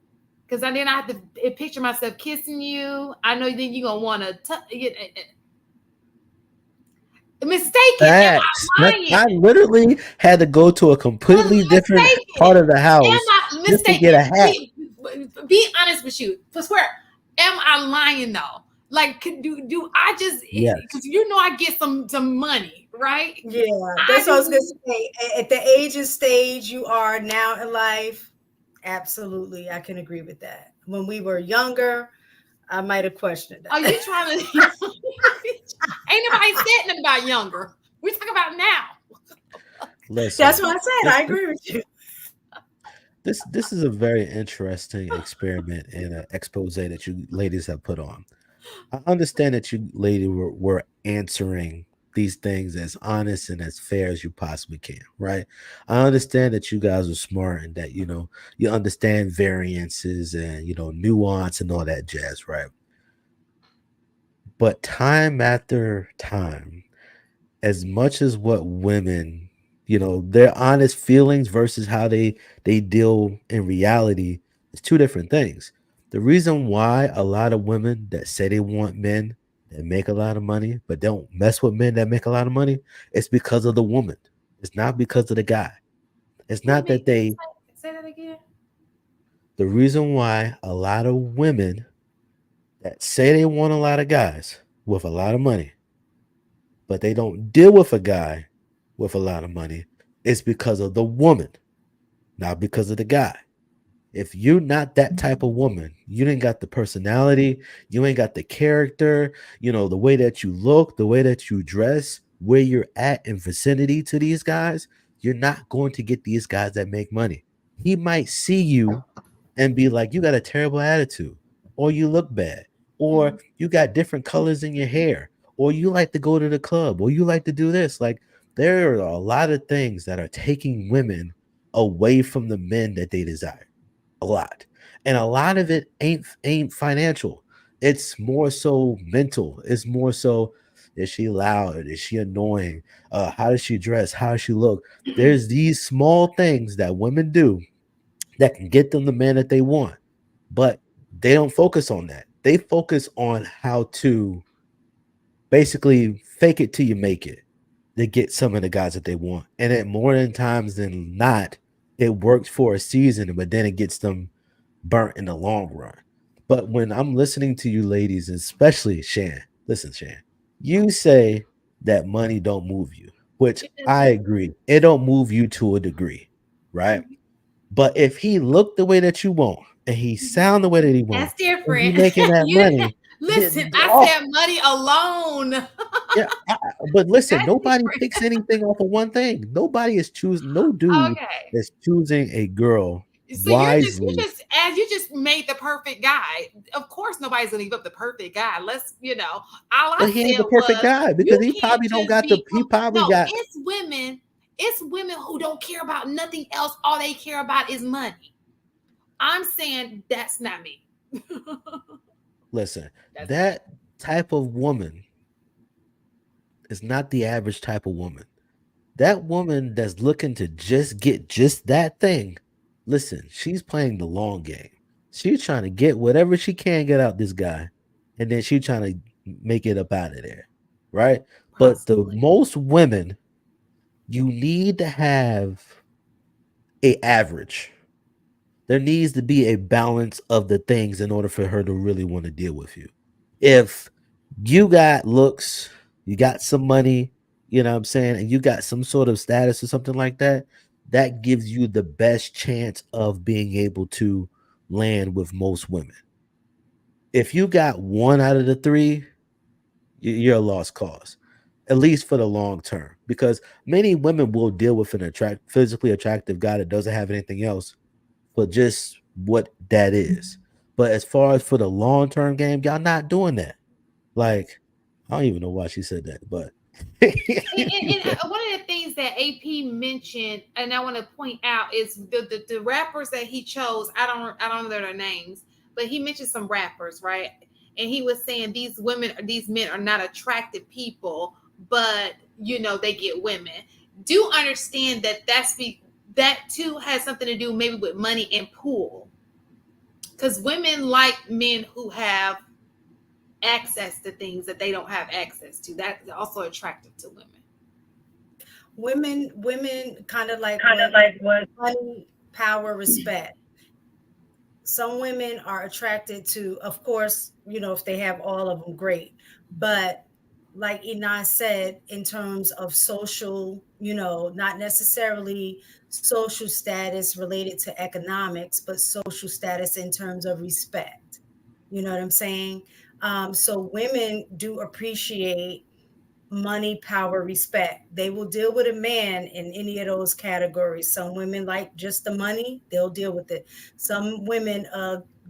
Because then I have to picture myself kissing you. I know then you're going to want to mistaken. Facts. Am I lying? I literally had to go to a completely different part of the house Am I just to get a hat. Be honest with you. I swear, am I lying though? Like, do I just? Yes. Because I get some money, right? Yeah, that's what I was gonna say. At the age and stage you are now in life, absolutely, I can agree with that. When we were younger, I might have questioned that. Are you trying to? Ain't nobody said nothing about younger. We talking about now. Listen, that's what I said. I agree with you. This is a very interesting experiment and an expose that you ladies have put on. I understand that you ladies were answering these things as honest and as fair as you possibly can, right? I understand that you guys are smart and that you understand variances and nuance and all that jazz, right? But time after time, as much as what women, their honest feelings versus how they deal in reality is two different things. The reason why a lot of women that say they want men that make a lot of money but don't mess with men that make a lot of money, it's because of the woman. It's not because of the guy. It's not that they say that again. The reason why a lot of women that say they want a lot of guys with a lot of money but they don't deal with a guy with a lot of money, it's because of the woman, not because of the guy. If you're not that type of woman, you ain't got the personality, you ain't got the character, the way that you look, the way that you dress, where you're at in vicinity to these guys, you're not going to get these guys that make money. He might see you and be like, you got a terrible attitude, or you look bad, or you got different colors in your hair, or you like to go to the club, or you like to do this. Like, there are a lot of things that are taking women away from the men that they desire. A lot. And a lot of it ain't financial. It's more so mental. It's more so, is she loud? Is she annoying? How does she dress? How does she look? There's these small things that women do that can get them the man that they want, but they don't focus on that. They focus on how to basically fake it till you make it to get some of the guys that they want. And at more than times than not, it works for a season, but then it gets them burnt in the long run. But when I'm listening to you ladies, especially Shan, listen, Shan, you say that money don't move you, which I agree. It don't move you to a degree, right? But if he looked the way that you want and he sound the way that he wants, that's different. he making that money. Listen, I said money alone. Yeah, but listen, nobody picks anything off of one thing. Nobody is choosing. No dude is choosing a girl So wisely. you just made the perfect guy. Of course, nobody's gonna give up the perfect guy. Let's, all But he ain't the perfect guy because he probably don't got the. He probably got. It's women who don't care about nothing else. All they care about is money. I'm saying that's not me. Listen, that type of woman is not the average type of woman. That woman that's looking to just get just that thing, listen, she's playing the long game. She's trying to get whatever she can get out this guy, and then she's trying to make it up out of there, right? But the most women, you need to have a average. There needs to be a balance of the things in order for her to really want to deal with you. If you got looks, you got some money, you know what I'm saying, and you got some sort of status or something like that, that gives you the best chance of being able to land with most women. If you got one out of the three, you're a lost cause, at least for the long term, because many women will deal with an physically attractive guy that doesn't have anything else for just what that is. But as far as for the long term game, y'all not doing that. Like, I don't even know why she said that, but One of the things that AP mentioned, and I want to point out, is the rappers that he chose. I don't know their names, but he mentioned some rappers, right? And he was saying these men are not attractive people, but they get women. Do understand that that too has something to do maybe with money and pool, because women like men who have access to things that they don't have access to. That's also attractive to women. Women kind of like what money, power, respect. Some women are attracted to, of course, if they have all of them, great. But like Inan said, in terms of social, not necessarily social status related to economics, but social status in terms of respect. You know what I'm saying? So women do appreciate money, power, respect. They will deal with a man in any of those categories. Some women like just the money, they'll deal with it. Some women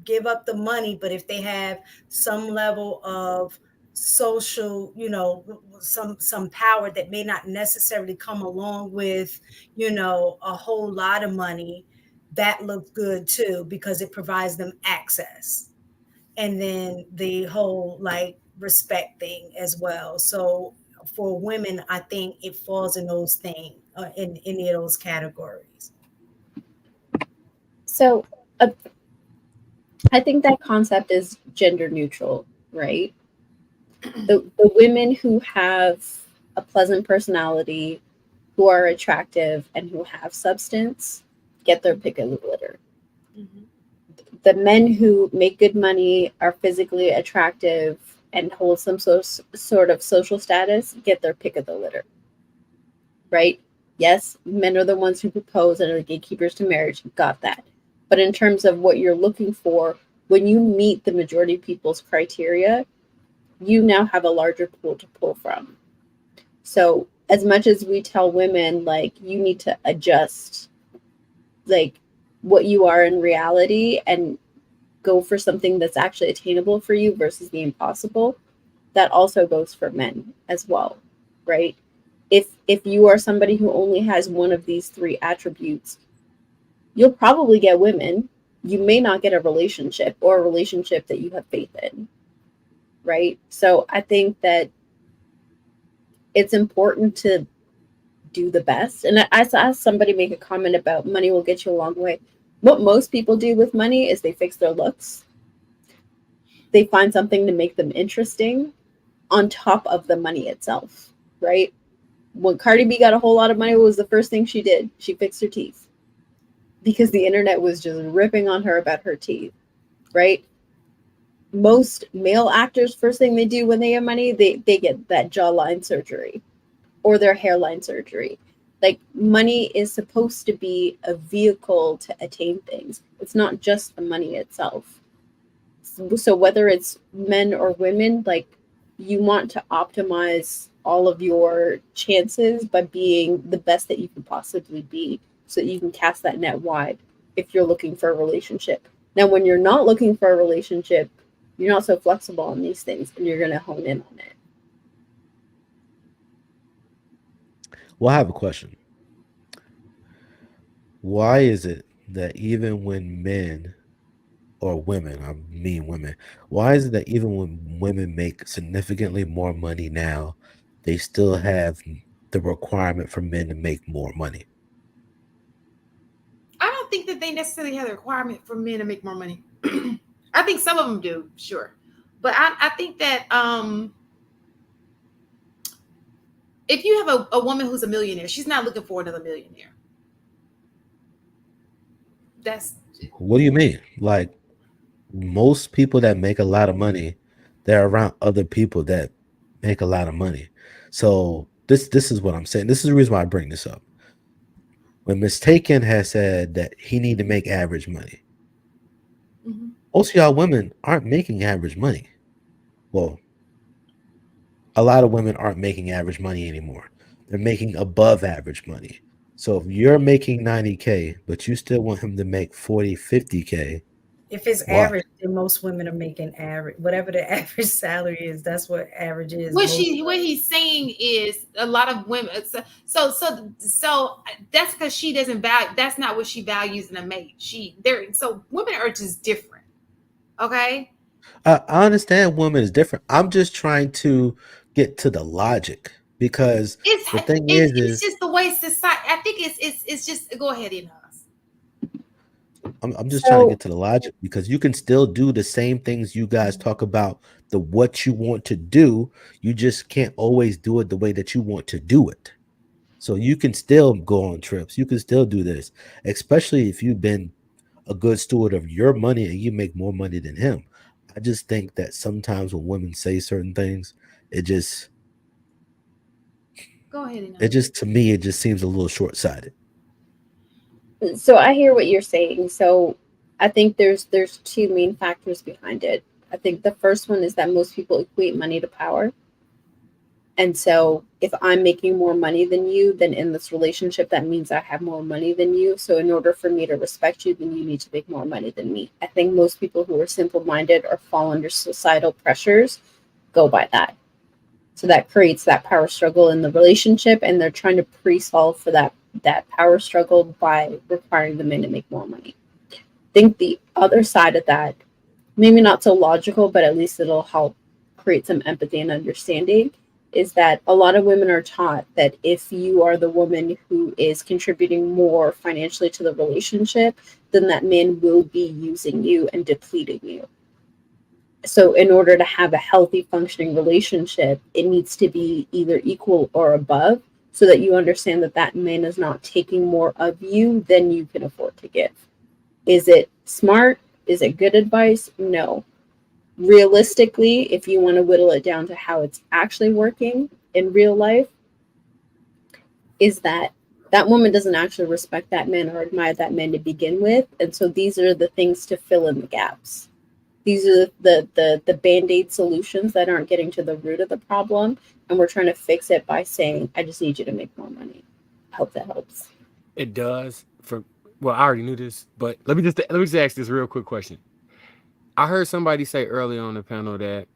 give up the money, but if they have some level of social, some power that may not necessarily come along with, a whole lot of money, that looks good too, because it provides them access. And then the whole respect thing as well. So for women, I think it falls in those things, in any of those categories. So I think that concept is gender neutral, right? The women who have a pleasant personality, who are attractive, and who have substance get their pick of the litter. Mm-hmm. The men who make good money, are physically attractive, and hold some sort of social status get their pick of the litter. Right? Yes, men are the ones who propose and are the gatekeepers to marriage. Got that. But in terms of what you're looking for, when you meet the majority of people's criteria, you now have a larger pool to pull from. So as much as we tell women, you need to adjust, what you are in reality and go for something that's actually attainable for you versus the impossible, that also goes for men as well, right? If you are somebody who only has one of these three attributes, you'll probably get women. You may not get a relationship, or a relationship that you have faith in, right? So I think that it's important to do the best. And I saw somebody make a comment about money will get you a long way. What most people do with money is they fix their looks. They find something to make them interesting on top of the money itself, right? When Cardi B got a whole lot of money, what was the first thing she did? She fixed her teeth, because the internet was just ripping on her about her teeth, right? Most male actors, first thing they do when they have money, they get that jawline surgery or their hairline surgery. Money is supposed to be a vehicle to attain things. It's not just the money itself. So whether it's men or women, you want to optimize all of your chances by being the best that you can possibly be, so that you can cast that net wide if you're looking for a relationship. Now, when you're not looking for a relationship, you're not so flexible on these things, and you're going to hone in on it. Well, I have a question. Why is it that even when men or women, I mean women, why is it that even when women make significantly more money now, they still have the requirement for men to make more money? I don't think that they necessarily have the requirement for men to make more money. I think some of them do, sure. But I think that if you have a woman who's a millionaire, she's not looking for another millionaire. What do you mean? Like most people that make a lot of money, they're around other people that make a lot of money. So this is what I'm saying. This is the reason why I bring this up. When Mistaken has said that he need to make average money, most of y'all women aren't making average money. Well, a lot of women aren't making average money anymore. They're making above average money. So if you're making 90K, but you still want him to make 40, 50K, If it's why? average, then most women are making average. Whatever the average salary is, that's what average is. What he's saying is a lot of women. So that's because she doesn't value. That's not what she values in a mate. So women are just different. Okay. I understand women is different. I'm just trying to get to the logic because the thing It's is just the way society. I think it's just go ahead, Enos. I'm just trying to So get to the logic because you can still do the same things you guys talk about the what you want to do. You just can't always do it the way that you want to do it. So you can still go on trips. You can still do this, especially if you've been a good steward of your money and you make more money than him. I just think that sometimes when women say certain things, it just Go ahead, it Enos. just to me it just seems a little short-sighted. I hear what you're saying. So I think there's two main factors behind it. I think the first one is that most people equate money to power. And so if I'm making more money than you, then in this relationship, that means I have more money than you. So in order for me to respect you, then you need to make more money than me. I think most people who are simple-minded or fall under societal pressures go by that. So that creates that power struggle in the relationship, and they're trying to pre-solve for that power struggle by requiring the men to make more money. I think the other side of that, maybe not so logical, but at least it'll help create some empathy and understanding, is that a lot of women are taught that if you are the woman who is contributing more financially to the relationship, then that man will be using you and depleting you. So in order to have a healthy functioning relationship, it needs to be either equal or above, so that you understand that that man is not taking more of you than you can afford to give. Is it smart? Is it good advice? No. Realistically, if you want to whittle it down to how it's actually working in real life, is that that woman doesn't actually respect that man or admire that man to begin with. And so these are the things to fill in the gaps. These are the band-aid solutions that aren't getting to the root of the problem, and we're trying to fix it by saying, I just need you to make more money. I hope that helps. It does. Well, I already knew this, but let me just ask this real quick question. I heard somebody say earlier on the panel that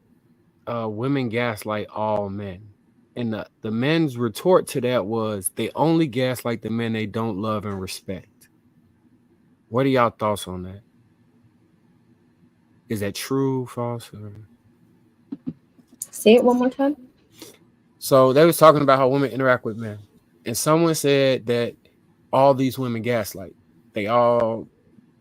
women gaslight all men. And the men's retort to that was they only gaslight the men they don't love and respect. What are y'all thoughts on that? Is that true, false? Say it one more time. So they was talking about how women interact with men. And someone said that all these women gaslight. They all,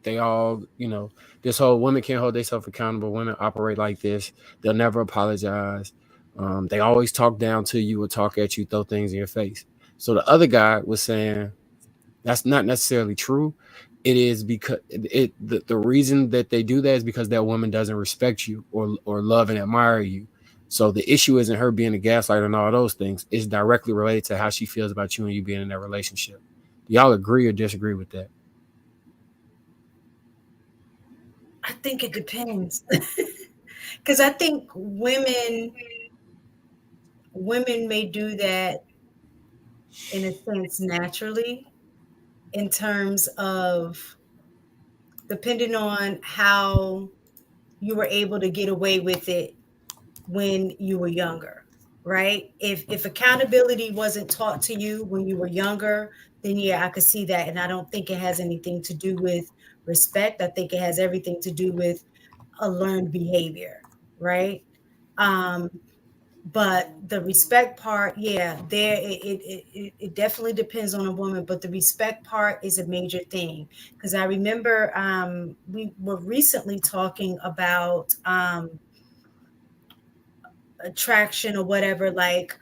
this whole women can't hold themselves accountable. Women operate like this. They'll never apologize. They always talk down to you or talk at you, throw things in your face. So the other guy was saying that's not necessarily true. It is because the reason that they do that is because that woman doesn't respect you or love and admire you. So the issue isn't her being a gaslighter and all those things. It's directly related to how she feels about you and you being in that relationship. Do y'all agree or disagree with that? I think it depends. Because I think women may do that in a sense naturally, in terms of depending on how you were able to get away with it when you were younger, right? If accountability wasn't taught to you when you were younger, then yeah, I could see that. And I don't think it has anything to do with respect. I think it has everything to do with a learned behavior, right? But the respect part, yeah, it definitely depends on a woman, but the respect part is a major thing. Because I remember we were recently talking about attraction or whatever. Like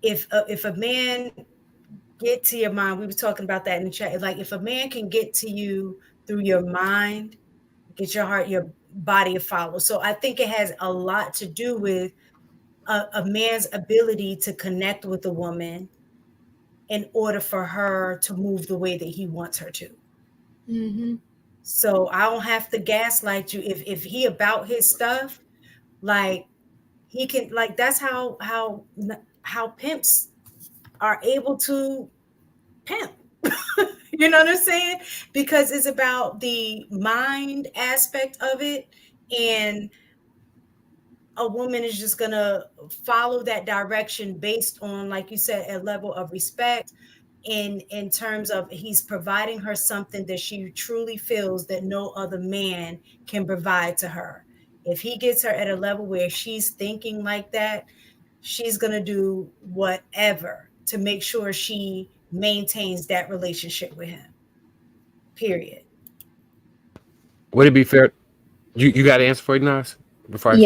if a man get to your mind, we were talking about that in the chat. Like if a man can get to you through your mind, get your heart, your body to follow. So I think it has a lot to do with a man's ability to connect with a woman in order for her to move the way that he wants her to. Mm-hmm. So I don't have to gaslight you if he about his stuff. Like he can, like that's how pimps are able to pimp. You know what I'm saying? Because it's about the mind aspect of it, and a woman is just gonna follow that direction based on, like you said, a level of respect in terms of he's providing her something that she truly feels that no other man can provide to her. If he gets her at a level where she's thinking like that, she's going to do whatever to make sure she maintains that relationship with him. Period. Would it be fair? You got to answer for it, Nas, before I finish.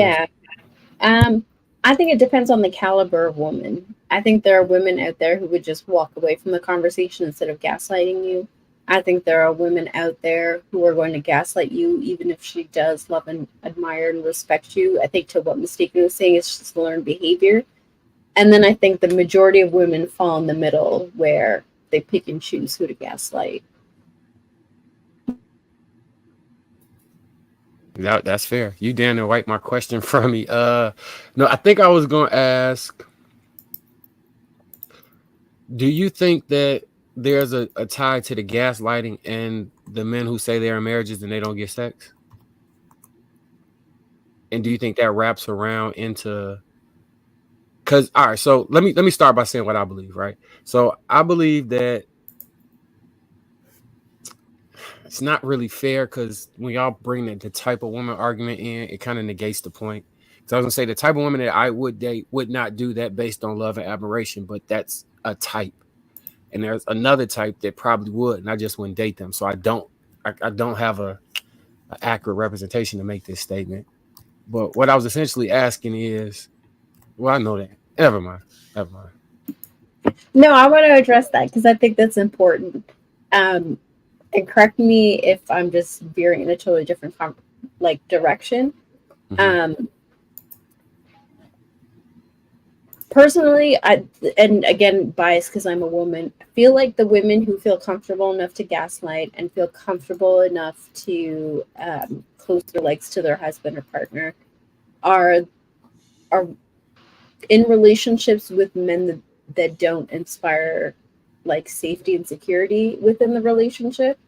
Yeah. I think it depends on the caliber of woman. I think there are women out there who would just walk away from the conversation instead of gaslighting you. I think there are women out there who are going to gaslight you, even if she does love and admire and respect you. I think to what Mistaken was saying, it's just learned behavior. And then I think the majority of women fall in the middle where they pick and choose who to gaslight. That's fair. You damn near wiped my question from me. No, I think I was gonna ask, do you think that there's a tie to the gaslighting and the men who say they're in marriages and they don't get sex? And do you think that wraps around into, because all right, so let me start by saying what I believe, right? So I believe that it's not really fair, because when y'all bring the type of woman argument in, it kind of negates the point. So I was gonna say the type of woman that I would date would not do that based on love and admiration, but that's a type. And there's another type that probably would, and I just wouldn't date them. So I don't have a accurate representation to make this statement. But what I was essentially asking is, well, I know that. Never mind. No, I want to address that because I think that's important. And correct me if I'm just veering in a totally different direction. Mm-hmm. Personally, and again biased because I'm a woman, I feel like the women who feel comfortable enough to gaslight and feel comfortable enough to close their legs to their husband or partner are in relationships with men that don't inspire like safety and security within the relationship.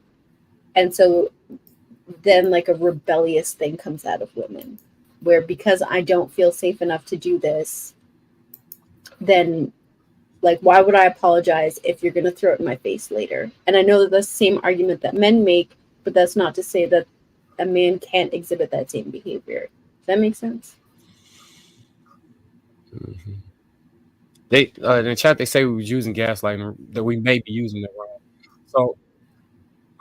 And so then like a rebellious thing comes out of women where, because I don't feel safe enough to do this, then like why would I apologize if you're going to throw it in my face later? And I know that that's the same argument that men make, but that's not to say that a man can't exhibit that same behavior. Does that make sense? Mm-hmm. They in the chat they say we was using gaslighting, that we may be using it wrong. So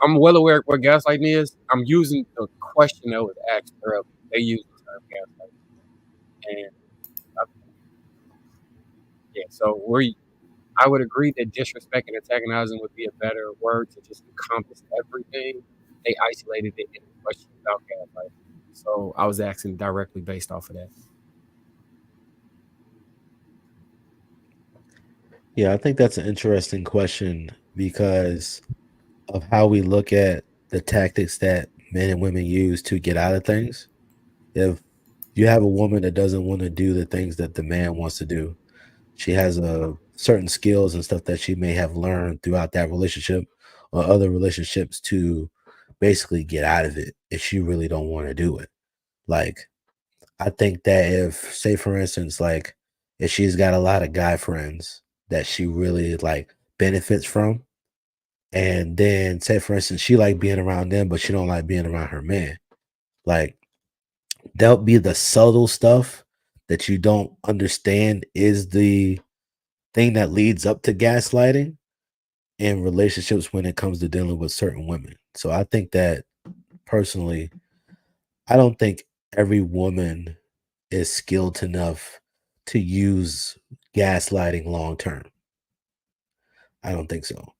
I'm well aware what gaslighting is. I'm using the question that was asked earlier. They use the term gaslighting, and yeah. So I would agree that disrespect and antagonizing would be a better word to just encompass everything. They isolated it in the question about gaslighting. So I was asking directly based off of that. Yeah, I think that's an interesting question because of how we look at the tactics that men and women use to get out of things. If you have a woman that doesn't want to do the things that the man wants to do, she has certain skills and stuff that she may have learned throughout that relationship or other relationships to basically get out of it if she really don't want to do it. Like, I think that if, say for instance, like if she's got a lot of guy friends that she really like benefits from, and then say for instance she like being around them, but she don't like being around her man, like that'll be the subtle stuff that you don't understand is the thing that leads up to gaslighting in relationships when it comes to dealing with certain women. So I think that personally, I don't think every woman is skilled enough to use gaslighting long term. I don't think so.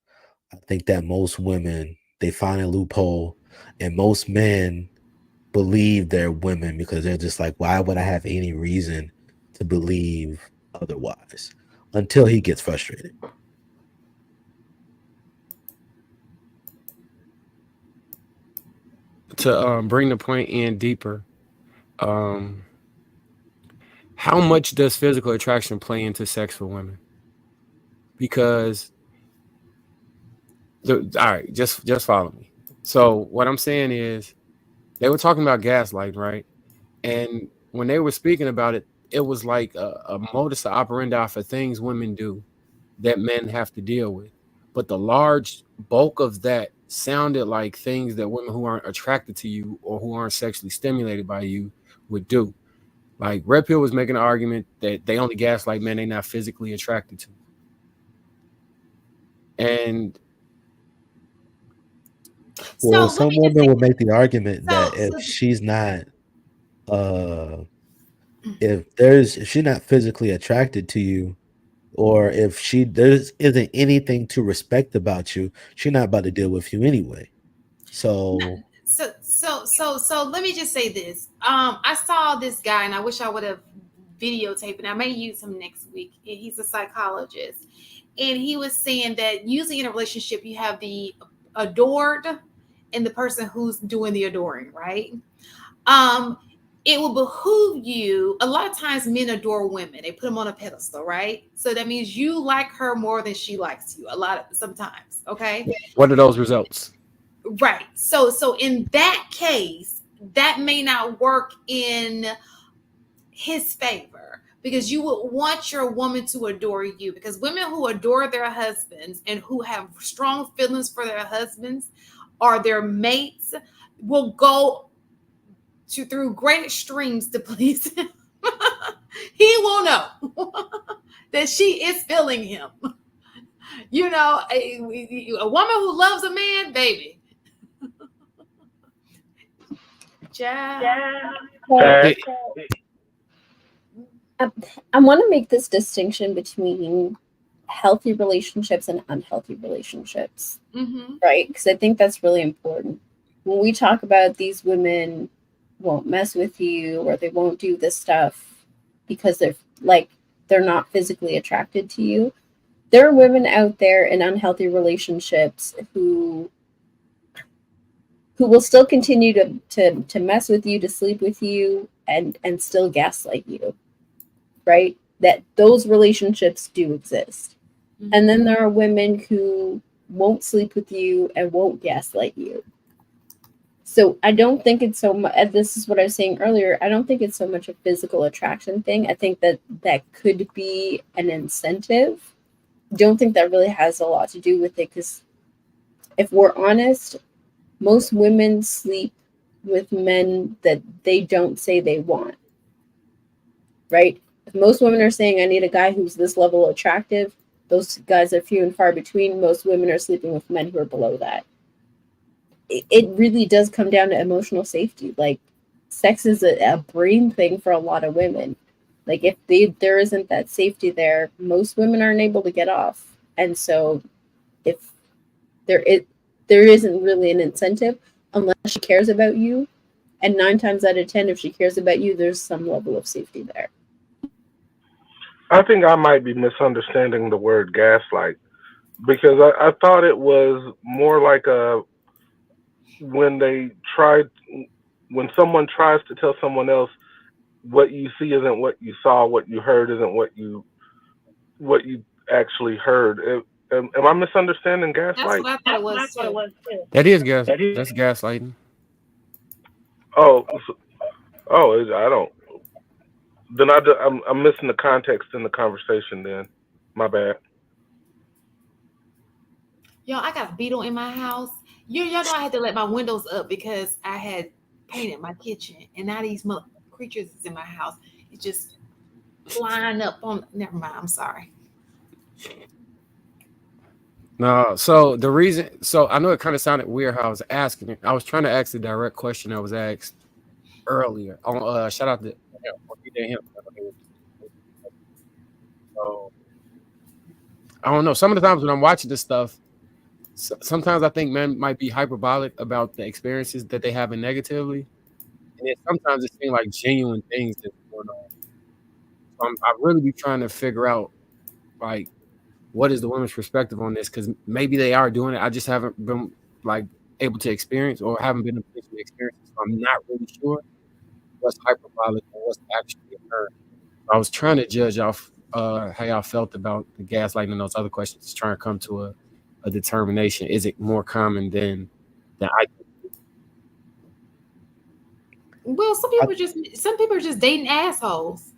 I think that most women, they find a loophole And most men believe they're women because they're just like, why would I have any reason to believe otherwise? Until he gets frustrated. To bring the point in deeper, how much does physical attraction play into sex for women? Because all right, just follow me. So what I'm saying is, they were talking about gaslighting, right? And when they were speaking about it, it was like a modus operandi for things women do that men have to deal with. But the large bulk of that sounded like things that women who aren't attracted to you or who aren't sexually stimulated by you would do. Like Red Pill was making an argument that they only gaslight men they're not physically attracted to. And Well, So let some me just women say, would make the argument that so if she's not if she's not physically attracted to you, or if there isn't anything to respect about you, she's not about to deal with you anyway. So so let me just say this. I saw this guy, and I wish I would have videotaped it. I may use him next week. He's a psychologist, and he was saying that usually in a relationship you have the adored and the person who's doing the adoring, right? It will behoove you. A lot of times men adore women. They put them on a pedestal, right? So that means you like her more than she likes you. Sometimes, okay? what are those results? Right. So in that case, that may not work in his favor, because you would want your woman to adore you, because women who adore their husbands and who have strong feelings for their husbands or their mates will go through great extremes to please him. He will know that she is feeling him. You know, a woman who loves a man, baby. Yeah. Well, I want to make this distinction between healthy relationships and unhealthy relationships, right? Because I think that's really important. When we talk about these women won't mess with you or they won't do this stuff because they're not physically attracted to you, there are women out there in unhealthy relationships who will still continue to mess with you, to sleep with you, and still gaslight you, right? That those relationships do exist. And then there are women who won't sleep with you and won't gaslight you. So I don't think it's so much, and this is what I was saying earlier, I don't think it's so much a physical attraction thing. I think that could be an incentive. Don't think that really has a lot to do with it, because if we're honest, most women sleep with men that they don't say they want, right? If most women are saying, I need a guy who's this level attractive, those guys are few and far between. Most women are sleeping with men who are below that. It really does come down to emotional safety. Like, sex is a brain thing for a lot of women. Like, if there isn't that safety there, most women aren't able to get off. And so if there isn't really an incentive unless she cares about you. And 9 times out of 10, if she cares about you, there's some level of safety there. I think I might be misunderstanding the word gaslight, because I thought it was more like when someone tries to tell someone else what you see isn't what you saw, what you heard isn't what you actually heard. Am I misunderstanding gaslight? That's what I thought it was too. That is that's gaslighting. Oh, I don't. Then I'm missing the context in the conversation. Then, my bad. Yo, I got a beetle in my house. Y'all know I had to let my windows up because I had painted my kitchen, and now these creatures is in my house. It's just flying up on. Never mind. I'm sorry. No, so the reason, so I know it kind of sounded weird how I was asking it. I was trying to ask the direct question that was asked earlier. Shout out to him. So, I don't know. Some of the times when I'm watching this stuff, sometimes I think men might be hyperbolic about the experiences that they have negatively, and then sometimes it seems like genuine things that's going on. So I really be trying to figure out like what is the woman's perspective on this, because maybe they are doing it. I just haven't been like able to experience or haven't been in a position to experience it, so I'm not really sure what's hyperbolic and what's actually occurring. I was trying to judge off how y'all felt about the gaslighting and those other questions, just trying to come to a determination. Is it more common than I think? Well, some people are just dating assholes.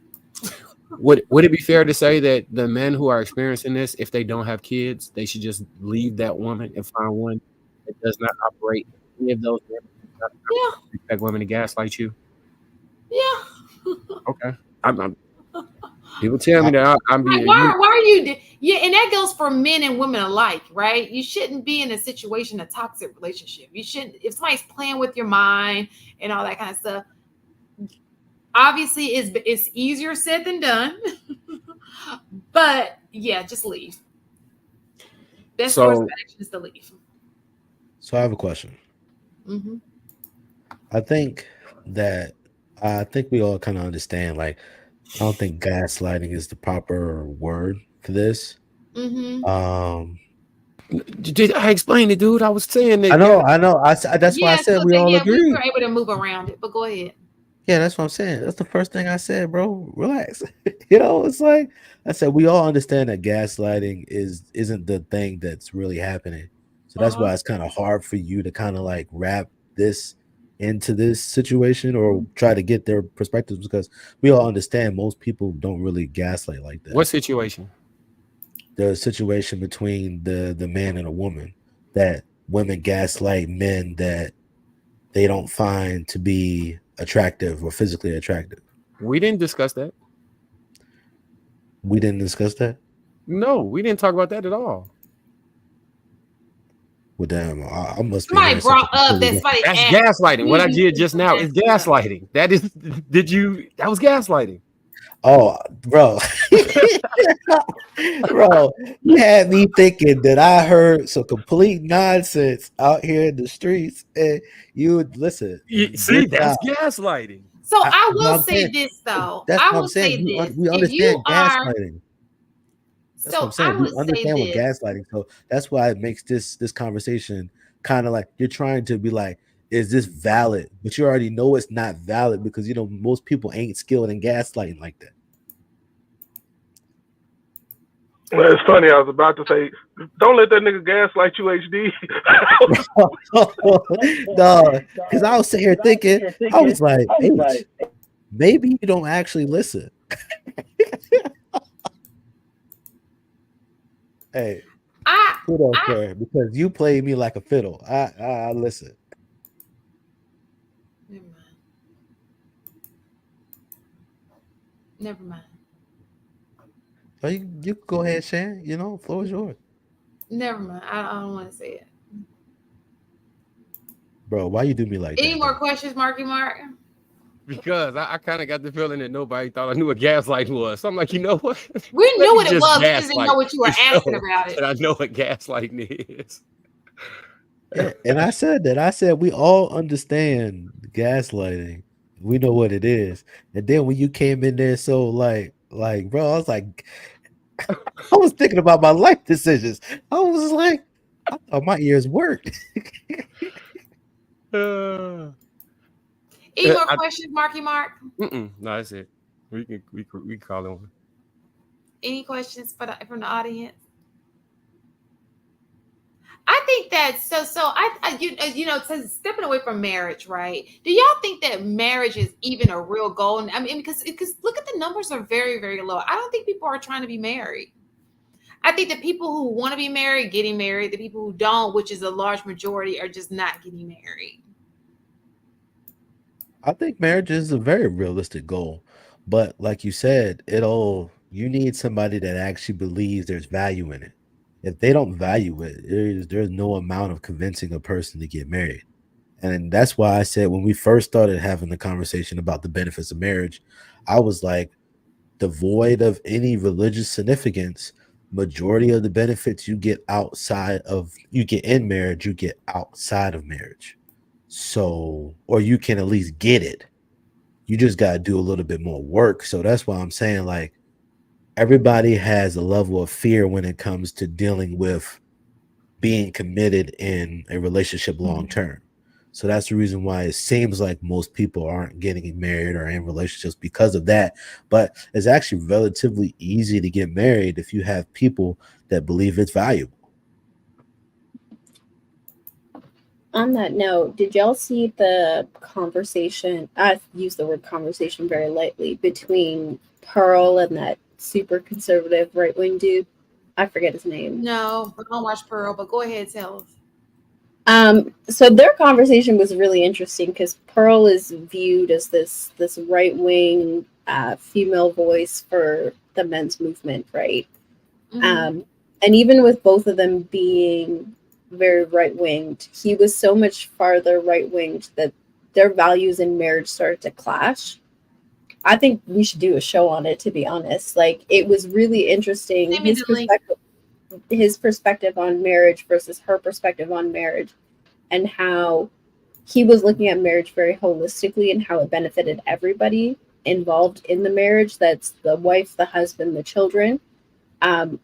Would it be fair to say that the men who are experiencing this, if they don't have kids, they should just leave that woman and find one that does not operate any of those men? Yeah. Expect women to gaslight you? Yeah. Okay. People tell me that I'm being. Why are you? Yeah, and that goes for men and women alike, right? You shouldn't be in a situation, a toxic relationship. You shouldn't. If somebody's playing with your mind and all that kind of stuff, obviously it's easier said than done. But yeah, just leave. Best course of action is to leave. So I have a question. Mm-hmm. I think we all kind of understand. Like, I don't think gaslighting is the proper word for this. Mm-hmm. Did I explain it, dude? I was saying that. I know. That's why I said we all agree. We were able to move around it, but go ahead. Yeah, that's what I'm saying. That's the first thing I said, bro. Relax. It's like I said, we all understand that gaslighting isn't the thing that's really happening. So that's why it's kind of hard for you to kind of like wrap this into this situation or try to get their perspectives, because we all understand most people don't really gaslight like that. What situation? The situation between the man and a woman, that women gaslight men that they don't find to be attractive or physically attractive. We didn't discuss that. We didn't discuss that? No, we didn't talk about that at all. Well, damn, I must be. Somebody brought up that somebody. That's gaslighting. What I did just now is gaslighting. That is. That was gaslighting. Oh, bro. Bro, you had me thinking that I heard some complete nonsense out here in the streets, and you would listen. See, that's gaslighting. So I will say this though. That's I what I'm will saying. say this. We understand gaslighting. That's So what I'm saying. I We would understand say what gaslighting. So that's why it makes this conversation kind of like you're trying to be like, is this valid? But you already know it's not valid because most people ain't skilled in gaslighting like that. Well, it's funny. I was about to say, don't let that nigga gaslight you, HD. No, because I was sitting here thinking, I was like, H, maybe you don't actually listen. Hey, kudos, sir, because you played me like a fiddle. I listen. Never mind. Oh, you go ahead, Shan. Floor is yours. Never mind. I don't want to say it. Bro, why you do me like that? Any more questions, Marky Mark? Because I kind of got the feeling that nobody thought I knew what gaslighting was. So I'm like, you know what? We knew what it was. We just didn't know what you were asking about it. And I know what gaslighting is. Yeah, and I said that. I said we all understand gaslighting. We know what it is. And then when you came in there, so like, bro, I was like, I was thinking about my life decisions. I was like, I thought my ears worked. Any more questions, Marky Mark? No, that's it. We can call it one. Any questions from the audience? I think that so stepping away from marriage, right? Do y'all think that marriage is even a real goal? I mean, because look at the numbers are very, very low. I don't think people are trying to be married. I think the people who want to be married, getting married. The people who don't, which is a large majority, are just not getting married. I think marriage is a very realistic goal, but like you said, you need somebody that actually believes there's value in it. If they don't value it, there's no amount of convincing a person to get married. And that's why I said when we first started having the conversation about the benefits of marriage, I was like, devoid of any religious significance, majority of the benefits you get in marriage, you get outside of marriage. So, or you can at least get it. You just got to do a little bit more work. So that's why I'm saying, like, everybody has a level of fear when it comes to dealing with being committed in a relationship long term. So that's the reason why it seems like most people aren't getting married or in relationships because of that. But it's actually relatively easy to get married if you have people that believe it's valuable. On that note, did y'all see the conversation? I use the word conversation very lightly, between Pearl and that super conservative right wing dude. I forget his name. No, I don't watch Pearl, but go ahead, tell us. So their conversation was really interesting because Pearl is viewed as this right wing female voice for the men's movement, right? Mhm. And even with both of them being very right winged, he was so much farther right winged that their values in marriage started to clash. I think we should do a show on it, to be honest. Like, it was really interesting. Send me the link. His perspective on marriage versus her perspective on marriage, and how he was looking at marriage very holistically and how it benefited everybody involved in the marriage. That's the wife, the husband, the children,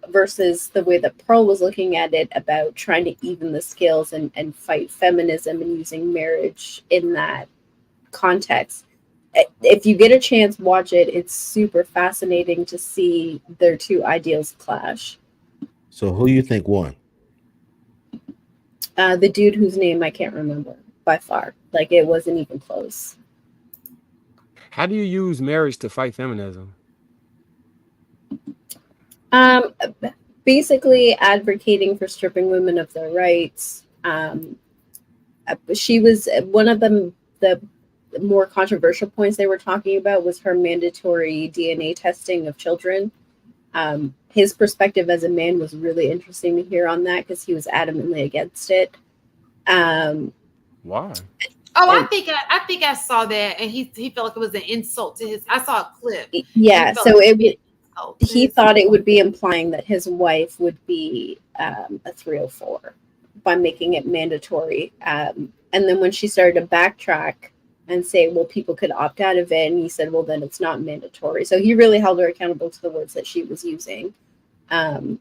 versus the way that Pearl was looking at it about trying to even the scales and fight feminism and using marriage in that context. If you get a chance, watch it. It's super fascinating to see their two ideals clash. So who you think won? The dude whose name I can't remember by far. Like, it wasn't even close. How do you use marriage to fight feminism? Basically advocating for stripping women of their rights. She was one of the more controversial points they were talking about was her mandatory DNA testing of children. His perspective as a man was really interesting to hear on that because he was adamantly against it. Why? Oh, I think I saw that, and he felt like it was an insult to his. I saw a clip. Yeah, so he thought it would be implying that his wife would be a 304 by making it mandatory. And then when she started to backtrack and say, well, people could opt out of it, and he said, well, then it's not mandatory. So he really held her accountable to the words that she was using. And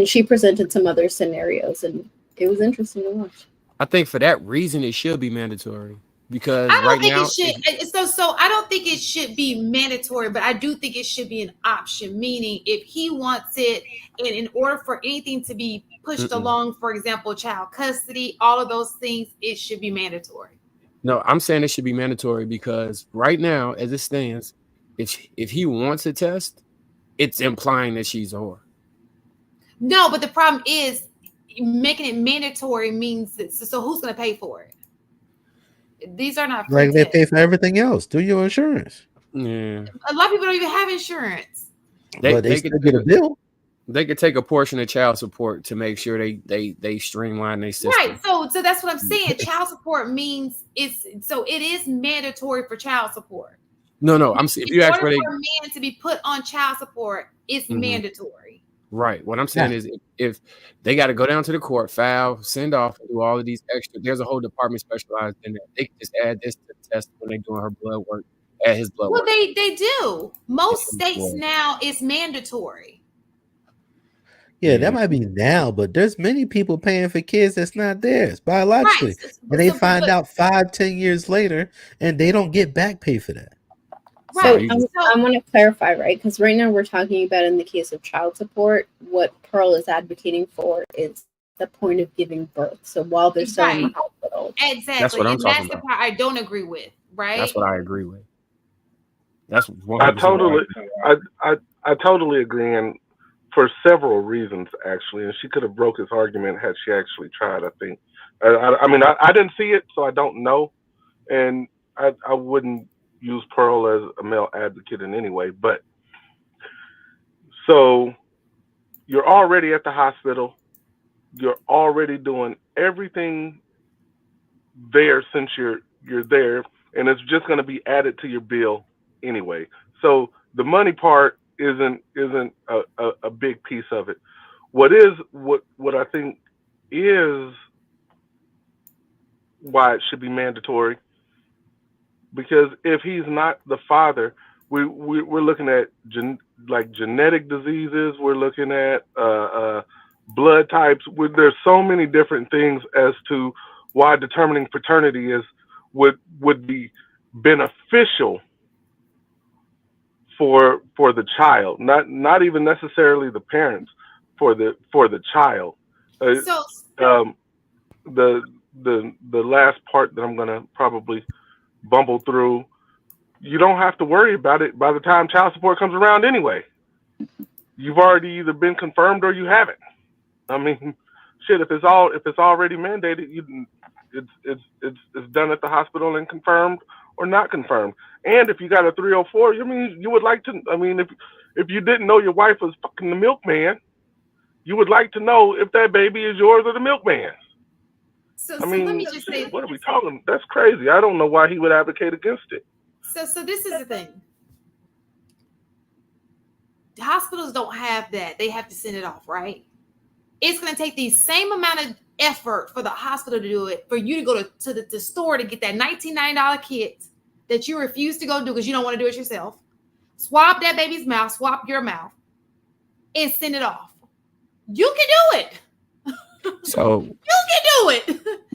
she presented some other scenarios, and it was interesting to watch. I think for that reason it should be mandatory, because I don't right think now it should. So I don't think it should be mandatory, but I do think it should be an option. Meaning, if he wants it, and in order for anything to be pushed along, for example, child custody, all of those things, it should be mandatory. No, I'm saying it should be mandatory because right now, as it stands, if he wants a test, it's implying that she's a whore. No, but the problem is making it mandatory means that, so who's going to pay for it? These are not free Like they tests. pay for everything else. Do your insurance. Yeah. A lot of people don't even have insurance. But they still get a bill. They could take a portion of child support to make sure they streamline their system. Right. So that's what I'm saying. Child support means it is mandatory for child support. No. I'm saying, if you ask for a man to be put on child support, it's mandatory. Right. What I'm saying is, if they got to go down to the court, file, send off, and do all of these extra, there's a whole department specialized in that. They can just add this to the test when they're doing her blood work, add his blood work. Well, they do. Most states now it's mandatory. Yeah, that might be now, but there's many people paying for kids that's not theirs biologically. Right. And they find out 5-10 years later, and they don't get back pay for that. Right. So I want to clarify, right? Because right now we're talking about, in the case of child support, what Pearl is advocating for is the point of giving birth. So while they're still in the hospital. Exactly. That's what I'm talking about. That's the part I don't agree with, right? That's what I agree with. That's I totally agree, and for several reasons, actually. And she could have broke his argument had she actually tried, I think. I mean, I didn't see it, so I don't know. And I wouldn't use Pearl as a male advocate in any way. But so you're already at the hospital. You're already doing everything there since you're there. And it's just going to be added to your bill anyway. So the money part isn't a big piece of it. What I think is why it should be mandatory, because if he's not the father, we're looking at genetic diseases. We're looking at blood types. There's so many different things as to why determining paternity would be beneficial for the child, not even necessarily the parents, for the child. The last part that I'm gonna probably bumble through, you don't have to worry about it by the time child support comes around anyway. You've already either been confirmed or you haven't. I mean, shit, if it's already mandated, it's done at the hospital and confirmed or not confirmed. And if you got a 304, I mean, you would like to. I mean, if you didn't know your wife was fucking the milkman, you would like to know if that baby is yours or the milkman's. So I mean, let me just say, what are we talking? That's crazy. I don't know why he would advocate against it. So this is the thing. The hospitals don't have that. They have to send it off, right? It's going to take the same amount of effort for the hospital to do it, for you to go to the store to get that $19.99 kit that you refuse to go do because you don't want to do it yourself. Swab that baby's mouth, swab your mouth, and send it off. You can do it. So you can do it.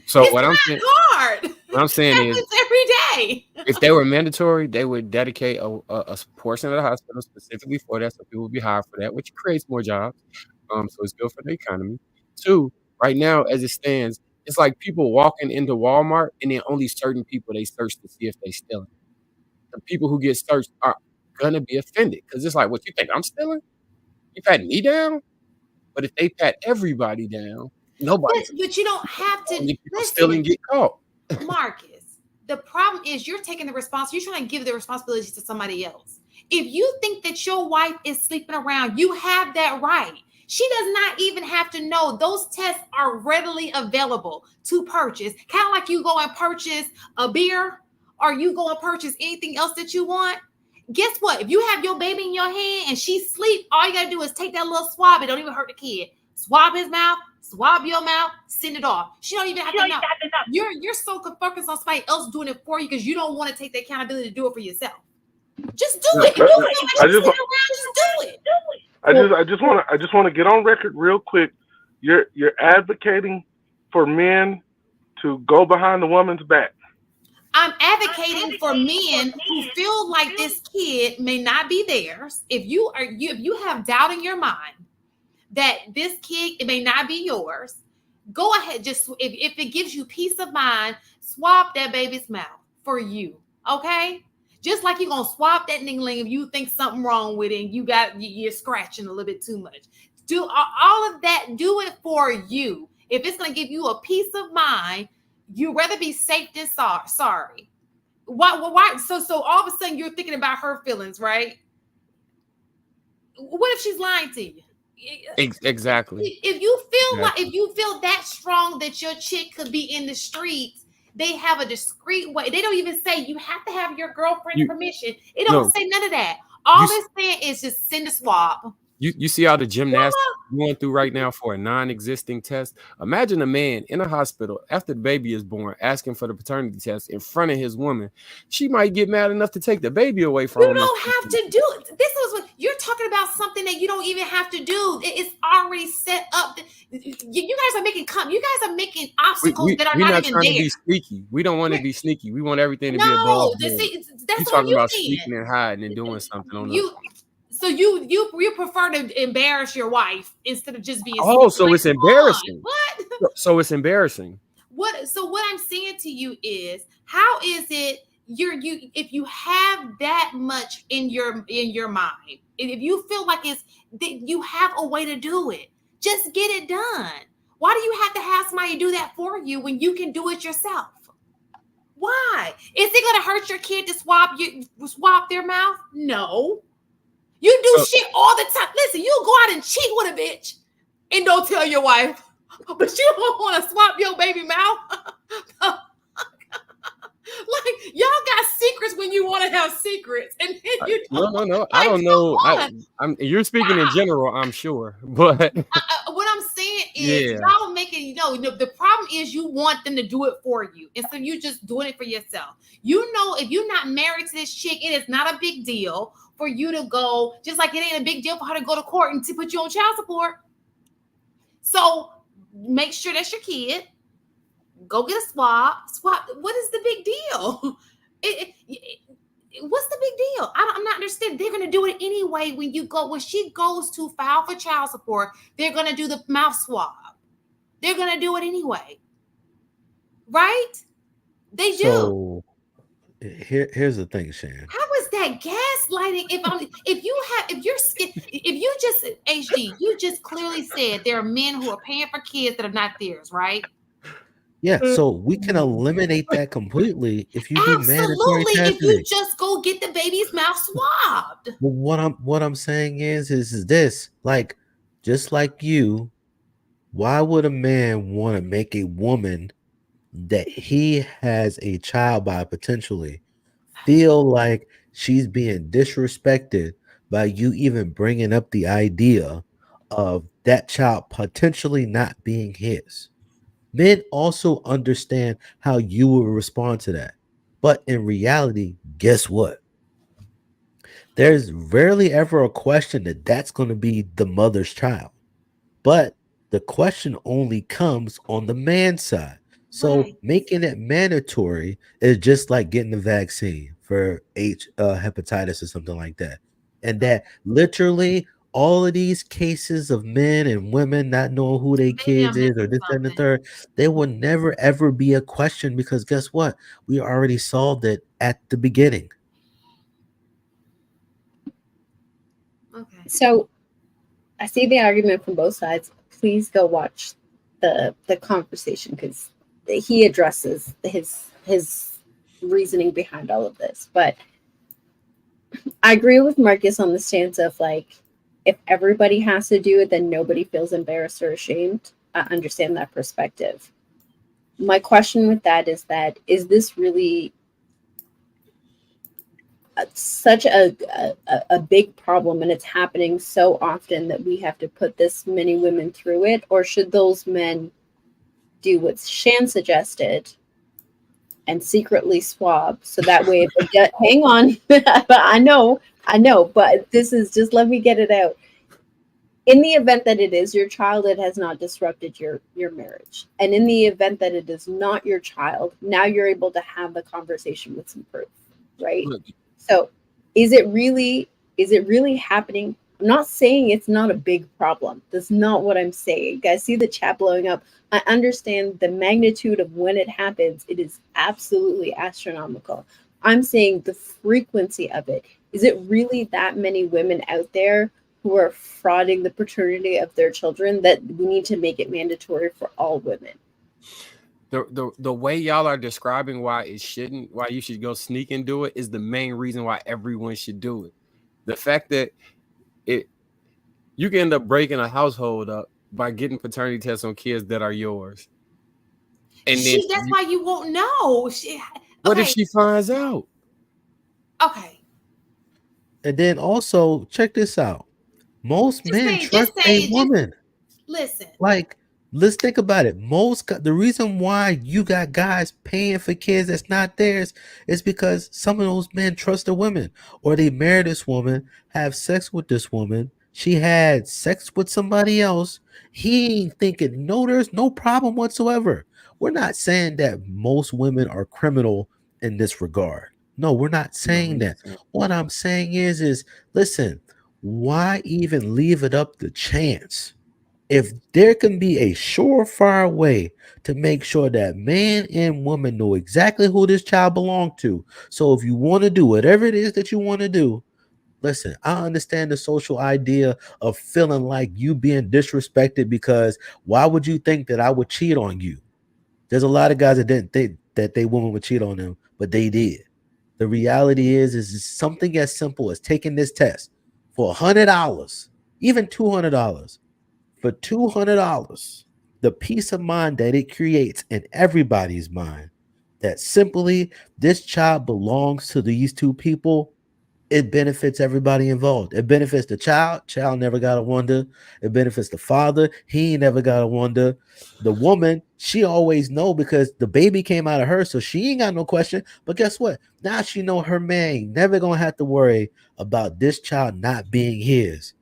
So it's what not I'm saying, hard. what I'm saying is, every day. if they were mandatory, they would dedicate a portion of the hospital specifically for that, so people would be hired for that, which creates more jobs. So it's good for the economy. Two, right now as it stands, it's like people walking into Walmart and then only certain people they search to see if they stealing. The people who get searched are gonna be offended because it's like, what, you think I'm stealing? You pat me down? But if they pat everybody down, nobody. But you don't have to still and get caught. Marcus, the problem is you're taking the responsibility. You're trying to give the responsibility to somebody else. If you think that your wife is sleeping around, you have that right. She does not even have to know. Those tests are readily available to purchase. Kind of like you go and purchase a beer or you go and purchase anything else that you want. Guess what? If you have your baby in your hand and she sleep, all you got to do is take that little swab. It don't even hurt the kid. Swab his mouth, swab your mouth, send it off. She don't even have to know. You're so focused on somebody else doing it for you because you don't want to take the accountability to do it for yourself. Just do it. If you feel like you're sitting around, just do it. I just want to get on record real quick. You're advocating for men to go behind the woman's back. I'm advocating for men who feel like this kid may not be theirs. If you have doubt in your mind that this kid, it may not be yours, go ahead. Just if it gives you peace of mind, swab that baby's mouth for you. Okay? Just like you're gonna swap that ningling if you think something wrong with it and you're scratching a little bit too much. Do all of that, do it for you. If it's gonna give you a peace of mind, you'd rather be safe than sorry. Why? So all of a sudden you're thinking about her feelings, right? What if she's lying to you? Exactly. If you feel that strong that your chick could be in the streets, they have a discreet way. They don't even say you have to have your girlfriend's permission. It don't say none of that. All it's saying is just send a swab. You see all the gymnastics going through right now for a non-existing test. Imagine a man in a hospital after the baby is born asking for the paternity test in front of his woman. She might get mad enough to take the baby away from him. You don't have to do it. This is what you're talking about, something that you don't even have to do. It's already set up. You guys are making obstacles that are not even there. To be sneaky. We don't want to be sneaky. We want everything to be above board. That's you talking about sneaking and hiding and doing something on the. So you prefer to embarrass your wife instead of just being. Oh, so it's embarrassing. What? So it's embarrassing. So what I'm saying to you is, how is it if you have that much in your mind, if you feel like you have a way to do it, just get it done. Why do you have to have somebody do that for you when you can do it yourself? Why? Is it gonna hurt your kid to swab their mouth? No. You do shit all the time. Listen, you go out and cheat with a bitch and don't tell your wife, but you don't want to swap your baby mouth. Like y'all got secrets when you want to have secrets, and then you don't. No. I Like, don't come know. on. You're speaking in general, I'm sure, but What I'm saying is, yeah. y'all making the problem is you want them to do it for you, and so you just doing it for yourself. You know, if you're not married to this chick, it is not a big deal for you to go. Just like it ain't a big deal for her to go to court and to put you on child support. So make sure that's your kid. Go get a swab. What is the big deal? What's the big deal? I'm not understanding. They're gonna do it anyway when she goes to file for child support. They're gonna do the mouth swab. They're gonna do it anyway, right? They do. So here's the thing, Shan. How is that gaslighting? If you just HD, you just clearly said there are men who are paying for kids that are not theirs, right? Yeah, so we can eliminate that completely if you do mandatory Absolutely. If testing. you just go get the baby's mouth swabbed. Well, what I'm saying is this, like, just like you, why would a man want to make a woman that he has a child by potentially feel like she's being disrespected by you even bringing up the idea of that child potentially not being his? Men also understand how you will respond to that. But in reality, guess what? There's rarely ever a question that that's going to be the mother's child. But the question only comes on the man's side. So Right. making it mandatory is just like getting the vaccine for hepatitis or something like that. And that literally all of these cases of men and women not knowing who their Maybe kids I'm is or missing this and the something. third, they will never ever be a question because guess what? We already solved it at the beginning. Okay. So I see the argument from both sides. Please go watch the conversation because he addresses his reasoning behind all of this. But I agree with Marcus on the stance of like, if everybody has to do it, then nobody feels embarrassed or ashamed. I understand that perspective. My question with that is this really such a big problem, and it's happening so often that we have to put this many women through it? Or should those men do what Shan suggested and secretly swab, so that way if they get, hang on, but I know, but this is just, let me get it out. In the event that it is your child, it has not disrupted your marriage. And in the event that it is not your child, now you're able to have the conversation with some proof, right? So is it really happening? I'm not saying it's not a big problem. That's not what I'm saying. Guys, see the chat blowing up. I understand the magnitude of when it happens. It is absolutely astronomical. I'm saying the frequency of it. Is it really that many women out there who are frauding the paternity of their children that we need to make it mandatory for all women? The way y'all are describing why you should go sneak and do it is the main reason why everyone should do it. The fact that you can end up breaking a household up by getting paternity tests on kids that are yours. And then That's why you won't know. What if she finds out? Okay. And then also check this out. Most men trust a woman. Listen. Like, let's think about it. The reason why you got guys paying for kids that's not theirs is because some of those men trust the women, or they marry this woman, have sex with this woman. She had sex with somebody else. He ain't thinking, no, there's no problem whatsoever. We're not saying that most women are criminal in this regard. No, we're not saying that. What I'm saying is listen, why even leave it up to chance? If there can be a surefire way to make sure that man and woman know exactly who this child belongs to. So if you want to do whatever it is that you want to do, listen, I understand the social idea of feeling like you being disrespected, because why would you think that I would cheat on you? There's a lot of guys that didn't think that they woman would cheat on them, but they did. The reality is something as simple as taking this test for $100, even $200. For $200, the peace of mind that it creates in everybody's mind that simply this child belongs to these two people, it benefits everybody involved. It benefits the child never got to wonder. It benefits the father, he ain't never got to wonder. The woman, she always know because the baby came out of her, so she ain't got no question. But guess what? Now she know her man ain't never gonna have to worry about this child not being his.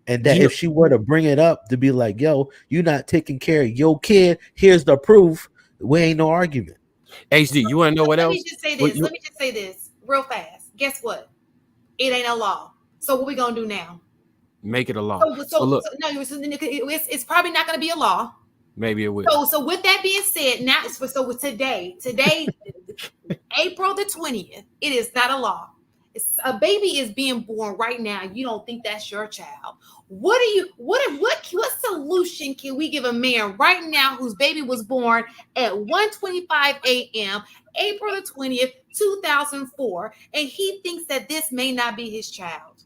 And that You know, if she were to bring it up to be like, yo, you not taking care of your kid, here's the proof, we ain't no argument. HD, you want to know what Let me else? just say What this. Let me just say this real fast. Guess what? It ain't a law. So what we gonna do now? make it a law. So Look, no, it's probably not gonna be a law. maybe it will. So with that being said, now so with today, April the 20th, it is not a law. A baby is being born right now. You don't think that's your child. What solution can we give a man right now whose baby was born at 1:25 a.m. April the 20th, 2004, and he thinks that this may not be his child?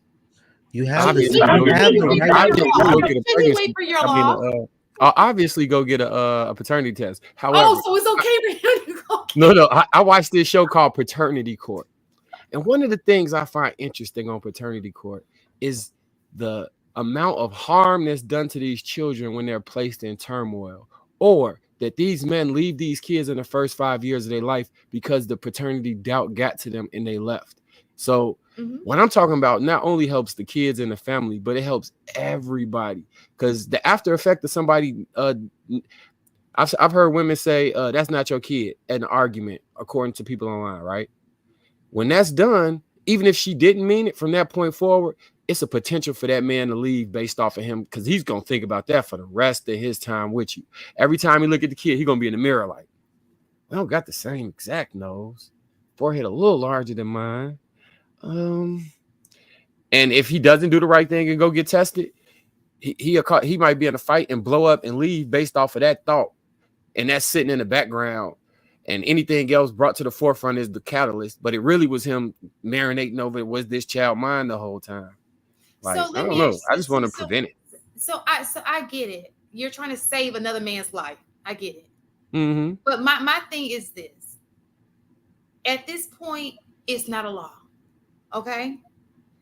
You have Obviously, the, go you get, have the right obviously to go do get a Can he pregnancy. wait for your I mean, law? obviously go get a paternity test. However, So it's okay for him to go. no, I watched this show called Paternity Court. And one of the things I find interesting on paternity court is the amount of harm that's done to these children when they're placed in turmoil, or that these men leave these kids in the first 5 years of their life because the paternity doubt got to them and they left. So what I'm talking about not only helps the kids and the family, but it helps everybody, because the after effect of somebody, I've heard women say that's not your kid, an argument according to people online, right? When that's done, even if she didn't mean it from that point forward, it's a potential for that man to leave based off of him, because he's going to think about that for the rest of his time with you. Every time he look at the kid, he's going to be in the mirror like, I don't got the same exact nose. Forehead a little larger than mine. And if he doesn't do the right thing and go get tested, he might be in a fight and blow up and leave based off of that thought. And that's sitting in the background. And anything else brought to the forefront is the catalyst, but it really was him marinating over, was this child mine the whole time? Like, So I let don't me know. ask I you- just want to prevent it. So I get it. You're trying to save another man's life. I get it. Mm-hmm. But my thing is this. At this point, it's not a law. Okay?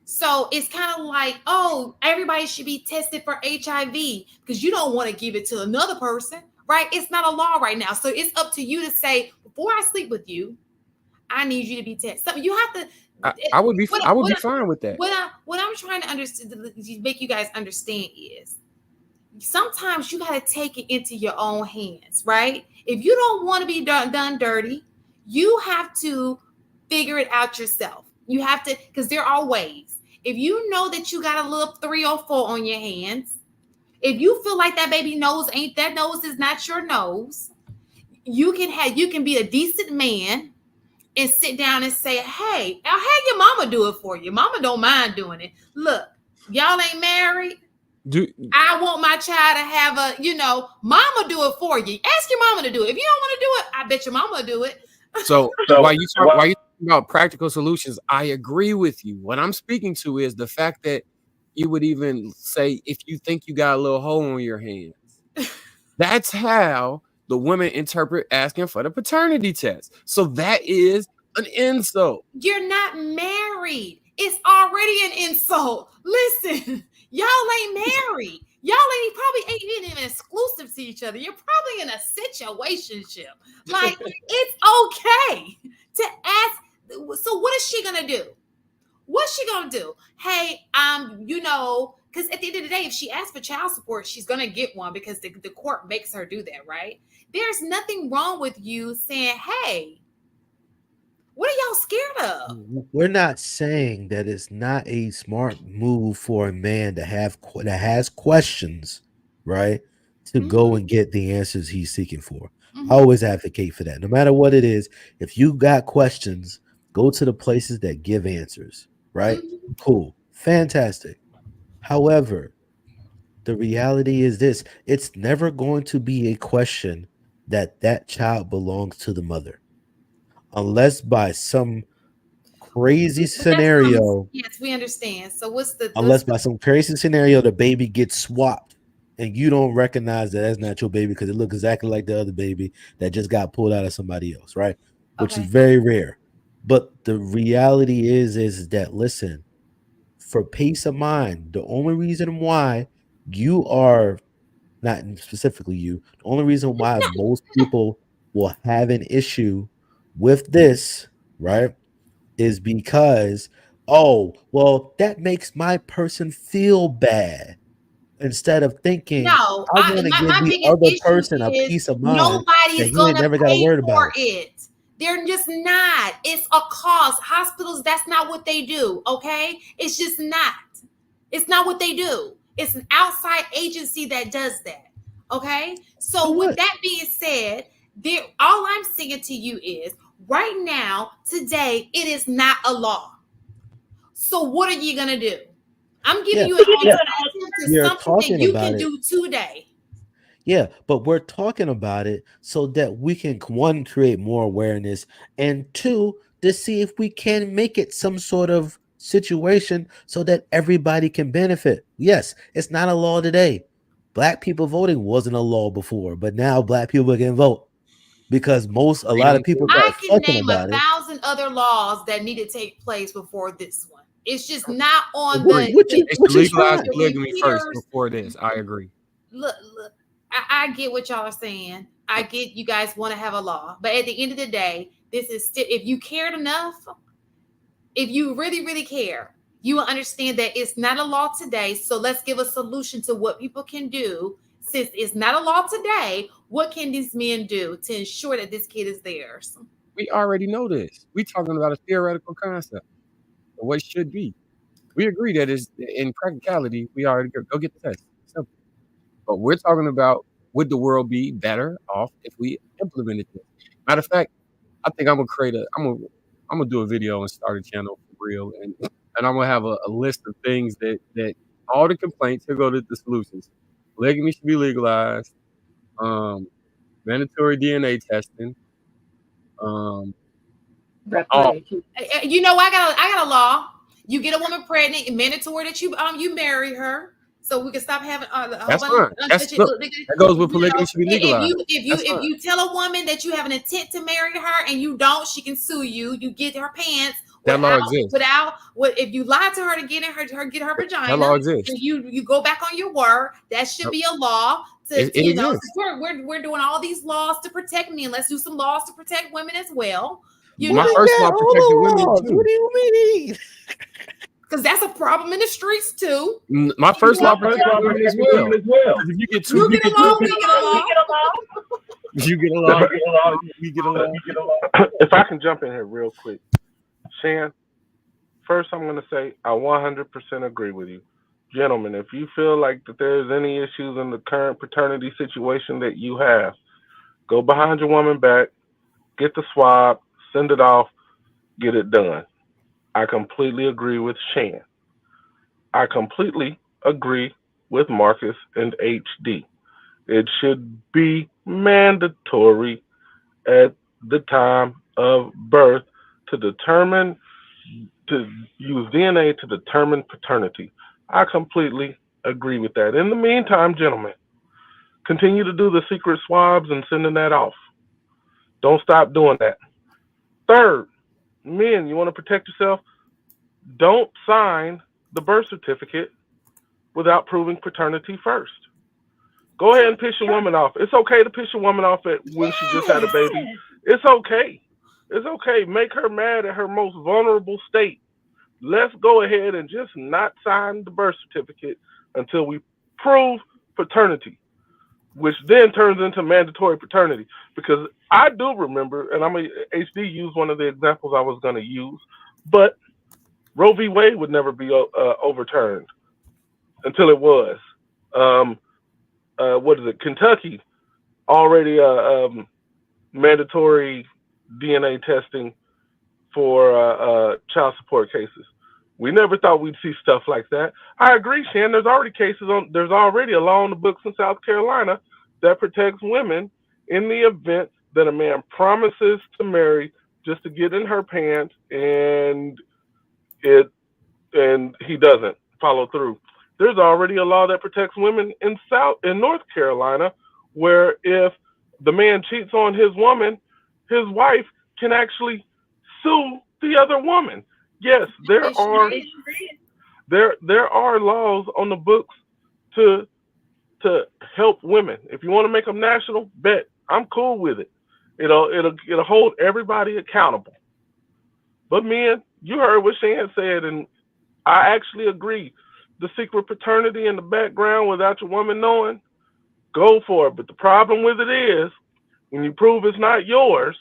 So it's kind of like, oh, everybody should be tested for HIV because you don't want to give it to another person, right? It's not a law right now. So it's up to you to say, before I sleep with you, I need you to be tested. So you have to. I would be fine with that. What I'm trying to understand, make you guys understand is sometimes you got to take it into your own hands, right? If you don't want to be done dirty, you have to figure it out yourself. You have to, because there are ways. If you know that you got a little 3 or 4 on your hands, if you feel like that baby nose is not your nose, you can be a decent man and sit down and say, hey, I'll have your mama do it for you. Mama don't mind doing it. Look, y'all ain't married. I want my child to have mama do it for you. Ask your mama to do it. If you don't want to do it, I bet your mama will do it. So while you talk about practical solutions, I agree with you. What I'm speaking to is the fact that you would even say, if you think you got a little hole on your hands, that's how the women interpret asking for the paternity test. So that is an insult. You're not married. It's already an insult. Listen, y'all ain't married. Probably ain't even exclusive to each other. You're probably in a situationship. Like, it's okay to ask. So what is she gonna do? What's she gonna do? Hey, because at the end of the day, if she asks for child support, she's gonna get one because the court makes her do that, right? There's nothing wrong with you saying, hey, what are y'all scared of? We're not saying that it's not a smart move for a man that has questions, right? To go and get the answers he's seeking for. I always advocate for that. No matter what it is, if you got questions, go to the places that give answers, right? Cool. Fantastic. However, the reality is this: it's never going to be a question that child belongs to the mother. Unless by some crazy scenario, yes, we understand. So by some crazy scenario, the baby gets swapped and you don't recognize that that's not your baby because it looks exactly like the other baby that just got pulled out of somebody else, right? which is Okay. very rare. But the reality is that, listen, for peace of mind, the only reason why you are not specifically you, the only reason why most people will have an issue with this, right, is because, oh, well, that makes my person feel bad. Instead of thinking, No, I want to give my the biggest other issue person a is peace of mind that nobody's he ain't gonna never got to pay worry about for it. it. They're just not. It's a cost. Hospitals, that's not what they do. Okay, it's just not. It's not what they do. It's an outside agency that does that. Okay, So so with what? that being said, there. All I'm saying to you is, right now, today, it is not a law. So what are you gonna do? I'm giving Yeah, you an yeah. alternative to We are something that talking you about can it. do today. Yeah, but we're talking about it so that we can, one, create more awareness, and two, to see if we can make it some sort of situation so that everybody can benefit. Yes, it's not a law today. Black people voting wasn't a law before, but now black people can vote because a lot Freedom of people too. I that are can fucking name about it. 1,000 other laws that need to take place before this one. It's just not on Agree. the They should Which is legalize fine. polygamy first leaders. before this. I agree. Look, I get what y'all are saying. I get you guys want to have a law, but at the end of the day, this is still, if you cared enough, if you really, really care, you will understand that it's not a law today. So let's give a solution to what people can do. Since it's not a law today, what can these men do to ensure that this kid is theirs? We already know this. We talking about a theoretical concept of what should be. We agree that is in practicality. We already go get the test. Simple. But we're talking about, would the world be better off if we implemented this? Matter of fact, I think I'm gonna create a. I'm gonna do a video and start a channel for real, and I'm gonna have a list of things that all the complaints. Here go to the solutions. Polygamy should be legalized. Um, Mandatory DNA testing. Um, all Reparation. You know, I got a law. You get a woman pregnant, mandatory that you marry her, so we can stop having a whole that's bunch fine. of That's look. That goes with polygamy should be legalized. That's if fine. you tell a woman that you have an intent to marry her and you don't, she can sue you. You get her pants That law exists. without what if you lie to her to get her vagina. That law exists. And you go back on your word. That should be a law. It you know, exists. we're doing all these laws to protect men. Let's do some laws to protect women as well. My first law protected women too. What do you mean? Because that's a problem in the streets too. My first law protected women as well. Because if you get two, you get a law, we get a law. You get a law. We get a law. If I can jump in here real quick, Shan. First, I'm going to say I 100% agree with you, gentlemen. If you feel like that there's any issues in the current paternity situation that you have, go behind your woman back, get the swab, send it off, get it done. I completely agree with Shan. I completely agree with Marcus and HD. It should be mandatory at the time of birth to use DNA to determine paternity. I completely agree with that. In the meantime, gentlemen, continue to do the secret swabs and sending that off. Don't stop doing that. Third, men, you want to protect yourself? Don't sign the birth certificate without proving paternity first. Go ahead and piss your woman off. It's okay to piss your woman off when she just had a baby. It's okay. It's okay. Make her mad at her most vulnerable state. Let's go ahead and just not sign the birth certificate until we prove paternity, which then turns into mandatory paternity. Because I do remember, and HD used one of the examples I was going to use, but Roe v. Wade would never be overturned until it was. What is it? Kentucky already mandatory DNA testing for child support cases. We never thought we'd see stuff like that. I agree, Shan. There's already a law on the books in South Carolina that protects women in the event that a man promises to marry just to get in her pants and he doesn't follow through. There's already a law that protects women in North Carolina, where if the man cheats on his woman, his wife can actually sue the other woman. Yes, there are laws on the books to help women. If you want to make them national, bet I'm cool with it. It'll hold everybody accountable. But men, you heard what Shan said, and I actually agree. The secret paternity in the background without your woman knowing, go for it. But the problem with it is, when you prove it's not yours,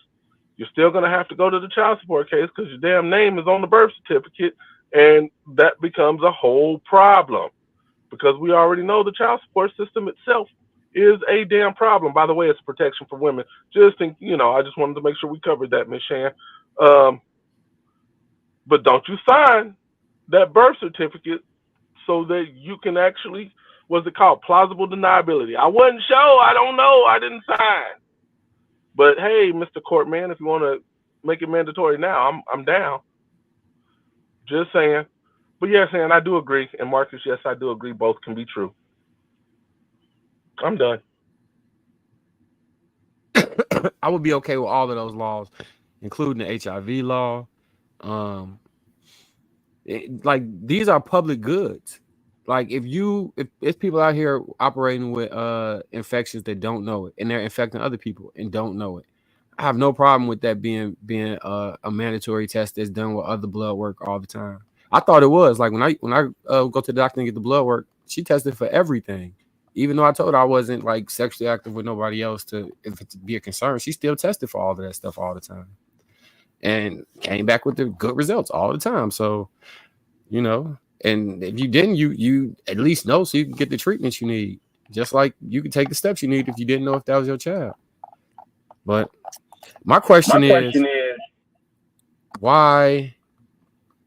you're still going to have to go to the child support case because your damn name is on the birth certificate, and that becomes a whole problem because we already know the child support system itself is a damn problem. By the way, it's protection for women. I just wanted to make sure we covered that, Ms. Shan. But don't you sign that birth certificate so that you can actually, what's it called, plausible deniability. I wasn't sure, I don't know, I didn't sign. But hey, Mr. Courtman, if you want to make it mandatory now, I'm down. Just saying. But yes, and I do agree. And Marcus, yes, I do agree. Both can be true. I'm done. I would be okay with all of those laws, including the HIV law. These are public goods. Like if people out here operating with infections that don't know it, and they're infecting other people and don't know it, I have no problem with that being a mandatory test that's done with other blood work all the time. I thought it was like when I go to the doctor and get the blood work, she tested for everything. Even though I told her I wasn't like sexually active with nobody else to be a concern, she still tested for all of that stuff all the time, and came back with the good results all the time. So, and if you didn't, you at least know so you can get the treatment you need. Just like you can take the steps you need if you didn't know if that was your child. But my question is why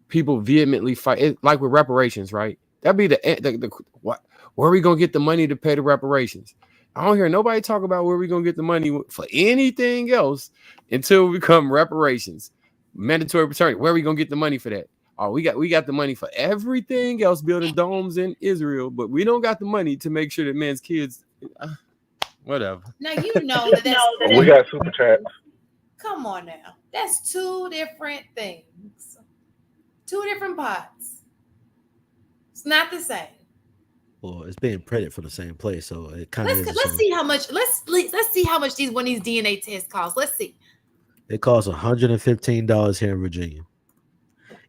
people vehemently fight it, like with reparations, right? That'd be the what? Where are we gonna get the money to pay the reparations? I don't hear nobody talk about where we gonna get the money for anything else until we become reparations, mandatory paternity. Where are we gonna get the money for that? Oh, we got the money for everything else, building domes in Israel, but we don't got the money to make sure that men's kids, whatever. Now you know that We got super chats. Come on now, that's two different things, two different pots. It's not the same. Well, it's being printed from the same place, so it kind of. Let's see how much. Let's see how much these DNA tests cost. Let's see. It costs $115 here in Virginia.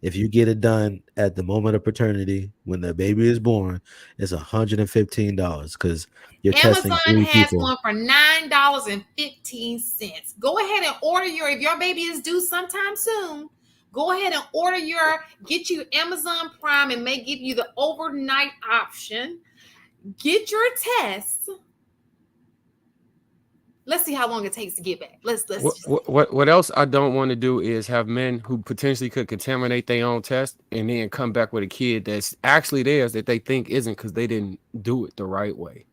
If you get it done at the moment of paternity, when the baby is born, it's $115 because you're testing 3 Amazon has people. one for $9.15. Go ahead and order if your baby is due sometime soon. Go ahead and get you Amazon Prime, and may give you the overnight option. Get your test. Let's see how long it takes to get back. What else I don't want to do is have men who potentially could contaminate their own test and then come back with a kid that's actually theirs that they think isn't because they didn't do it the right way.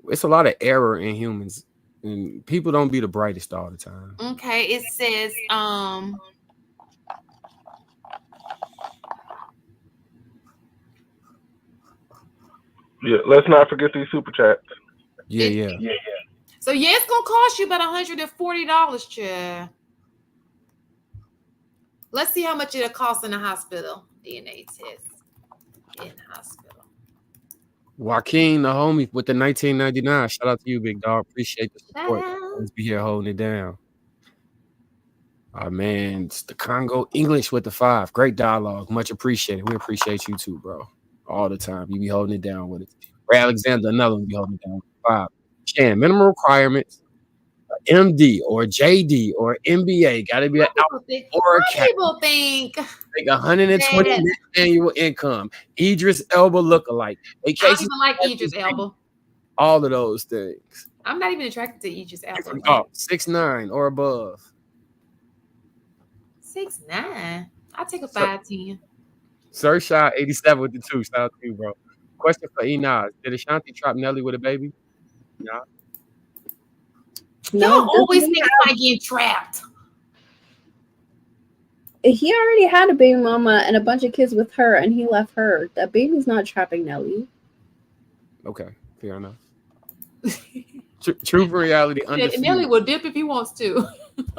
It's a lot of error in humans, and people don't be the brightest all the time. Okay, it says Yeah, let's not forget these super chats. Yeah. So it's gonna cost you about $140, Chair. Let's see how much it'll cost in the hospital. DNA test in the hospital. Joaquin, the homie with the 1999. Shout out to you, big dog. Appreciate the support. Let's be here holding it down. Oh man, it's the Congo English with the 5. Great dialogue. Much appreciated. We appreciate you too, bro. All the time. You be holding it down with it. Ray Alexander, another one, be holding it down with 5. Shan, minimum requirements, MD or JD or MBA, got to be an or a cap. People think like 120 net annual income. Idris Elba lookalike. I don't even like Idris Elba. All of those things. I'm not even attracted to Idris Elba. Oh, 6'9" or above. 6'9". I'll take a 5'10". Sir Shot 87 with the 2. Shout out to you, bro. Question for Enos. Did Ashanti trap Nelly with a baby? No. Y'all always think I get trapped. He already had a baby mama and a bunch of kids with her, and he left her. That baby's not trapping Nelly. Okay, fair enough. True for reality. Nelly will dip if he wants to.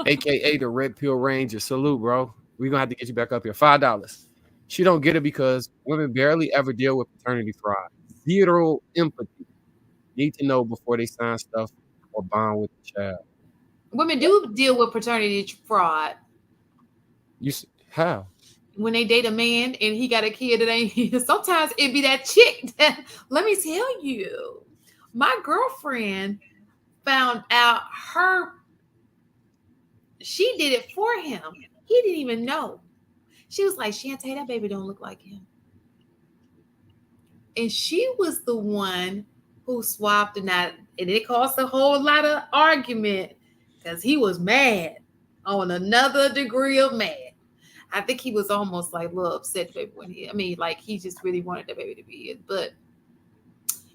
AKA the Red Pill Ranger. Salute, bro. We're gonna have to get you back up here. $5. She don't get it because women barely ever deal with paternity fraud. Zero empathy. Need to know before they sign stuff or bond with the child. Women do deal with paternity fraud How? when they date a man and he got a kid that ain't his. Sometimes it be that chick that, let me tell you, my girlfriend found out she did it for him. He didn't even know. She was like, Shantae, that baby don't look like him. And she was the one who swapped and it caused a whole lot of argument because he was mad on another degree of mad. I think he was almost like a little upset baby when he just really wanted the baby to be it. But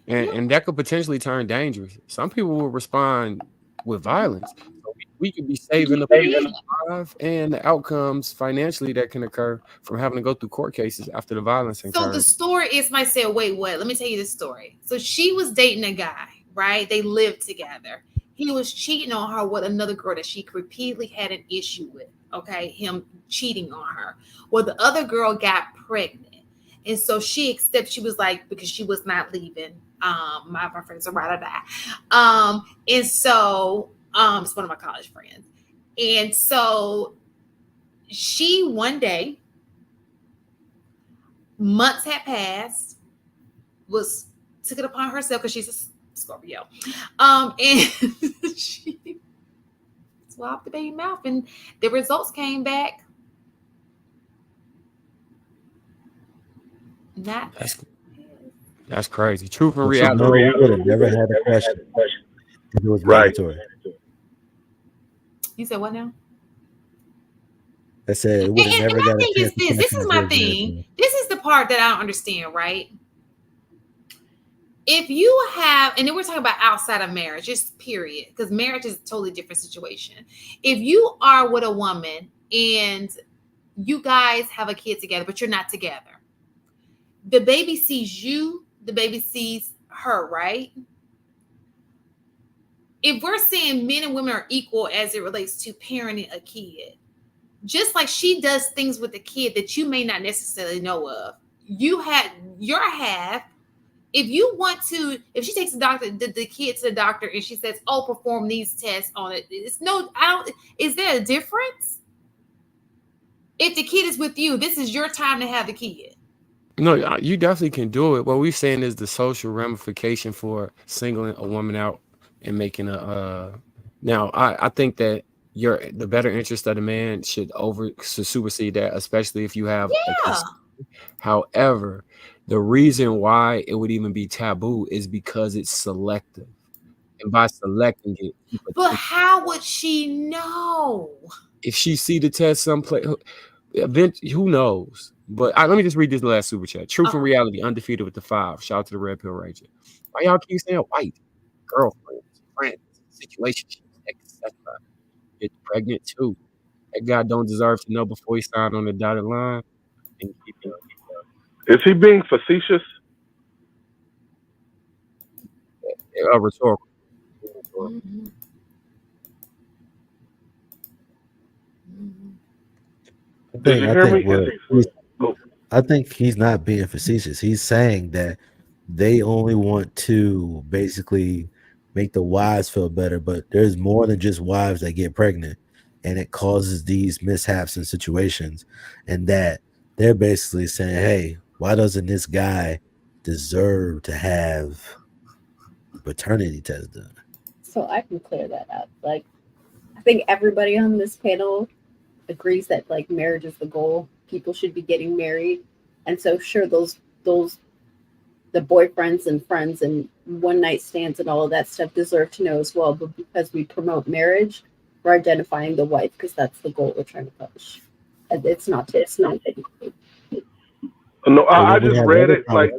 and that could potentially turn dangerous. Some people will respond with violence. So we could be saving the baby alive and the outcomes financially that can occur from having to go through court cases after the violence occurs. So the story is, might say, wait, what? Let me tell you the story. So she was dating a guy, right? They lived together. He was cheating on her with another girl that she repeatedly had an issue with. Okay, him cheating on her. Well, the other girl got pregnant. And so she was like, because she was not leaving. My friends are ride or die. And so it's one of my college friends. And so she one day, months had passed, took it upon herself because she's a Scorpio. And she swapped the baby mouth, and the results came back. That's crazy. Truth and reality. No, we would have never had a question if it was mandatory. You said what now? I said it would have never got a chance. This is my thing. This is the part that I don't understand, right? If you have, and then we're talking about outside of marriage, just period, because marriage is a totally different situation. If you are with a woman and you guys have a kid together, but you're not together, the baby sees you, the baby sees her, right? If we're saying men and women are equal as it relates to parenting a kid, just like she does things with the kid that you may not necessarily know of, you had your half. If you want to, if she takes the kid to the doctor and she says, "Oh, perform these tests on it," is there a difference? If the kid is with you, this is your time to have the kid. No, you definitely can do it. What we're saying is the social ramification for singling a woman out and making now I think that the better interest of the man should supersede that, especially if you have however, the reason why it would even be taboo is because it's selective. And by selecting it, but how would she know? If she see the test someplace, who knows? But let me just read this last super chat. Truth and reality, undefeated with the 5. Shout out to the Red Pill Ranger. Why y'all keep saying white? Girlfriends, friends, situationships, etc. Get pregnant too. That guy don't deserve to know before he signed on the dotted line. And is he being facetious? Rhetorical. Mm-hmm. Did you hear me? I think he's not being facetious. He's saying that they only want to basically make the wives feel better, but there's more than just wives that get pregnant, and it causes these mishaps and situations, and that they're basically saying, hey, why doesn't this guy deserve to have a paternity test done? So I can clear that up. Like, I think everybody on this panel agrees that like marriage is the goal. People should be getting married. And so sure, the boyfriends and friends and one night stands and all of that stuff deserve to know as well. But because we promote marriage, we're identifying the wife because that's the goal we're trying to push. It's not. No, I just read it. Like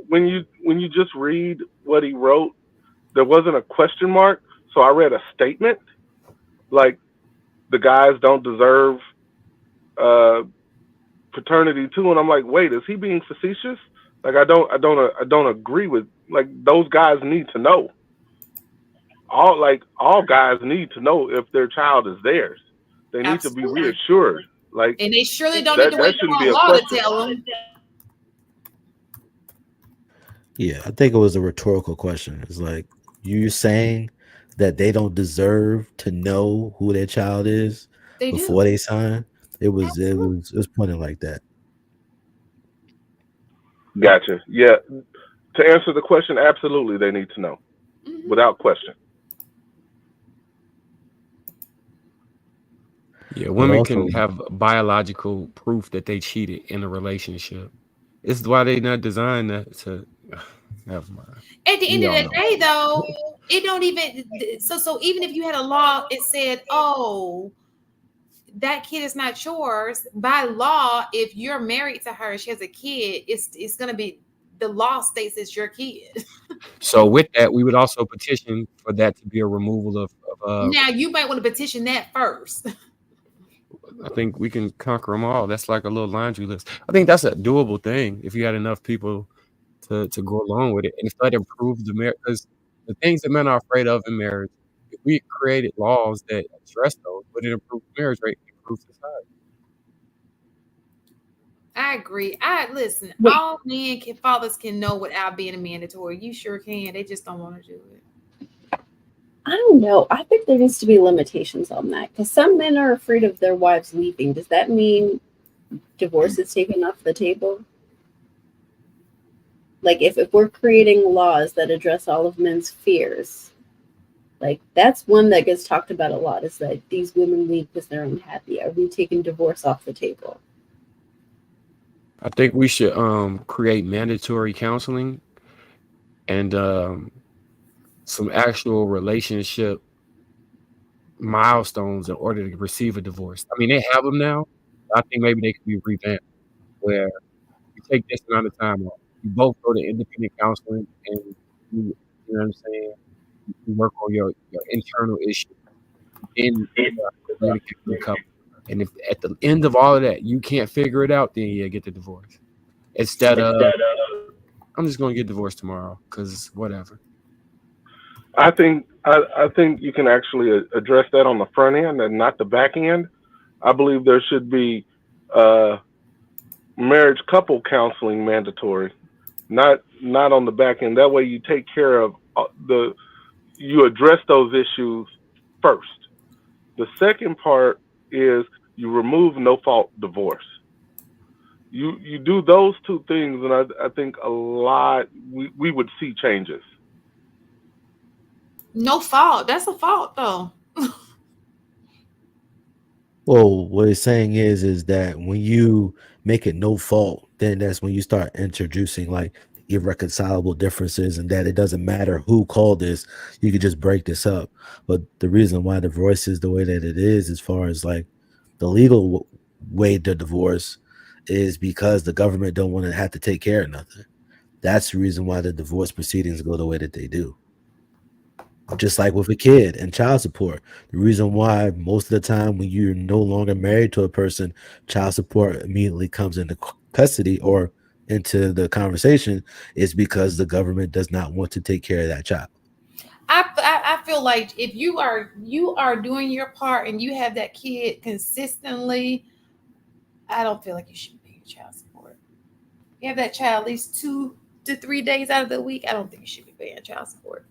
when you just read what he wrote, there wasn't a question mark, so I read a statement. Like the guys don't deserve paternity too, and I'm like, wait, is he being facetious? Like I don't agree with, like, those guys need to know. all guys need to know if their child is theirs. They need to be Absolutely. reassured. Like, And they surely don't need to wait for shouldn't be a law to question. tell them. Yeah, I think it was a rhetorical question. It's like you're saying that they don't deserve to know who their child is They before do. they sign. It was pointed like that. Gotcha. Yeah. To answer the question, absolutely, they need to know, without question. Yeah, women also- can have biological proof that they cheated in a relationship. It's why they not designed to never mind. At the end We of all the know. day, though, it don't even so even if you had a law, it said, oh, that kid is not yours. By law, if you're married to her, she has a kid, it's gonna be, the law states it's your kid. So with that, we would also petition for that to be a removal of Now you might want to petition that first. I think we can conquer them all. That's like a little laundry list. I think that's a doable thing if you had enough people to go along with it. And if that improves the marriage, because the things that men are afraid of in marriage, if we created laws that address those, would it improve the marriage rate, improve society? I agree. Listen, all men fathers can know without being mandatory. You sure can. They just don't want to do it. I don't know. I think there needs to be limitations on that because some men are afraid of their wives leaving. Does that mean divorce is taken off the table? Like if we're creating laws that address all of men's fears, like that's one that gets talked about a lot, is that these women leave because they're unhappy. Are we taking divorce off the table? I think we should create mandatory counseling and some actual relationship milestones in order to receive a divorce. I mean, they have them now. I think maybe they could be revamped where you take this amount of time off. You both go to independent counseling and you know what I'm saying? You work on your internal issues. Then the couple. And if at the end of all of that you can't figure it out, then yeah, get the divorce. Instead of I'm just gonna get divorced tomorrow because whatever. I think you can actually address that on the front end and not the back end. I believe there should be marriage couple counseling mandatory, not on the back end. That way you take care of you address those issues first. The second part is you remove no fault divorce. You do those two things, and I think a lot we would see changes. No fault. That's a fault, though. Well, what it's saying is that when you make it no fault, then that's when you start introducing like irreconcilable differences, and that it doesn't matter who called this, you could just break this up. But the reason why divorce is the way that it is, as far as like the legal way to divorce, is because the government don't want to have to take care of nothing. That's the reason why the divorce proceedings go the way that they do. Just like with a kid and child support, the reason why most of the time when you're no longer married to a person, child support immediately comes into custody or into the conversation is because the government does not want to take care of that child. I feel like if you are doing your part and you have that kid consistently, I don't feel like you should pay your child support. You have that child at least 2 to 3 days out of the week, I don't think you should be paying child support.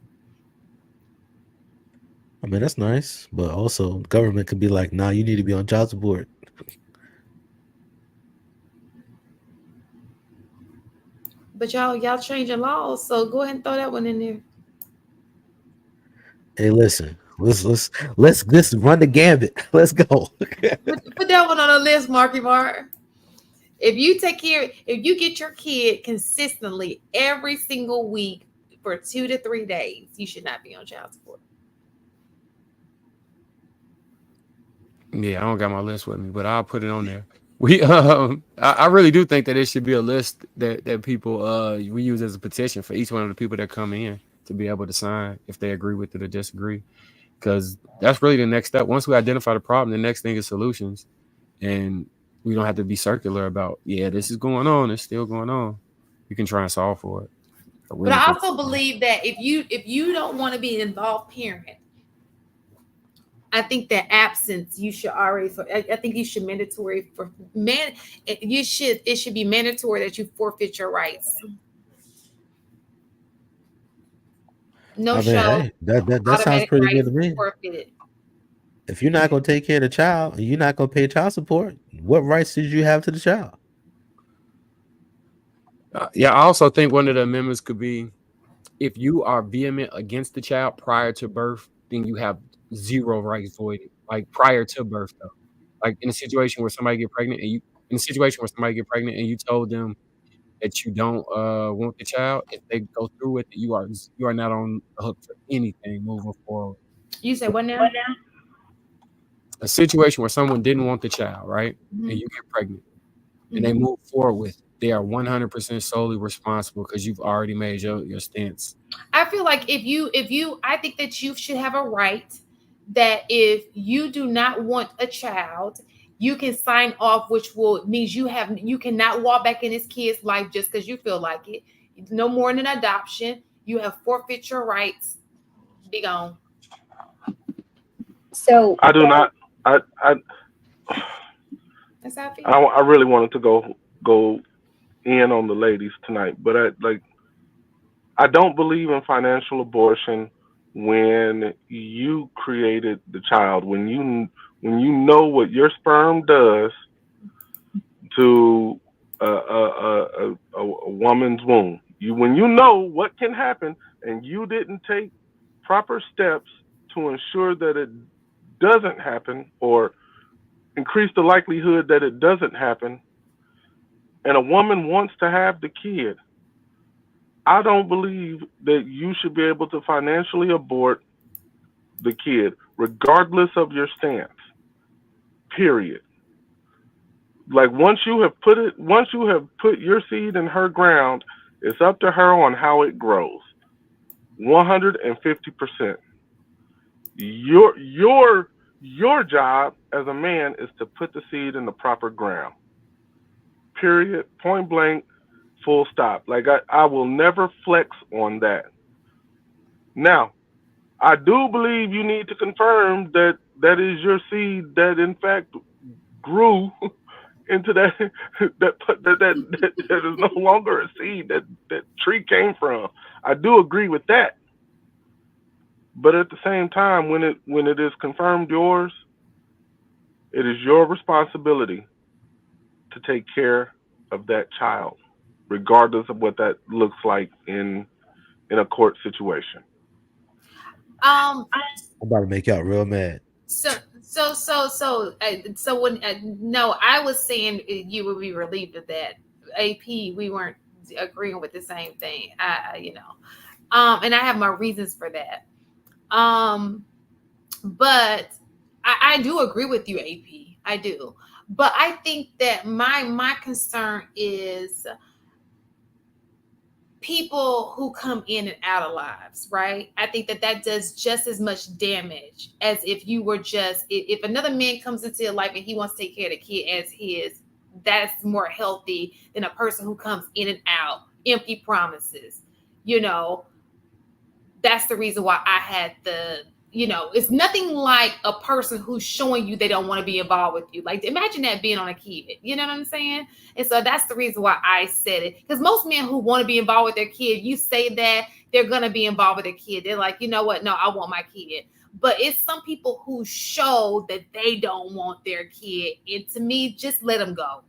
I mean, that's nice, but also the government could be like, nah, you need to be on child support. But y'all changing laws, so go ahead and throw that one in there. Hey, listen, let's run the gambit. Let's go. Put that one on the list, Marky Mark. If you get your kid consistently every single week for 2 to 3 days, you should not be on child support. Yeah, I don't got my list with me, but I'll put it on there. I really do think that it should be a list that people we use as a petition for each one of the people that come in to be able to sign if they agree with it or disagree, because that's really the next step. Once we identify the problem, the next thing is solutions, and we don't have to be circular about this is going on, it's still going on. You can try and solve for it. But I also believe that if you don't want to be an involved parent, I think that absence you should already. I think you should mandatory for man. It should be mandatory that you forfeit your rights. No show. Hey, that sounds Automatic pretty good rights to me. forfeited. If you're not gonna take care of the child and you're not gonna pay child support, what rights did you have to the child? Yeah, I also think one of the amendments could be if you are vehement against the child prior to birth, then you have zero rights voided. Like prior to birth, though. Like in a situation where somebody get pregnant and you told them that you don't want the child, if they go through with it, you are not on the hook for anything moving forward. You say what now? A situation where someone didn't want the child, right? Mhm. And you get pregnant and they move forward with it, they are 100% solely responsible because you've already made your stance. I feel like I think that you should have a right that if you do not want a child, you can sign off, which means you cannot walk back in this kid's life just because you feel like it. No more than an adoption. You have forfeit your rights. Be gone. So I do not. That's how I feel. I really wanted to go in on the ladies tonight, but I don't believe in financial abortion when you created the child, when you know what your sperm does to a woman's womb. When you know what can happen and you didn't take proper steps to ensure that it doesn't happen or increase the likelihood that it doesn't happen, and a woman wants to have the kid, I don't believe that you should be able to financially abort the kid, regardless of your stance. Period. Like once you have put your seed in her ground, it's up to her on how it grows. 150%. Your job as a man is to put the seed in the proper ground. Period. Point blank. Full stop. Like I will never flex on that. Now, I do believe you need to confirm that is your seed that in fact grew into that is no longer a seed that tree came from. I do agree with that. But at the same time, when it is confirmed yours, it is your responsibility to take care of that child, regardless of what that looks like in a court situation. I'm about to make y'all real mad. So when no, I was saying you would be relieved of that. AP, we weren't agreeing with the same thing. And I have my reasons for that. But I do agree with you, AP. I do. But I think that my concern is people who come in and out of lives, right? I think that does just as much damage as if you were if another man comes into your life and he wants to take care of the kid as his, that's more healthy than a person who comes in and out, empty promises. That's the reason why I had it's nothing like a person who's showing you they don't want to be involved with you. Like, imagine that being on a kid. You know what I'm saying? And so that's the reason why I said it. Because most men who want to be involved with their kid, you say that, they're going to be involved with their kid. They're like, you know what? No, I want my kid. But it's some people who show that they don't want their kid. And to me, just let them go.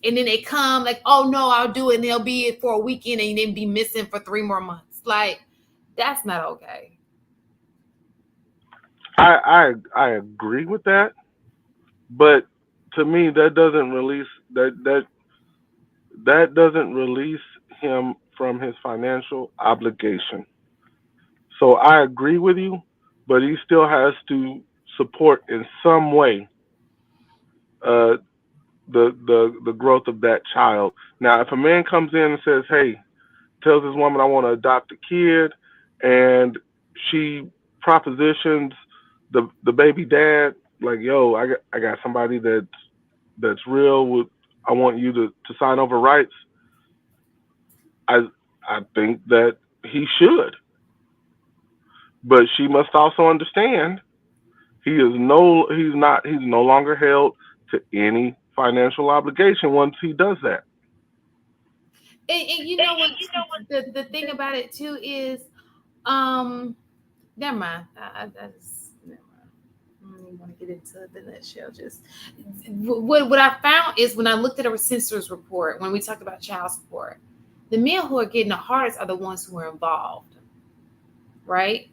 And then they come like, oh, no, I'll do it. And they'll be it for a weekend and then be missing for 3 more months. Like, that's not okay. I agree with that, but to me that doesn't release that doesn't release him from his financial obligation. So I agree with you, but he still has to support in some way the growth of that child. Now, if a man comes in and says, "Hey," tells this woman, "I want to adopt a kid," and she propositions the baby dad, like, "Yo, I got somebody that's real. I want you to sign over rights." I think that he should. But she must also understand he's no longer held to any financial obligation once he does that. And you know what? The thing about it too is, never mind. I just never mind. I don't even want to get into the nutshell. Just what I found is when I looked at a census report when we talked about child support, the men who are getting the hardest are the ones who are involved, right?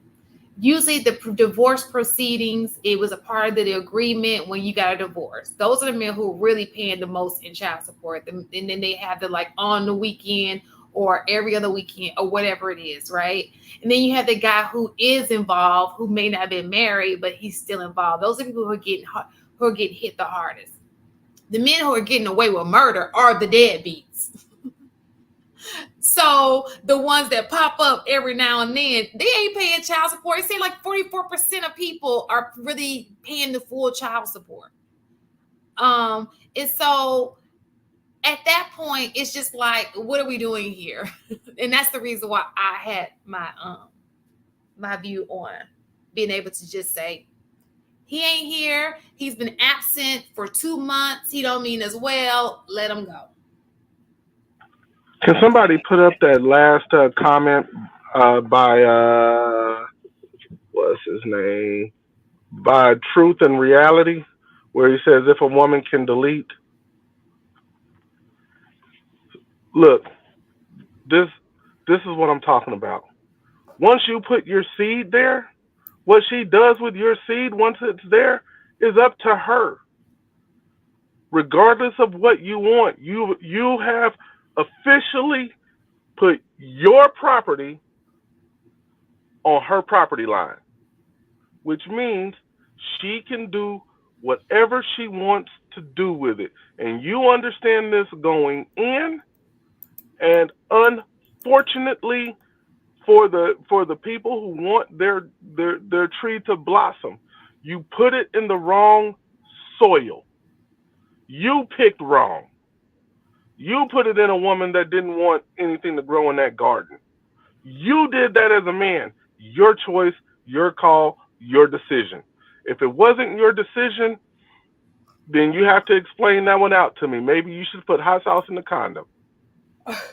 Usually the divorce proceedings, it was a part of the agreement when you got a divorce. Those are the men who are really paying the most in child support. And then they have the like on the weekend or every other weekend or whatever it is, right? And then you have the guy who is involved, who may not have been married, but he's still involved. Those are people who are getting hit the hardest. The men who are getting away with murder are the deadbeats. So the ones that pop up every now and then, they ain't paying child support. It seems like 44% of people are really paying the full child support. And so at that point, it's just like, what are we doing here? And that's the reason why I had my view on being able to just say, he ain't here. He's been absent for 2 months. He don't mean as well. Let him go. Can somebody put up that last comment by what's his name? By Truth and Reality, where he says if a woman can delete. Look, this is what I'm talking about. Once you put your seed there, what she does with your seed once it's there is up to her. Regardless of what you want, you have officially put your property on her property line, which means she can do whatever she wants to do with it. And you understand this going in, and unfortunately for the people who want their tree to blossom, you put it in the wrong soil. You picked wrong. You put it in a woman that didn't want anything to grow in that garden. You did that as a man. Your choice, your call, your decision. If it wasn't your decision, then you have to explain that one out to me. Maybe you should put hot sauce in the condom.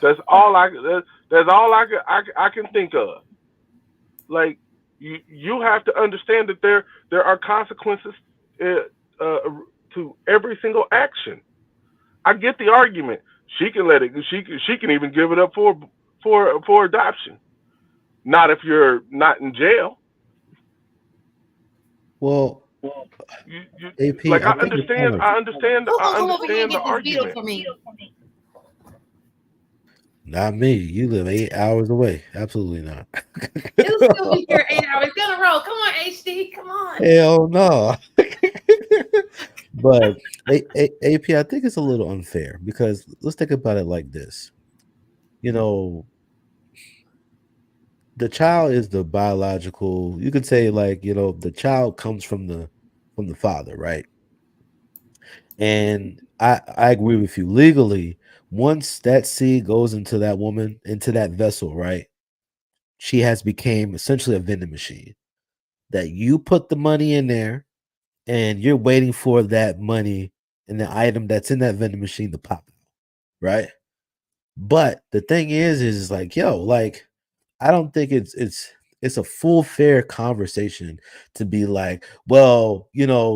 That's all I can think of. Like you have to understand that there are consequences to every single action. I get the argument. She can let it. She can even give it up for adoption. Not if you're not in jail. Well, AP, like I I think understand the This argument. for me. Not me. You live 8 hours away. Absolutely not. It'll still be here 8 hours down the road. Come on, HD. Come on. Hell no. But AP, I think it's a little unfair because let's think about it like this. You know, the child is the biological, you could say like, the child comes from the father, right? And I agree with you. Legally, once that seed goes into that woman, into that vessel, right? She has became essentially a vending machine that you put the money in there and you're waiting for that money and the item that's in that vending machine to pop out, right? But the thing is like, yo, like, I don't think it's a full fair conversation to be like, well,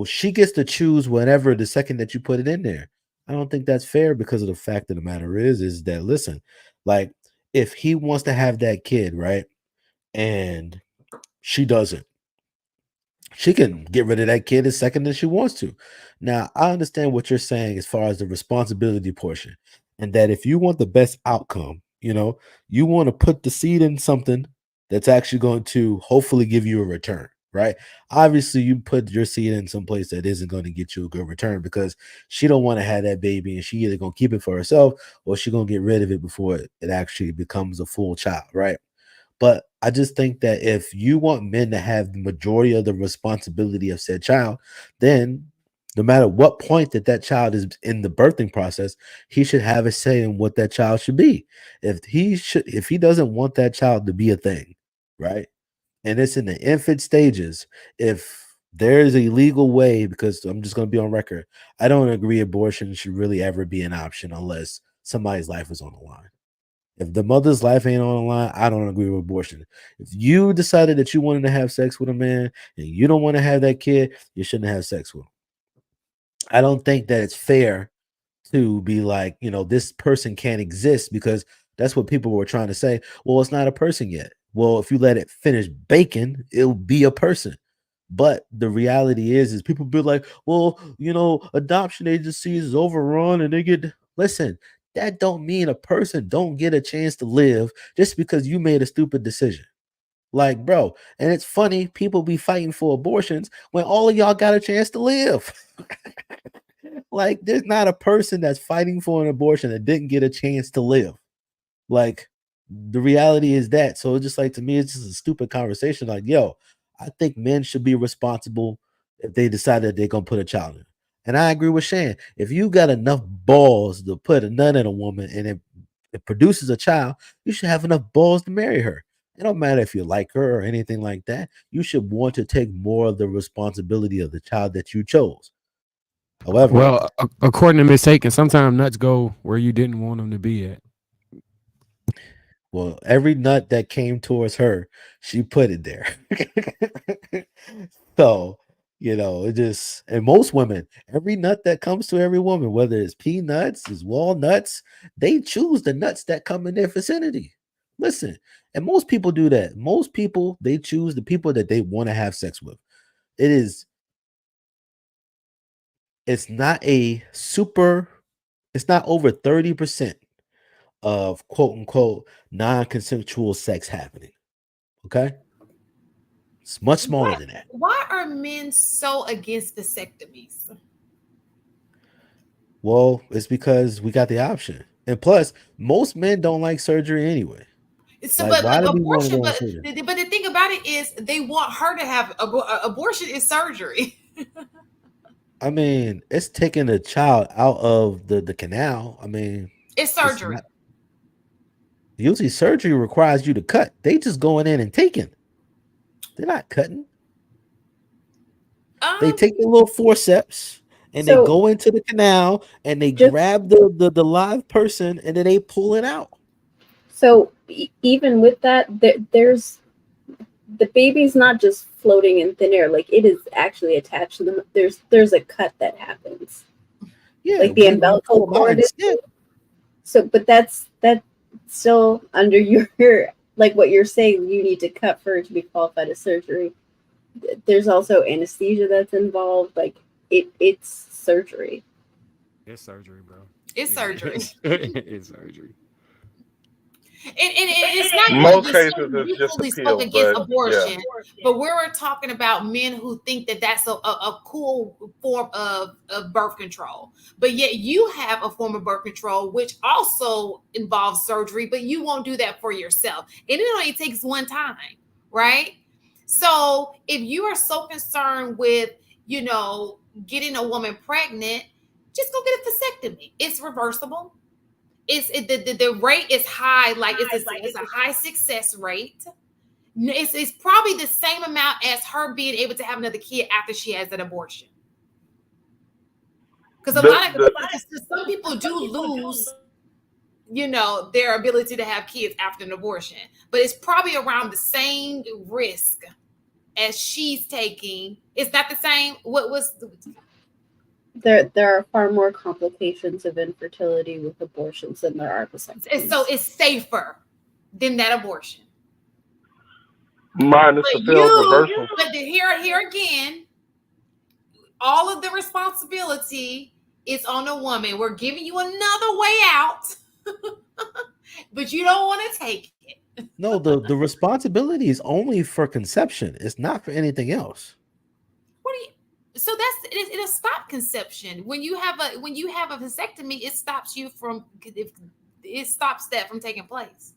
she gets to choose whenever the second that you put it in there. I don't think that's fair because of the fact of the matter is that, listen, like, if he wants to have that kid, right, and she doesn't, she can get rid of that kid the second that she wants to. Now, I understand what you're saying as far as the responsibility portion, and that if you want the best outcome, you want to put the seed in something that's actually going to hopefully give you a return, right? Obviously, you put your seed in some place that isn't going to get you a good return because she don't want to have that baby, and she either going to keep it for herself or she going to get rid of it before it actually becomes a full child, right? But I just think that if you want men to have the majority of the responsibility of said child, then No matter what point that child is in the birthing process, he should have a say in what that child should be. If he doesn't want that child to be a thing, right? And it's in the infant stages, if there is a legal way, because I'm just going to be on record, I don't agree abortion should really ever be an option unless somebody's life is on the line. If the mother's life ain't on the line, I don't agree with abortion. If you decided that you wanted to have sex with a man and you don't want to have that kid, you shouldn't have sex with him. I don't think that it's fair to be like, this person can't exist, because that's what people were trying to say. Well, it's not a person yet. Well, if you let it finish baking, it'll be a person. But the reality is people be like, well, adoption agencies is overrun and they get, listen, that don't mean a person don't get a chance to live just because you made a stupid decision. Like, bro, and it's funny, people be fighting for abortions when all of y'all got a chance to live. Like, there's not a person that's fighting for an abortion that didn't get a chance to live. Like, the reality is that. So it's just like, to me, it's just a stupid conversation. Like, yo, I think men should be responsible if they decide that they're gonna put a child in. And I agree with Shan. If you got enough balls to put a nut in a woman and it produces a child, you should have enough balls to marry her. It don't matter if you like her or anything like that. You should want to take more of the responsibility of the child that you chose. However, Well, according to Miss Aiken, sometimes nuts go where you didn't want them to be at. well, every nut that came towards her, she put it there. So, it just, and most women, every nut that comes to every woman, whether it's peanuts, it's walnuts, they choose the nuts that come in their vicinity. Listen, and most people do that. Most people, they choose the people that they want to have sex with. It's not it's not over 30% of quote unquote non-consensual sex happening. Okay. It's much smaller than that. Why are men so against vasectomies? Well, it's because we got the option. And plus, most men don't like surgery anyway. So, Like, but why like do we want to abortion, go on but surgery? but the thing about it is, they want her to have abortion is surgery. I mean, it's taking a child out of the canal. I mean, It's it's surgery. not, usually surgery requires you to cut. They just going in and taking. They're not cutting. They take the little forceps and they So go into the canal and they just grab the live person and then they pull it out. so even with that, there's the baby's not just floating in thin air. Like, it is actually attached to them. There's a cut that happens. Yeah, like the umbilical cord is. So, but that's still under your like what you're saying. You need to cut for it to be qualified as surgery. There's also anesthesia that's involved. Like, it's surgery. It's surgery, bro. It's surgery. It's surgery. And it's not Most that cases we it's just a usually spoke pill, against but abortion, yeah. but we're talking about men who think that that's a cool form of birth control. But yet you have a form of birth control which also involves surgery, but you won't do that for yourself. And it only takes one time, right? So if you are so concerned with, getting a woman pregnant, just go get a vasectomy. It's reversible. The rate is high, like it's a high success rate. It's probably the same amount as her being able to have another kid after she has an abortion. Because some people do lose, their ability to have kids after an abortion, but it's probably around the same risk as she's taking. It's not the same. What was There are far more complications of infertility with abortions than there are vasectomies. So it's safer than that abortion. Minus the failed reversal. But here again, all of the responsibility is on the woman. We're giving you another way out, but you don't want to take it. No, the responsibility is only for conception. It's not for anything else. So it'll stop conception. When you have a vasectomy, it stops that from taking place.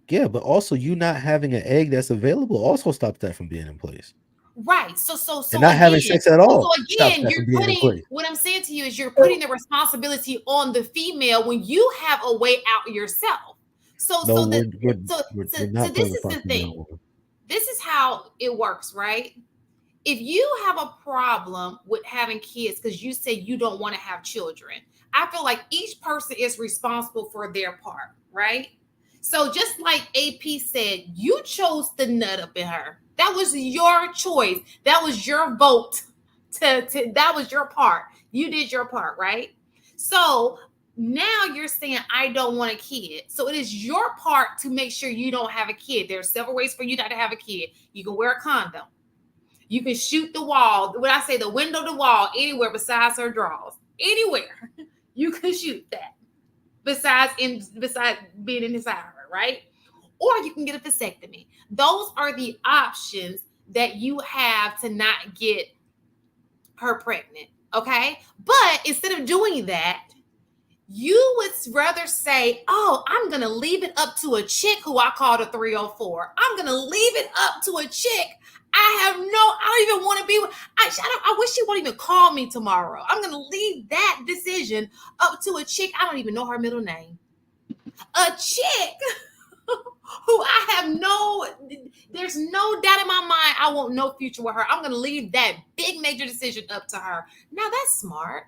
Yeah, but also you not having an egg that's available also stops that from being in place. Right. So And not having again, sex at all so stops again, that you're from being in putting place. what I'm saying to you is you're putting the responsibility on the female when you have a way out yourself. So No, so the we're so not this putting is the responsibility on thing. women. This is how it works, right? If you have a problem with having kids because you say you don't want to have children, I feel like each person is responsible for their part, right? So just like AP said, you chose the nut up in her. That was your choice. That was your vote. That was your part. You did your part, right? So now you're saying I don't want a kid. So it is your part to make sure you don't have a kid. There are several ways for you not to have a kid. You can wear a condom. You can shoot the wall. When I say the window, the wall, anywhere besides her drawers, anywhere you can shoot that. Besides being inside her, right? Or you can get a vasectomy. Those are the options that you have to not get her pregnant. Okay, but instead of doing that, you would rather say, oh, I'm going to leave it up to a chick who I called a 304. I'm going to leave it up to a chick. I don't even want to be with, I wish she won't even call me tomorrow. I'm going to leave that decision up to a chick. I don't even know her middle name. A chick who there's no doubt in my mind, I want no future with her. I'm going to leave that big major decision up to her. Now that's smart.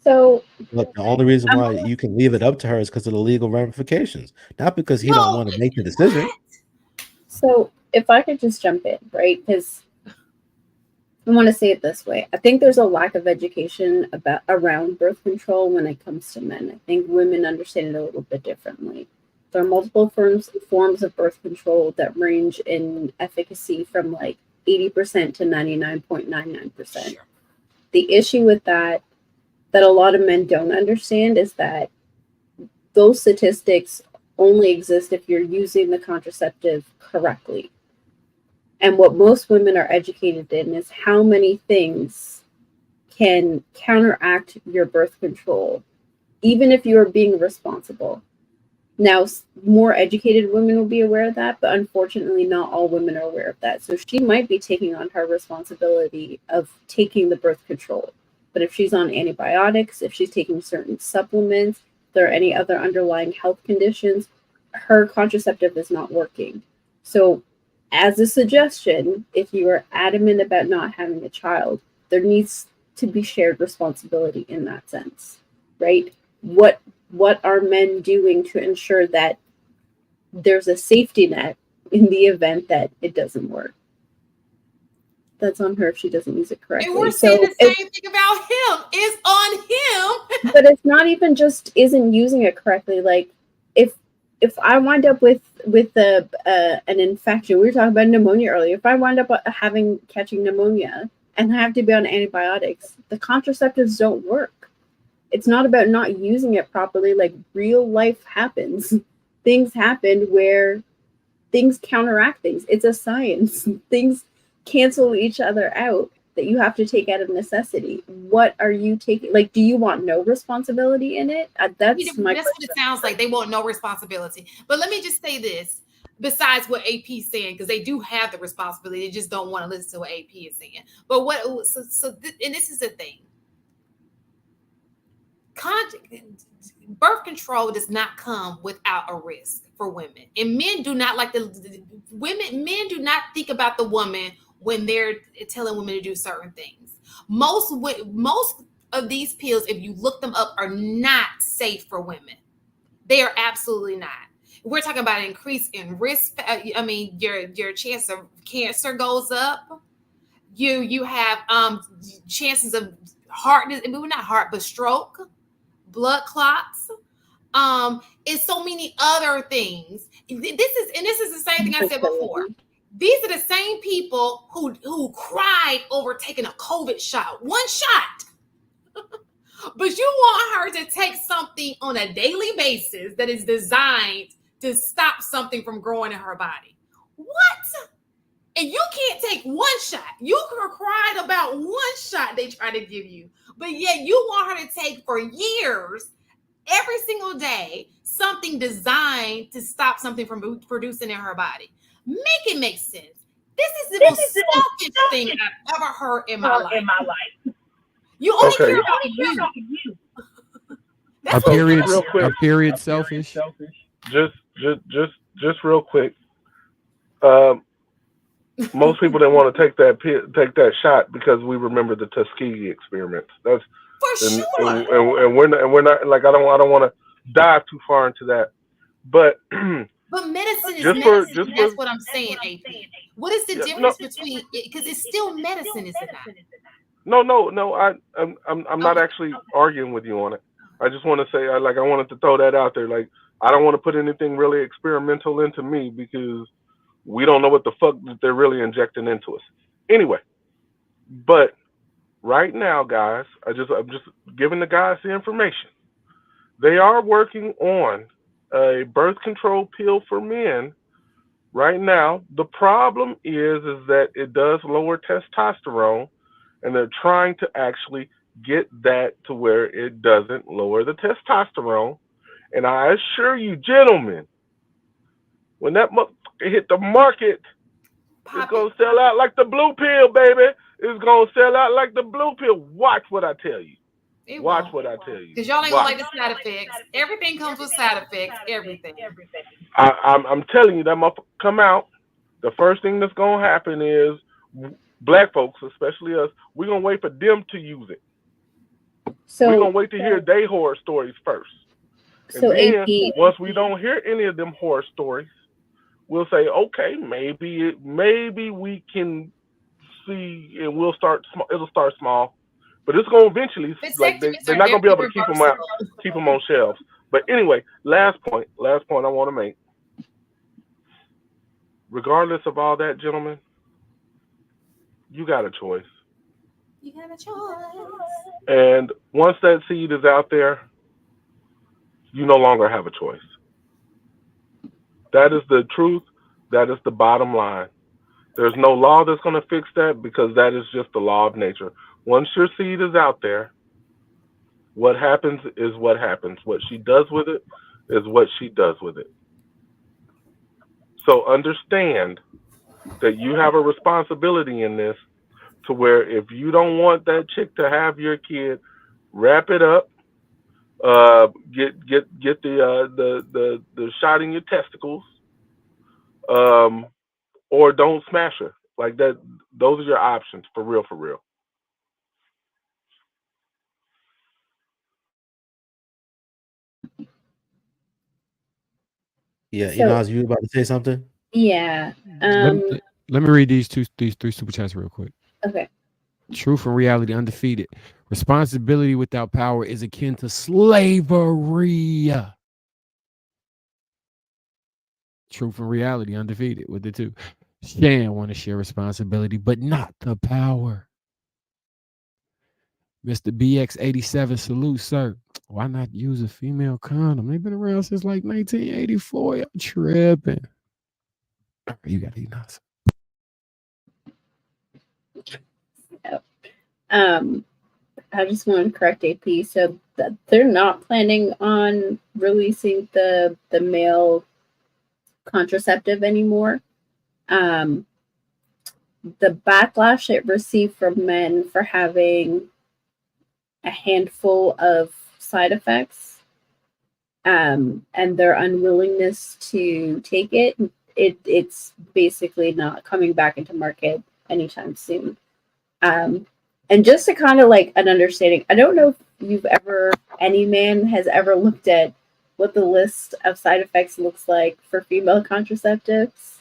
So But the only reason why you can leave it up to her is because of the legal ramifications, not because he don't want to make the decision. So if I could just jump in, right? Because I want to say it this way. I think there's a lack of education around birth control when it comes to men. I think women understand it a little bit differently. There are multiple forms of birth control that range in efficacy from like 80% to 99.99%. Sure. The issue with that a lot of men don't understand is that those statistics only exist if you're using the contraceptive correctly. And what most women are educated in is how many things can counteract your birth control, even if you are being responsible. Now, more educated women will be aware of that, but unfortunately, not all women are aware of that. So she might be taking on her responsibility of taking the birth control. But if she's on antibiotics, if she's taking certain supplements, if there are any other underlying health conditions, her contraceptive is not working. So as a suggestion, if you are adamant about not having a child, there needs to be shared responsibility in that sense, right? What are men doing to ensure that there's a safety net in the event that it doesn't work? That's on her if she doesn't use it correctly. And we're saying the same thing about him. It's on him. But it's not even just isn't using it correctly. Like if I wind up with an infection, we were talking about pneumonia earlier. If I wind up catching pneumonia and I have to be on antibiotics, the contraceptives don't work. It's not about not using it properly. Like real life happens. Things happen where things counteract things. It's a science. Things cancel each other out that you have to take out of necessity. What are you taking? Like, do you want no responsibility in it? That's what it sounds like. They want no responsibility. But let me just say this, besides what AP is saying, because they do have the responsibility. They just don't want to listen to what AP is saying. But and this is the thing. Birth control does not come without a risk for women. And men do not like men do not think about the woman when they're telling women to do certain things. Most of these pills, if you look them up, are not safe for women. They are absolutely not. We're talking about an increase in risk. I mean, your chance of cancer goes up. You have chances of heart, not heart, but stroke, blood clots. And so many other things. This is the same thing I said before. These are the same people who cried over taking a COVID shot, one shot. But you want her to take something on a daily basis that is designed to stop something from growing in her body. What? And you can't take one shot. You cried about one shot they try to give you. But yet you want her to take for years, every single day, something designed to stop something from producing in her body. Make it make sense. This is the most selfish thing I've ever heard in my life. You only Okay. care about you. That's So what just it real is. quick, period selfish. just real quick. Most people didn't want to take that shot because we remember the Tuskegee experiments. That's For and sure. and we're not like I don't want to dive too far into that, but But medicine is just medicine. for That's what I'm saying, AP. What is the yeah, difference between it? Because it's still medicine, is it not? no. I'm not actually arguing with you on it. I just want to say I wanted to throw that out there. Like I don't want to put anything really experimental into me because we don't know what the fuck that they're really injecting into us. Anyway, but right now, guys, I'm just giving the guys the information. They are working on a birth control pill for men right now. The problem is that it does lower testosterone, and they're trying to actually get that to where it doesn't lower the testosterone. And I assure you, gentlemen, when that motherfucker hit the market, it's gonna sell out like the blue pill, baby. It's gonna sell out like the blue pill. Watch what I tell you. Watch what I tell you. Because y'all ain't gonna like the side effects. Everything comes with side effects. Everything. I'm telling you, that motherfucker come out. The first thing that's gonna happen is black folks, especially us, we're gonna wait for them to use it. So we're gonna wait to hear their horror stories first. And so then AP, once we don't hear any of them horror stories, we'll say, okay, maybe we can see, and we'll start. It'll start small, but it's gonna eventually like they're not gonna be able to keep them on shelves. But anyway, last point I want to make. Regardless of all that, gentlemen, you got a choice. You got a choice. And once that seed is out there, you no longer have a choice. That is the truth. That is the bottom line. There's no law that's going to fix that because that is just the law of nature. Once your seed is out there, what happens is what happens. What she does with it is what she does with it. So understand that you have a responsibility in this to where if you don't want that chick to have your kid, wrap it up, get the shot in your testicles, or don't smash her. Like that, those are your options for real, for real. Yeah, So- Inaz, you about to say something? yeah. Let me read these three super chats real quick. Okay. Truth and reality undefeated. Responsibility without power is akin to slavery. Truth and reality undefeated with the two. Shan want to share responsibility, but not the power. Mr. BX87, salute, sir. Why not use a female condom? They've been around since like 1984. Y'all tripping. You got to eat nuts. I just want to correct AP. So that they're not planning on releasing the male contraceptive anymore. The backlash it received from men for having a handful of side effects, and their unwillingness to take it's basically not coming back into market anytime soon. And just to kind of like an understanding, I don't know if any man has ever looked at what the list of side effects looks like for female contraceptives.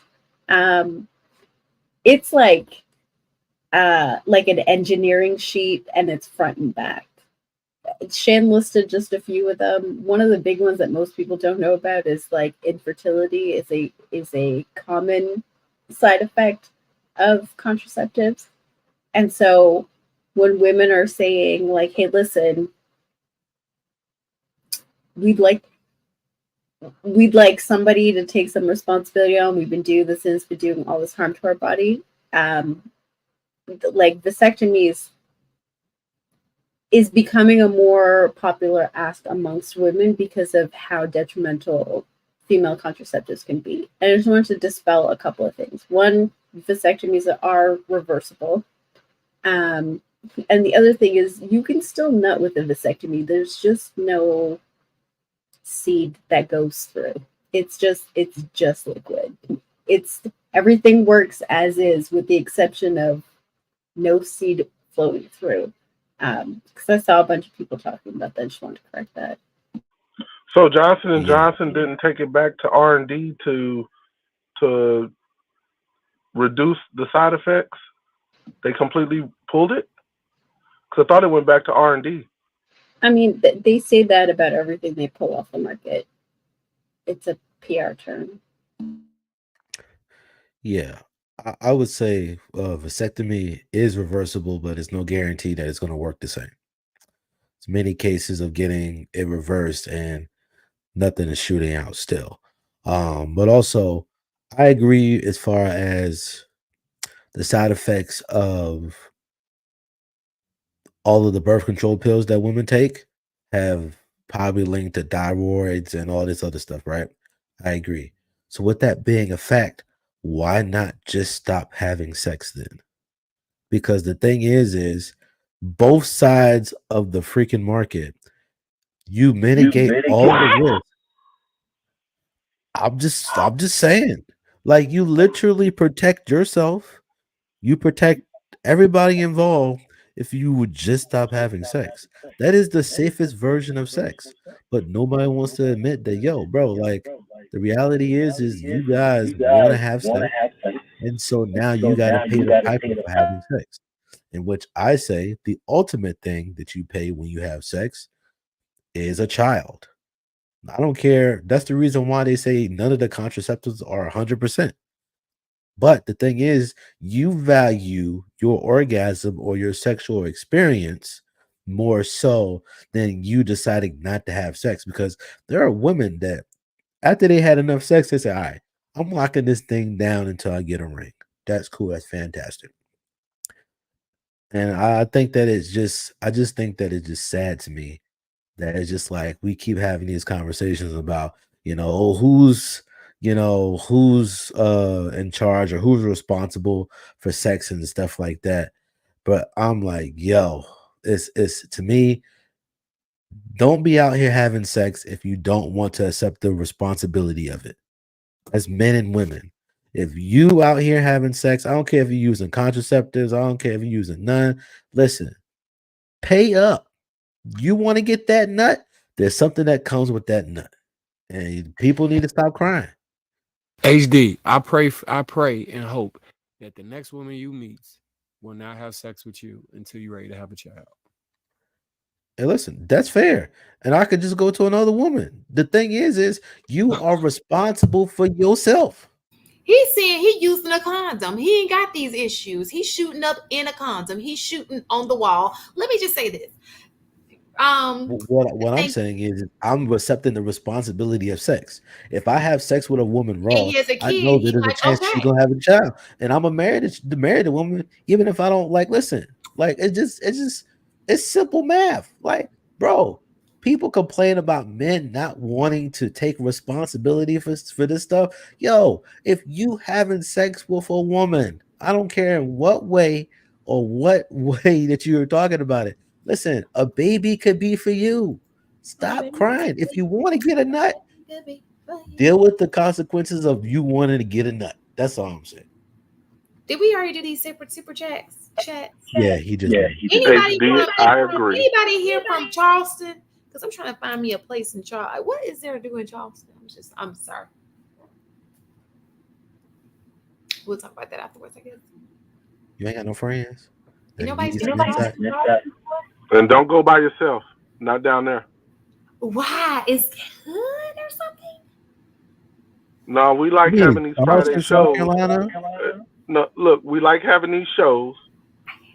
It's like an engineering sheet, and it's front and back. Shan listed just a few of them. One of the big ones that most people don't know about is like infertility is a common side effect of contraceptives. And so when women are saying like, hey, listen, we'd like somebody to take some responsibility on, we've been doing this and it's been doing all this harm to our body. Like vasectomies is becoming a more popular ask amongst women because of how detrimental female contraceptives can be. And I just wanted to dispel a couple of things. One, vasectomies are reversible. And the other thing is you can still nut with a vasectomy. There's just no seed that goes through. It's just liquid. It's everything works as is with the exception of no seed flowing through. Because I saw a bunch of people talking about that. I just wanted to correct that. So Johnson and Yeah. Johnson didn't take it back to R&D to reduce the side effects. They completely pulled it. Because I thought it went back to R&D. I mean, they say that about everything they pull off the market. It's a PR term. Yeah, I would say vasectomy is reversible, but it's no guarantee that it's going to work the same. There's many cases of getting it reversed and nothing is shooting out still. But also, I agree as far as the side effects of all of the birth control pills that women take have probably linked to thyroids and all this other stuff, right? I agree. So with that being a fact, why not just stop having sex then? Because the thing is both sides of the freaking market, you mitigate all the risk. I'm just saying, like, you literally protect yourself, you protect everybody involved if you would just stop having sex. That is the safest version of sex. But nobody wants to admit that, yo, bro, like the reality is you guys want to have sex, and so now you got to pay the piper for having sex. In which I say the ultimate thing that you pay when you have sex is a child. I don't care. That's the reason why they say none of the contraceptives are 100%. But the thing is, you value your orgasm or your sexual experience more so than you deciding not to have sex. Because there are women that, after they had enough sex, they say, all right, I'm locking this thing down until I get a ring. That's cool. That's fantastic. And I think that I just think that it's just sad to me that it's just like we keep having these conversations about, oh, who's in charge or who's responsible for sex and stuff like that. But I'm like, yo, it's to me, don't be out here having sex if you don't want to accept the responsibility of it. As men and women. If you out here having sex, I don't care if you're using contraceptives, I don't care if you're using none. Listen, pay up. You want to get that nut? There's something that comes with that nut. And people need to stop crying. HD, I pray and hope that the next woman you meet will not have sex with you until you're ready to have a child. And listen, that's fair. And I could just go to another woman. The thing is you are responsible for yourself. He's saying he using a condom. He ain't got these issues. He's shooting up in a condom. He's shooting on the wall. Let me just say this. What I'm saying is I'm accepting the responsibility of sex. If I have sex with a woman raw, and he has a I kid. know He's that there's a like, chance she's okay. gonna have a child. And I'm married a woman, even if I don't like listen. Like it's simple math. Like, bro, people complain about men not wanting to take responsibility for this stuff. Yo, if you having sex with a woman, I don't care in what way or what way that you're talking about it. Listen, a baby could be for you. Stop crying. If you want to get a nut, deal with the consequences of you wanting to get a nut. That's all I'm saying. Did we already do these separate super chats? Yeah, he just did. I agree. Anybody here from Charleston? Because I'm trying to find me a place in Charleston. What is there to do in Charleston? I'm sorry. We'll talk about that afterwards, I guess. You ain't got no friends. Nobody. And don't go by yourself. Not down there. Why? Is good or something? No, we like having these Friday shows. No, look, we like having these shows,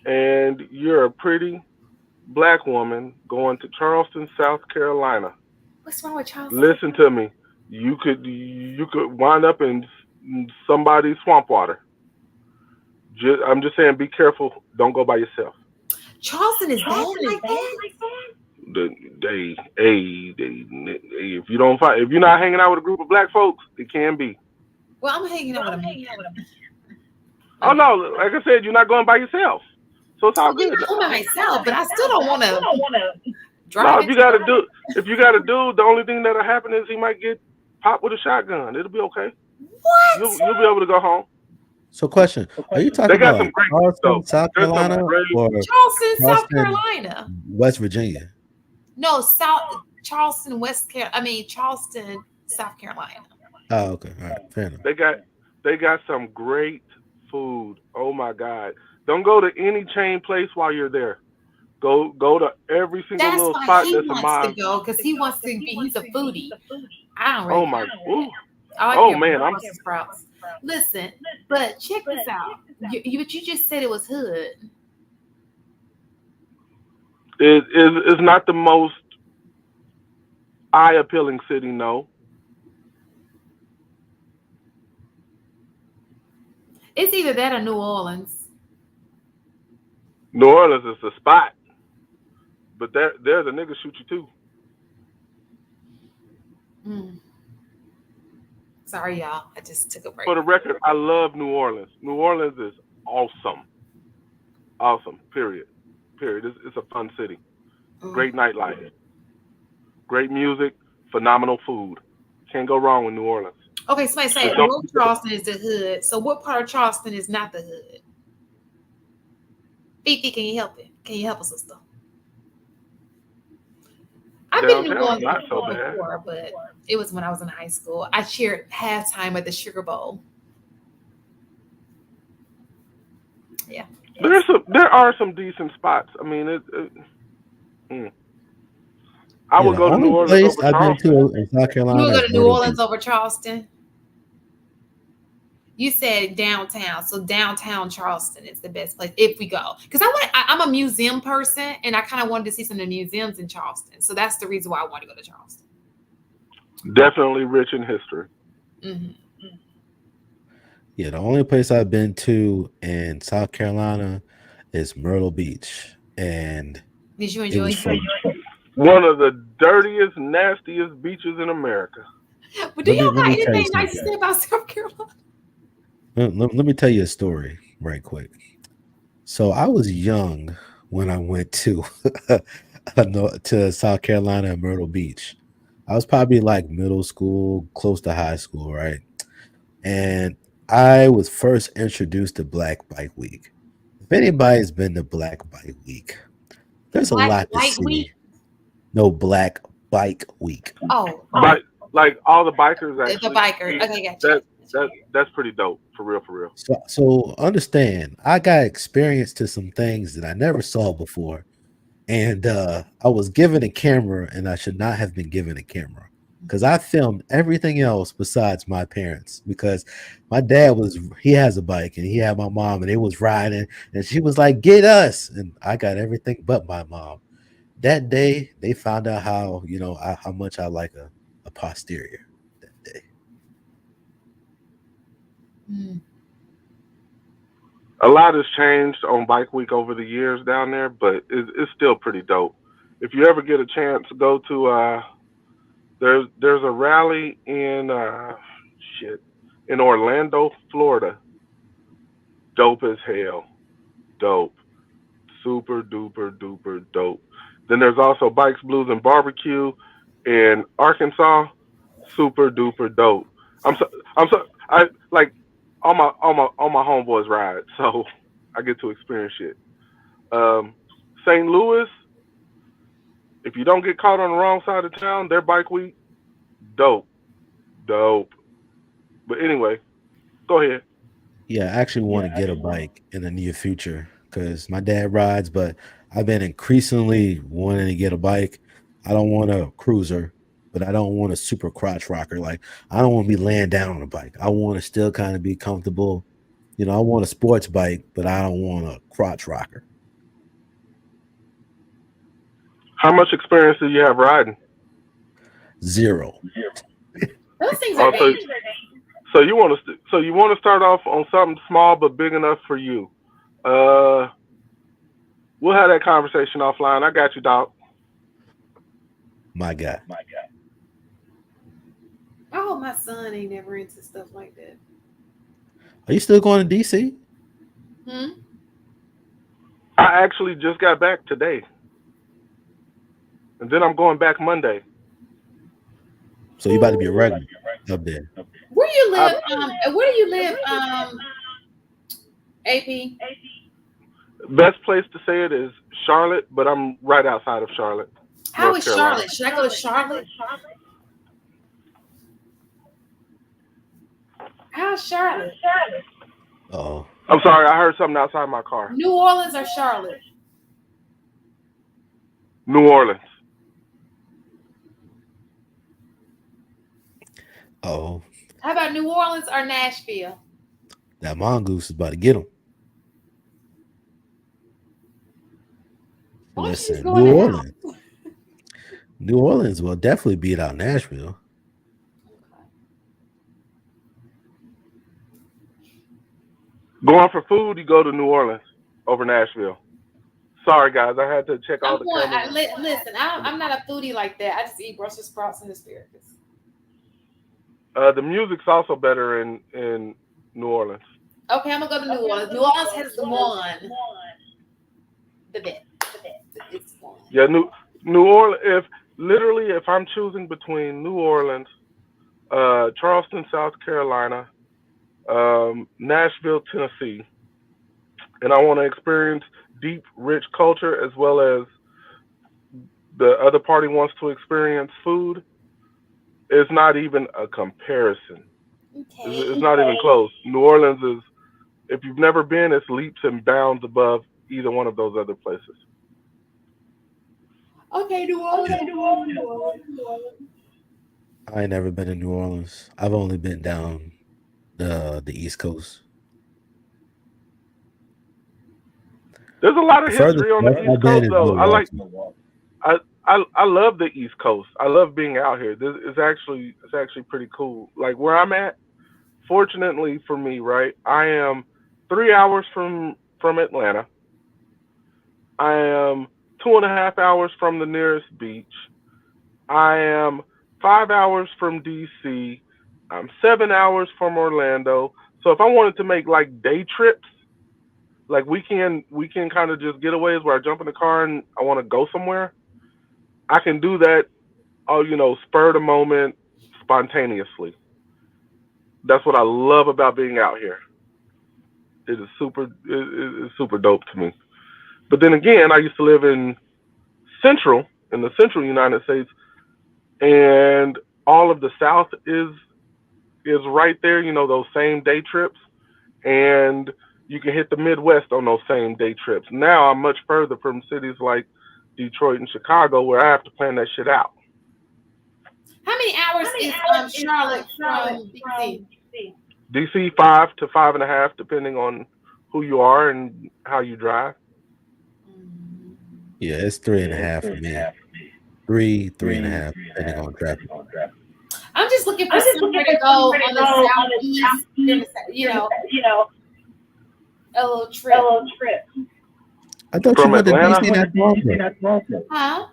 and you're a pretty black woman going to Charleston, South Carolina. What's wrong with Charleston? Listen to me. You could wind up in somebody's swamp water. I'm just saying, be careful. Don't go by yourself. Charleston is bad like that. If you're not hanging out with a group of black folks, it can be. Well, I'm hanging out with them. Oh no, like I said, you're not going by yourself, so it's all Yeah, good. I'm by myself, but I still don't want to No, drive if you into got a dude, the only thing that'll happen is he might get popped with a shotgun. It'll be okay. What? You'll be able to go home. So, question: are you talking They got about some like great Charleston, though. South There's some Carolina, great. or Charleston, South Charleston, Carolina. West Virginia? No, Charleston, Charleston, South Carolina. Oh, okay, all right, fair enough. They got some great food. Oh my God! Don't go to any chain place while you're there. Go to every single That's little why spot he that's a wants to mile. go, because he wants to be. He's a foodie. I don't Oh really my. care. Ooh. All I Oh care man, about I'm. Brussels sprouts. Listen, but check this out. You just said it was hood. It is not the most eye appealing city. No. It's either that or New Orleans. New Orleans is the spot, but there the niggas shoot you too. Mm. Sorry, y'all. I just took a break. For the record, I love New Orleans. New Orleans is awesome. Awesome. Period. It's a fun city. Great nightlife. Great music. Phenomenal food. Can't go wrong with New Orleans. Okay, somebody say North Charleston is the hood. So what part of Charleston is not the hood? Fifi, can you help it? Can you help us, sister? I've been in New Orleans before, but it was when I was in high school. I cheered halftime at the Sugar Bowl. Yeah. There are some decent spots. I mean, I would go to New Orleans over I've been Charleston. to in South Carolina. You would go to New Myrtle Orleans Beach. over Charleston? You said downtown, so downtown Charleston is the best place if we go. Because I'm a museum person, and I kind of wanted to see some of the museums in Charleston. So that's the reason why I want to go to Charleston. Definitely rich in history. Mm-hmm. Yeah, the only place I've been to in South Carolina is Myrtle Beach, and did you enjoy it? One of the dirtiest, nastiest beaches in America. But do y'all got anything nice to say about South Carolina? Let me tell you a story right quick. So I was young when I went to to South Carolina and Myrtle Beach. I was probably like middle school, close to high school, right? And I was first introduced to Black Bike Week. If anybody's been to Black Bike Week, there's a lot to see. Week? No, Black Bike Week. Oh, like all the bikers actually. The bikers. Okay, gotcha. That's pretty dope. For real. So understand, I got experience to some things that I never saw before. And I was given a camera, and I should not have been given a camera, because I filmed everything else besides my parents, because my dad he has a bike, and he had my mom, and they was riding, and she was like, "Get us," and I got everything but my mom. That day, they found out how much I like a posterior that day. A lot has changed on Bike Week over the years down there, but it's still pretty dope. If you ever get a chance, go to there's a rally in Orlando, Florida. Dope as hell. Dope. Super duper duper dope. Then there's also Bikes, Blues, and Barbecue in Arkansas. Super duper dope. I like all my homeboys ride, so I get to experience shit. St. Louis, if you don't get caught on the wrong side of town, their Bike Week, dope. But anyway, go ahead. Yeah, I actually want to get a bike in the near future, because my dad rides, but I've been increasingly wanting to get a bike. I don't want a cruiser, but I don't want a super crotch rocker. Like, I don't want to be laying down on a bike. I want to still kind of be comfortable. I want a sports bike, but I don't want a crotch rocker. How much experience do you have riding? 0. Those things are dangerous. So you want to start off on something small but big enough for you. We'll have that conversation offline. I got you, dog. My guy. I hope my son ain't never into stuff like that. Are you still going to DC? I actually just got back today, and then I'm going back Monday. So you about to be a regular up there. Where do you live? Where do you live, AP? Best place to say it is Charlotte, but I'm right outside of Charlotte. How is Charlotte? Should I go to Charlotte? How's Charlotte? Oh, I'm sorry, I heard something outside my car. New Orleans or Charlotte? New Orleans. oh, How about New Orleans or Nashville? that mongoose is about to get him. Why don't you just Listen, go in New the Orleans. New Orleans will definitely beat out Nashville. Going for food, you go to New Orleans over Nashville. Sorry, guys, I had to check all the cameras. Listen, I'm not a foodie like that. I just eat Brussels sprouts and asparagus. The music's also better in New Orleans. Okay, I'm gonna go to New Orleans. New Orleans has the one. The best. It's one. Yeah, New Orleans. If I'm choosing between New Orleans, Charleston, South Carolina, Nashville, Tennessee, and I want to experience deep, rich culture as well as the other party wants to experience food, it's not even a comparison. Okay. It's not even close. New Orleans is, if you've never been, it's leaps and bounds above either one of those other places. Okay, New Orleans. I ain't never been to New Orleans. I've only been down the East Coast. There's a lot of The furthest history on the west I've East been Coast, is though. Milwaukee. I love the East Coast. I love being out here. It's actually pretty cool. Like where I'm at, fortunately for me, right? I am 3 hours from Atlanta. I am 2.5 hours from the nearest beach. I am 5 hours from DC. I'm 7 hours from Orlando. So if I wanted to make like day trips, like weekend kind of just getaways where I jump in the car and I want to go somewhere, I can do that, spur of the moment, spontaneously. That's what I love about being out here. It's super dope to me. But then again, I used to live in the central United States, and all of the South is right there. Those same day trips, and you can hit the Midwest on those same day trips. Now I'm much further from cities like Detroit and Chicago, where I have to plan that shit out. How many hours is Charlotte from DC? DC 5 to 5.5, depending on who you are and how you drive. Yeah, it's 3.5 for me. 3.5, depending on traffic. I'm just looking for somewhere to go on the southeast, a little trip. I thought From you went to Atlanta? DC not long ago. Huh?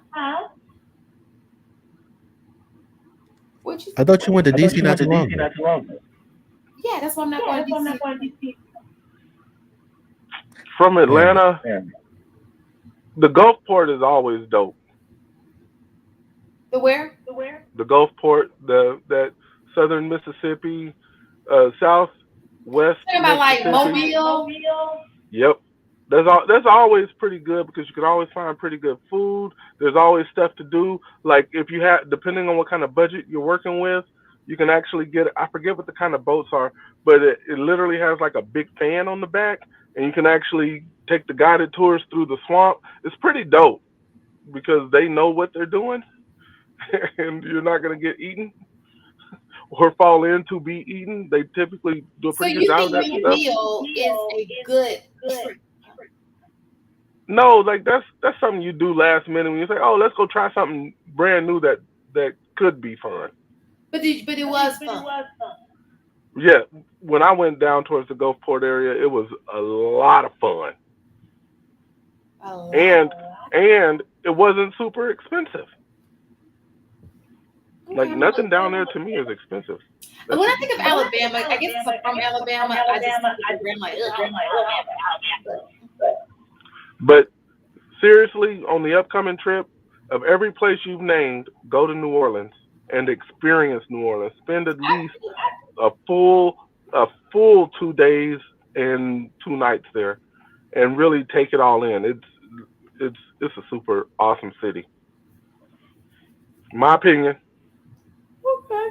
I thought you went to DC not too long ago. Yeah, that's why I'm not going to DC. From Atlanta, the Gulfport is always dope. The where? The Gulfport, that southern Mississippi, southwest. Talking about like Mobile. Yep. That's always pretty good because you can always find pretty good food. There's always stuff to do. Like if you have, depending on what kind of budget you're working with, you can actually get, I forget what the kind of boats are, but it literally has like a big fan on the back, and you can actually take the guided tours through the swamp. It's pretty dope because they know what they're doing and you're not going to get eaten or fall in to be eaten. They typically do a pretty good job of that stuff. So you think Mobile is a good trip? No, like that's something you do last minute when you say, "Oh, let's go try something brand new that could be fun." But it was fun. Yeah, when I went down towards the Gulfport area, it was a lot of fun, and it wasn't super expensive. Like nothing down there to me is expensive. When I think of Alabama, I guess I'm from Alabama. I just think of like, But seriously, on the upcoming trip, of every place you've named, go to New Orleans and experience New Orleans. Spend at least a full a full 2 days and 2 nights there, and really take it all in. It's a super awesome city. My opinion. Okay.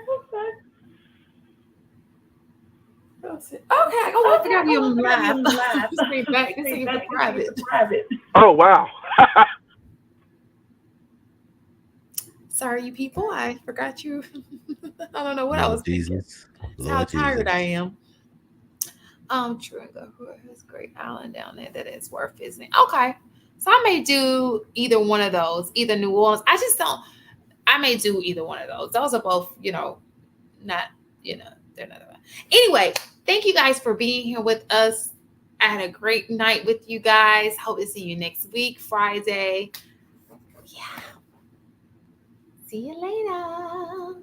Okay. Oh, I forgot you on live. Just came back. This is for private. Oh wow. Sorry, you people. I forgot you. I don't know what I Lord was thinking. Jesus. That's how Lord tired Jesus. I am. True. There's a great island down there that is worth visiting. Okay. So I may do either one of those, either New Orleans. I may do either one of those. Those are both, not, they're not. Anyway, thank you guys for being here with us. I had a great night with you guys. Hope to see you next week, Friday. Yeah. See you later.